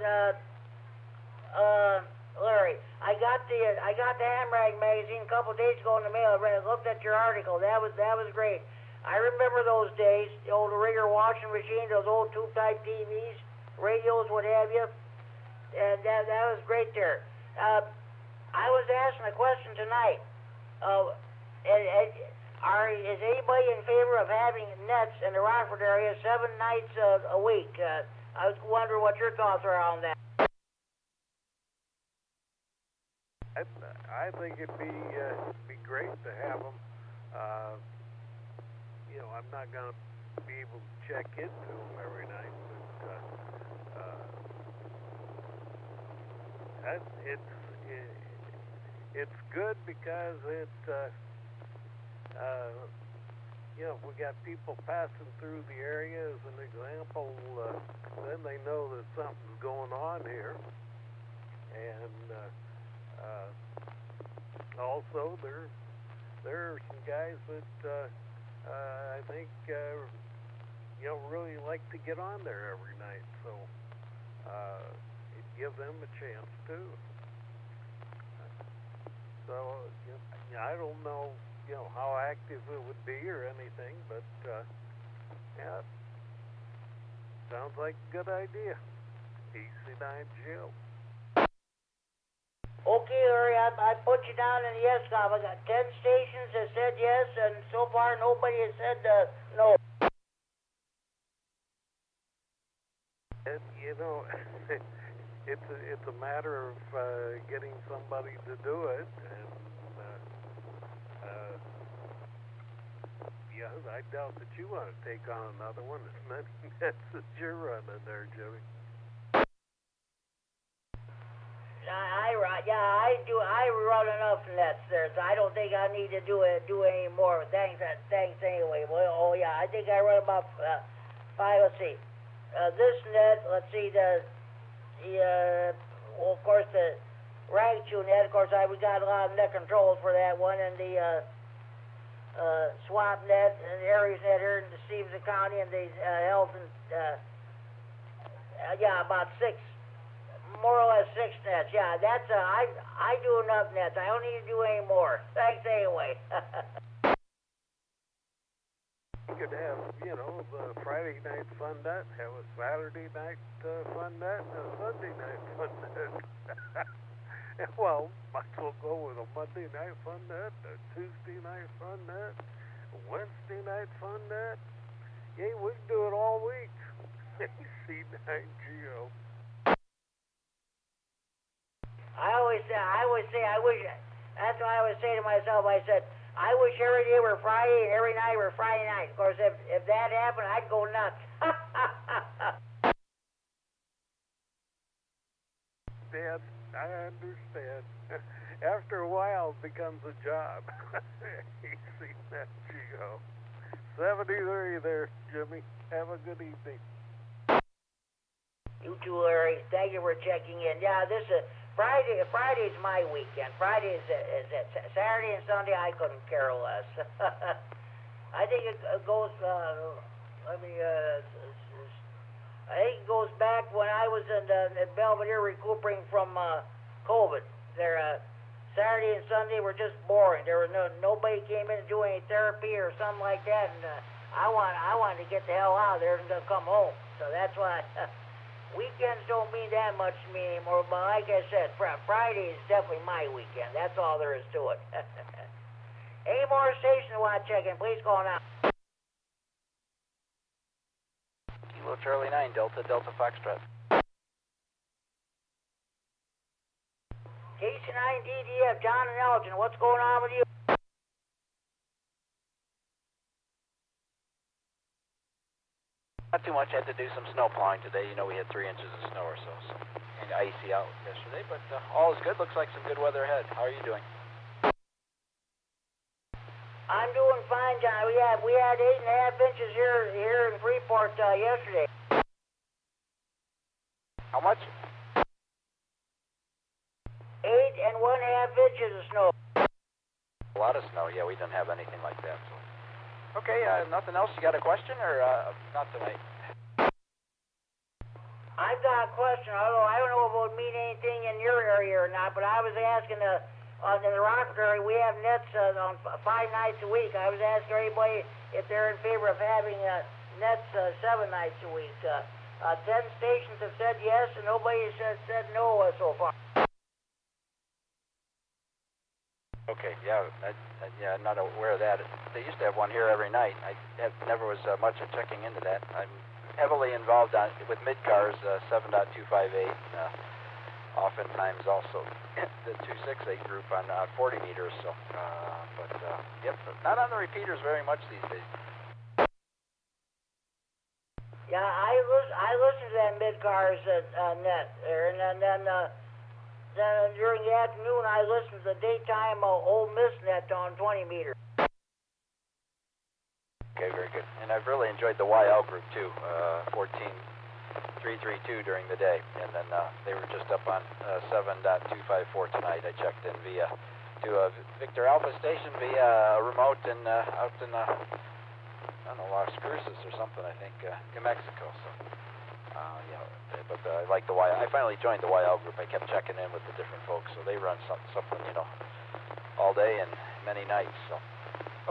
Speaker 1: Larry. I got the Hamrag magazine a couple days ago in the mail. I looked at your article. That was great. I remember those days, the old rigger washing machine, those old tube-type TVs, radios, what have you. And that was great there. I was asking a question tonight. Is anybody in favor of having nets in the Rockford area 7 nights a week? I was wondering what your thoughts are on that.
Speaker 15: I think it'd be great to have them. You know, I'm not going to be able to check into them every night, but it's good because you know, if we got people passing through the area as an example, then they know that something's going on here. And also, there are some guys that I think you know, really like to get on there every night, so it'd give them a chance too.
Speaker 18: So I don't know, how active it would be or anything, but yeah, sounds like a good idea. KC9GO.
Speaker 1: Okay, Larry, I put you down in the yes column. I got 10 stations that said yes, and so far nobody has said no.
Speaker 18: And, it's a matter of getting somebody to do it, and I doubt that you want to take on another one as many nets as you're running there, Jimmy.
Speaker 1: I run enough nets there, so I don't think I need to do any more. Thanks anyway. Well, I think I run about 5. Let's see. This net, let's see, well, of course, the Ragchu net, of course, we got a lot of net controls for that one, and the Swamp net, and the Aries net here in the Stevenson County, and the Health, and, about 6. More or less 6 nets. Yeah, that's I do enough nets. I don't need to do any more. Thanks anyway.
Speaker 18: You could have, the Friday night fun net, have a Saturday night fun net, and a Sunday night fun net. Well, might as well go with a Monday night fun net, a Tuesday night fun net, a Wednesday night fun net. Yeah, we can do it all week. KC9GO.
Speaker 1: I always say, I wish, that's what I always say to myself. I said, I wish every day were Friday and every night were Friday night. Of course, if that happened, I'd go nuts.
Speaker 18: Dad, I understand. After a while, it becomes a job. KC9GO. 73 there, Jimmy. Have a good evening.
Speaker 1: You too, Larry. Thank you for checking in. Yeah, this is Friday's my weekend. Friday is Saturday and Sunday. I couldn't care less. I think it goes. I think it goes back when I was in Belvedere recuperating from COVID. Saturday and Sunday were just boring. There was nobody came in to do any therapy or something like that, and I wanted to get the hell out of there and come home. So that's why. Weekends don't mean that much to me anymore, but like I said, Friday is definitely my weekend. That's all there is to it. Any more stations want to check in, please call now.
Speaker 5: Kilo Charlie 9, Delta Foxtrot.
Speaker 1: KC9DDF, John and Elgin, what's going on with you?
Speaker 5: Not too much. I had to do some snow plowing today. We had 3 inches of snow or so, and icy out yesterday. But all is good. Looks like some good weather ahead. How are you doing?
Speaker 1: I'm doing fine, John. We had 8.5 inches here in Freeport yesterday.
Speaker 5: How much?
Speaker 1: 8.5 inches of snow.
Speaker 5: A lot of snow. Yeah, we didn't have anything like that. So. Okay, nothing else? You got a question, or not tonight?
Speaker 1: I've got a question, although I don't know if it would mean anything in your area or not, but I was asking in the Rockford area, we have nets on 5 nights a week. I was asking everybody if they're in favor of having nets 7 nights a week. 10 stations have said yes, and nobody has said no so far.
Speaker 5: Okay, yeah, I'm not aware of that. They used to have one here every night. I never was much of checking into that. I'm heavily involved with mid-cars, 7.258, oftentimes also the 268 group on 40 meters. So, yep, not on the repeaters very much these days.
Speaker 1: Yeah, I listen to that mid-cars net there, and then during the afternoon, I listen to the daytime Ole Miss net on 20 meters.
Speaker 5: Okay, very good. And I've really enjoyed the YL group too, 14332 during the day, and then they were just up on 7.254 tonight. I checked in to a Victor Alpha station via remote and out in I don't know, Las Cruces or something. I think New Mexico. So. But I like the YL. I finally joined the YL group. I kept checking in with the different folks, so they run something
Speaker 19: all day and many nights. So,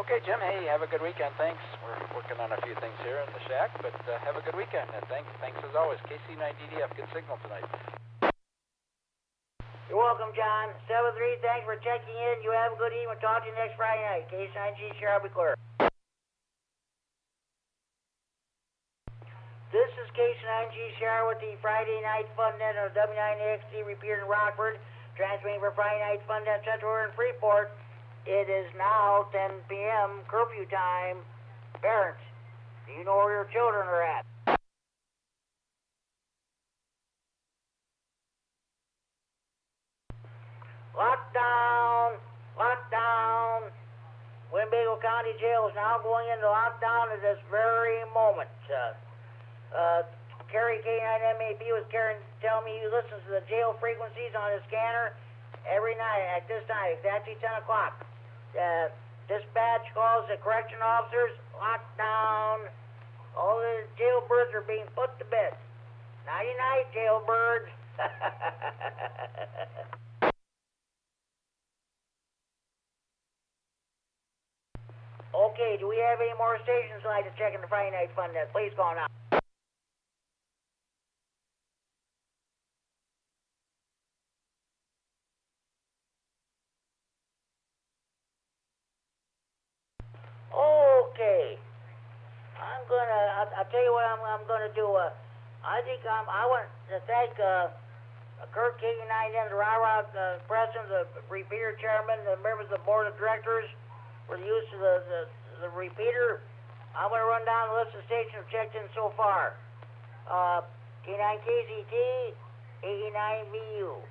Speaker 19: okay, Jim. Hey, have a good weekend. Thanks. We're working on a few things here in the shack, but have a good weekend. And thanks as always. KC9DDF. Good signal tonight.
Speaker 1: You're welcome, John. 7-3. Thanks for checking in. You have a good evening. We'll talk to you next Friday night. KC9GCR, I'll be clear. This is KC9GCR with the Friday Night Fun Net of W9AXD Repeater in Rockford, transmitting for Friday Night Fun Net Central in Freeport. It is now 10 p.m. curfew time. Parents, do you know where your children are at? Lockdown! Lockdown! Winnebago County Jail is now going into lockdown at this very moment. Kerry K9MED was telling me he listens to the jail frequencies on his scanner every night at this time, exactly 10 o'clock. Dispatch calls the correction officers, lockdown. All the jailbirds are being put to bed. Nighty-night, jailbirds. Okay, do we have any more stations I'd like to check in the Friday Night Fun Net? Please call now. Okay. I'll tell you what I'm gonna do. I think I want to thank Kurt KD9MED, the president, the repeater chairman, the members of the board of directors for the use of the repeater. I'm gonna run down the list of stations checked in so far. K9KZT, KD9VU,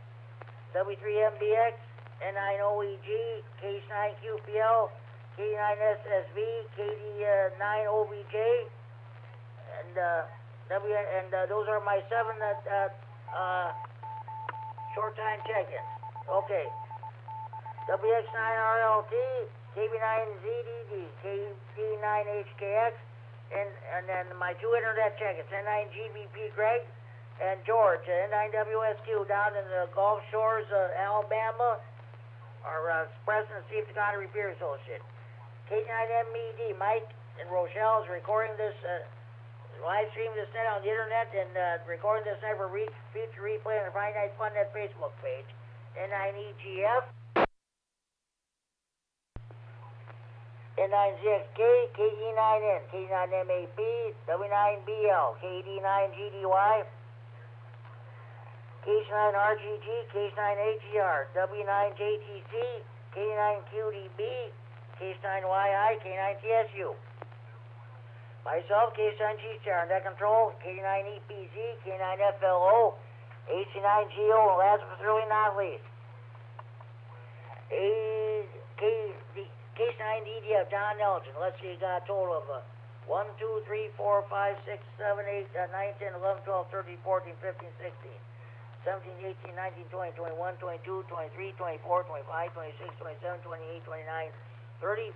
Speaker 1: W3MBX, N9OEG, K9QPL, K9SSV, KD9OBJ, and those are my 7 short time check-ins. Okay. WX9RLT, KB9ZDD, KD9HKX, and then my 2 internet check-ins, N9GBP Greg and George, N9WSQ down in the Gulf Shores, Alabama, our President Steve County Repair Associate. K9MED, Mike and Rochelle is recording this, live stream this night on the internet and recording this night for future replay on the Friday Night Fun Net Facebook page. N9EGF, N9ZXK, KD9N, K9MAP, W9BL, KD9GDY, K9RGG, K9AGR, W9JTC, K9QDB, K9YI, K9TSU. Myself, K9GCR, net control, K9EPZ, K9FLO, AC9GO, and last but certainly not least, K9DDF, John Elgin. Let's see, you got a total of 1, 2, 3, 4, 5, 6, 7, 8, 9, 10, 11, 12, 13, 14, 15, 16. 17, 18, 19, 20, 21, 22, 23, 24, 25, 26, 27, 28, 29, 30,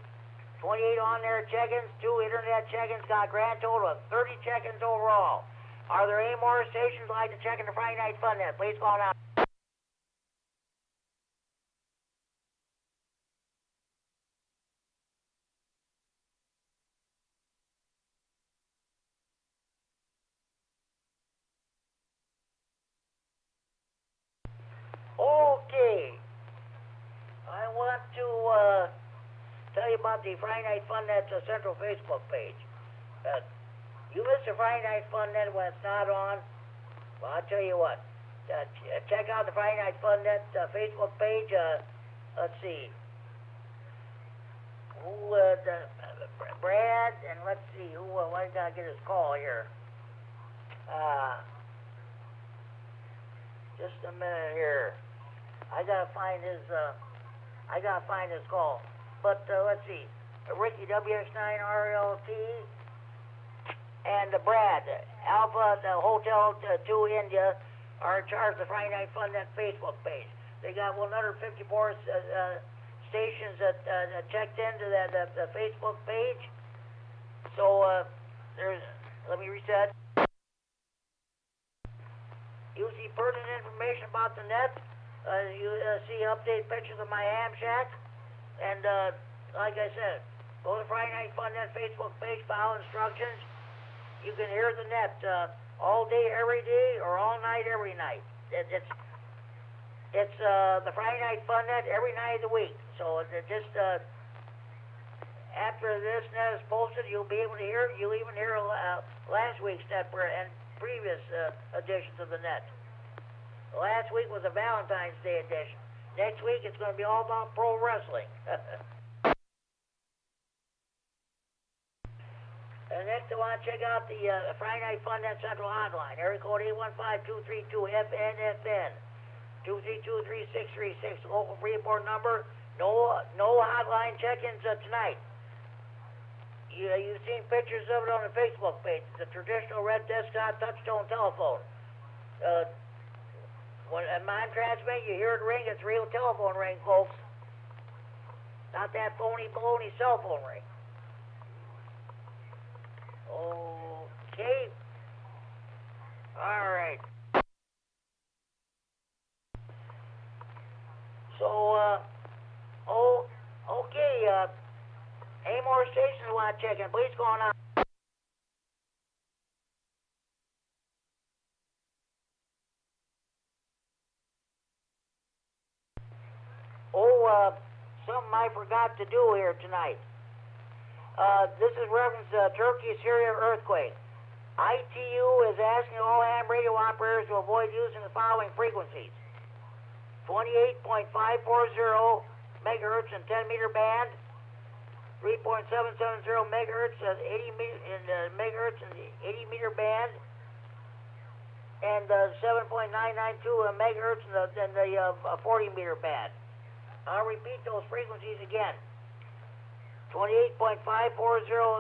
Speaker 1: 28 on there check-ins, 2 internet check-ins, got a grand total of 30 check-ins overall. Are there any more stations you'd like to check in the Friday Night Fun Net? Please call now. Okay. I want to tell you about the Friday Night Fun Net Central Facebook page. You miss the Friday Night Fun Net when it's not on. Well, I'll tell you what. Check out the Friday Night Fun Net Facebook page. Let's see. Brad, and let's see. Why did I get his call here? Just a minute here. I gotta find his call. But let's see. Ricky WX9RLT and Brad Alpha Hotel 2 India are in charge of the Friday Night Fun Net Facebook page. They got 154 stations that checked into the Facebook page. So let me reset. You see pertinent information about the net. You see update pictures of my ham shack. And like I said, go to Friday Night Fun Net Facebook page, follow instructions. You can hear the net all day, every day, or all night, every night. It's the Friday Night Fun Net every night of the week. So just after this net is posted, you'll be able to hear it. You'll even hear last week's net and previous editions of the net. Last week was a Valentine's Day edition. Next week it's going to be all about pro wrestling. And next I want to check out the Friday Night Fun Net Central Hotline. Area code 815-232-FNFN. 232-3636. Local Freeport number. No hotline check-ins tonight. You've seen pictures of it on the Facebook page. It's a traditional red desktop touchtone telephone. When a mine transmit, you hear it ring. It's a real telephone ring, folks. Not that phony baloney cell phone ring. Okay. All right. So, okay. Any more stations you want to check in? Please go on. Something I forgot to do here tonight. This is reference to Turkey, Syria earthquake. ITU is asking all ham radio operators to avoid using the following frequencies: 28.540 megahertz in 10-meter band, 3.770 megahertz in 80 meter band, and 7.992 megahertz in the 40-meter band. I'll repeat those frequencies again. 28.540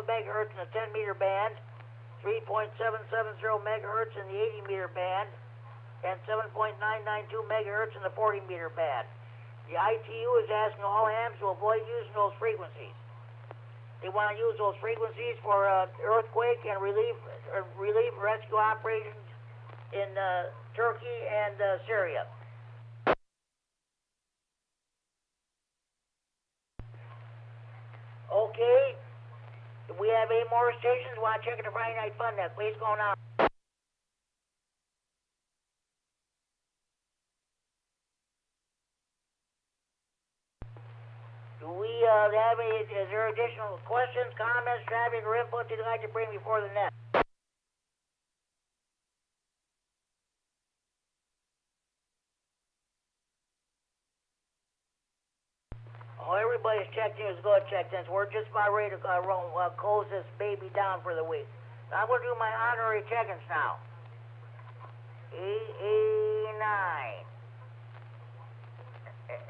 Speaker 1: megahertz in the 10-meter band, 3.770 megahertz in the 80-meter band, and 7.992 megahertz in the 40-meter band. The ITU is asking all hams to avoid using those frequencies. They want to use those frequencies for earthquake and relief rescue operations in Turkey and Syria. Okay. If we have any more stations, want to check in the Friday Night Fun Net. Please go now. Do we have any, is there additional questions, comments, traffic, or input you'd like to bring before the net? Oh, everybody's checked in. Let's go ahead and check in. So we're just about ready to close this baby down for the week. Now I'm going to do my honorary check-ins now. AA9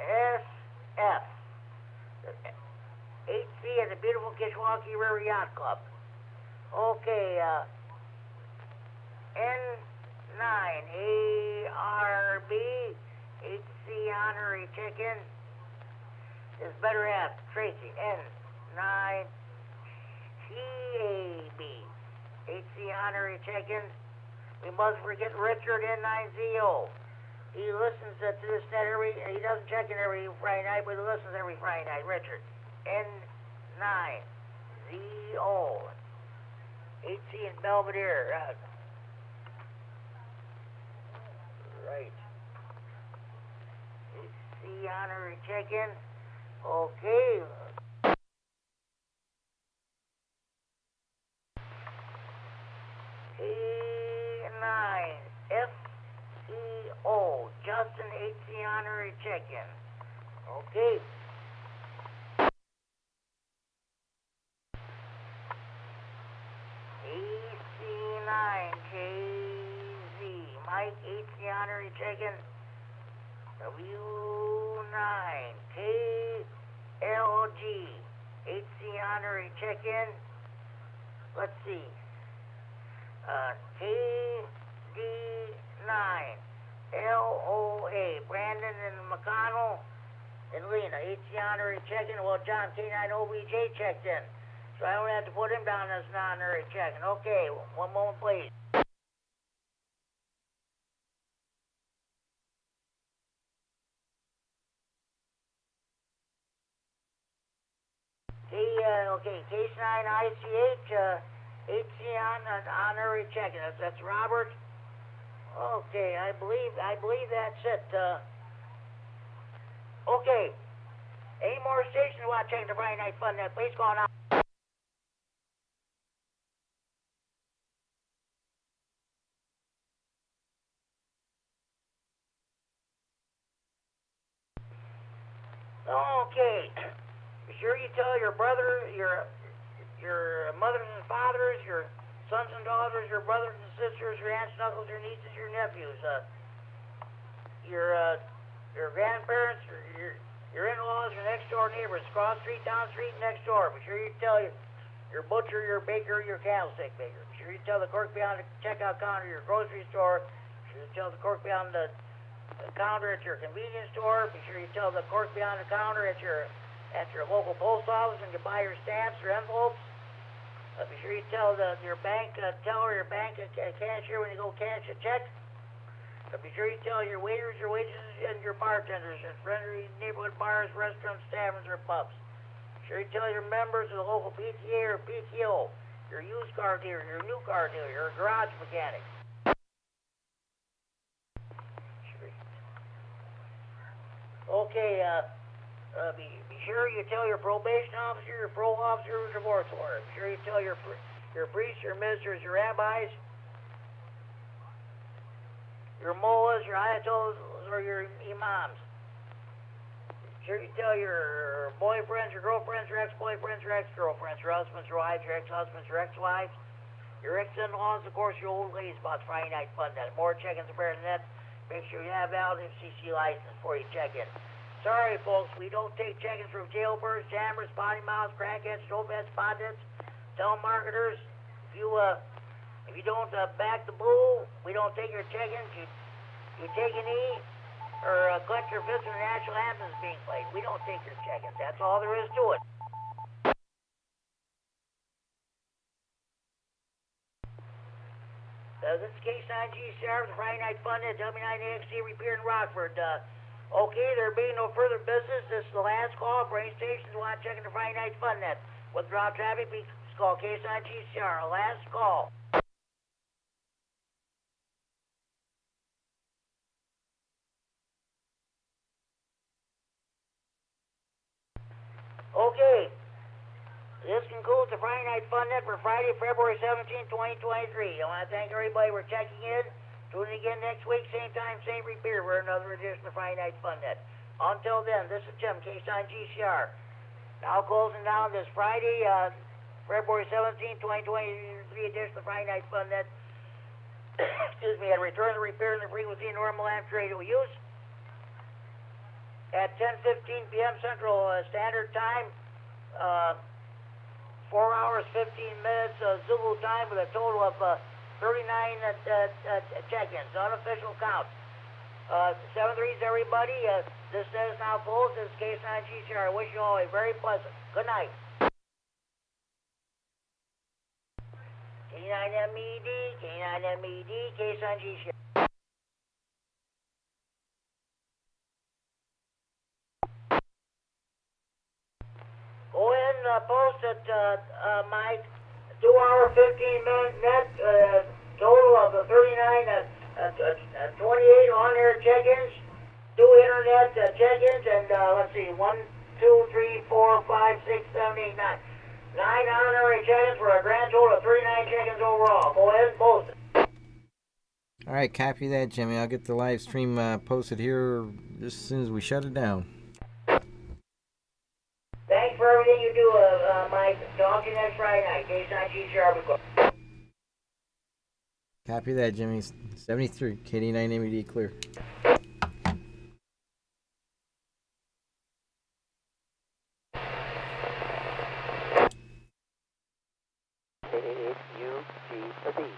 Speaker 1: SF HC at the beautiful Kishwaukee River Yacht Club. Okay, N9 ARB HC honorary check-in. This better have Tracy N9 TAB HC honorary check-in. We must forget Richard N9ZO. He listens to this net he doesn't check in every Friday night, but he listens every Friday night. Richard N9ZO HC in Belvedere. Right. HC honorary check-in. Okay. K9FCO, Justin HC honorary check-in. Okay. AC9KZ, Mike HC honorary check-in. W9AXD HC honorary check-in. Let's see. KD9LOA, Brandon and McConnell and Lena, HC honorary check-in. Well, John K9OBJ checked in, so I don't have to put him down as an honorary check-in. Okay, one moment, please. Okay, K9ICH, HC on early checking. That's Robert. Okay, I believe that's it. Okay. Any more stations want to check the Friday Night Fun Net? Please call now. Okay. Be sure you tell your brother, your mothers and fathers, your sons and daughters, your brothers and sisters, your aunts and uncles, your nieces, your nephews, your grandparents, your in-laws, your next door neighbors, cross street, down street, next door. Be sure you tell your butcher, your baker, your candlestick maker. Be sure you tell the clerk behind the checkout counter, your grocery store. Be sure you tell the clerk behind the counter at your convenience store. Be sure you tell the clerk behind the counter at your local post office when you buy your stamps or envelopes. Be sure you tell your bank teller, your bank cashier when you go cash a check. Be sure you tell your waiters, your waitresses, and your bartenders at friendly neighborhood bars, restaurants, taverns, or pubs. Be sure you tell your members of the local PTA or PTO, your used car dealer, your new car dealer, your garage mechanic. Okay, be sure you tell your probation officer, your parole officer, your divorce lawyer. Be sure you tell your priests, your ministers, your rabbis, your mullahs, your ayatollahs, or your imams. Be sure you tell your boyfriends, your girlfriends, your ex-boyfriends, your ex-girlfriends, your husbands, your wives, your ex-husbands, your ex-wives, your ex-in-laws, of course, your old ladies about Friday Night Fun Net. More check-ins prepared than that. Make sure you have valid FCC license before you check in. Sorry, folks, we don't take check-ins from jailbirds, jammers, potty mouths, crackheads, dope-heads, potheads, telemarketers. If you don't back the bull, we don't take your check-ins. You take an E or collect your fist when the national anthem is being played. We don't take your check-ins. That's all there is to it. This is K9GCR, the Friday Night Fun at W9AXD Repeater in Rockford. Okay, there being no further business, this is the last call for any stations who want to check in the Friday Night Fun Net. Withdraw traffic, please call K9GCR. Last call. Okay, this concludes the Friday Night Fun Net for Friday, February 17, 2023. I want to thank everybody for checking in. Tune in again next week, same time, same repeater for another edition of Friday Night Fun Net. Until then, this is Jim, K9GCR. Now closing down this Friday, February 17, 2023 edition of Friday Night Fun Net. Excuse me, I return the repair and the frequency of normal amp radio use at 10:15 p.m. Central Standard Time. 4 hours, 15 minutes Zulu time with a total of 39 check-ins, unofficial count. 7-3s, everybody. This is now closed. This is K9GCR. I wish you all a very pleasant good night. K9MED, K9MED, K9GCR. Go ahead and post it, Mike. 2 hour, 15-minute net, total of 39, 28 on-air check-ins, 2 internet check-ins, and let's see, 1, 2, 3, 4, 5, 6, 7, 8, 9. 9 on-air check-ins for a grand total of 39 check-ins overall. Go ahead and post it.
Speaker 9: All right, copy that, Jimmy. I'll get the live stream posted here just as soon as we shut it down.
Speaker 1: Thanks for everything you do, Mike. Talk to you next Friday night. K9GCR.
Speaker 9: Copy that, Jimmy. 73, KD9MED clear.
Speaker 11: K8UG.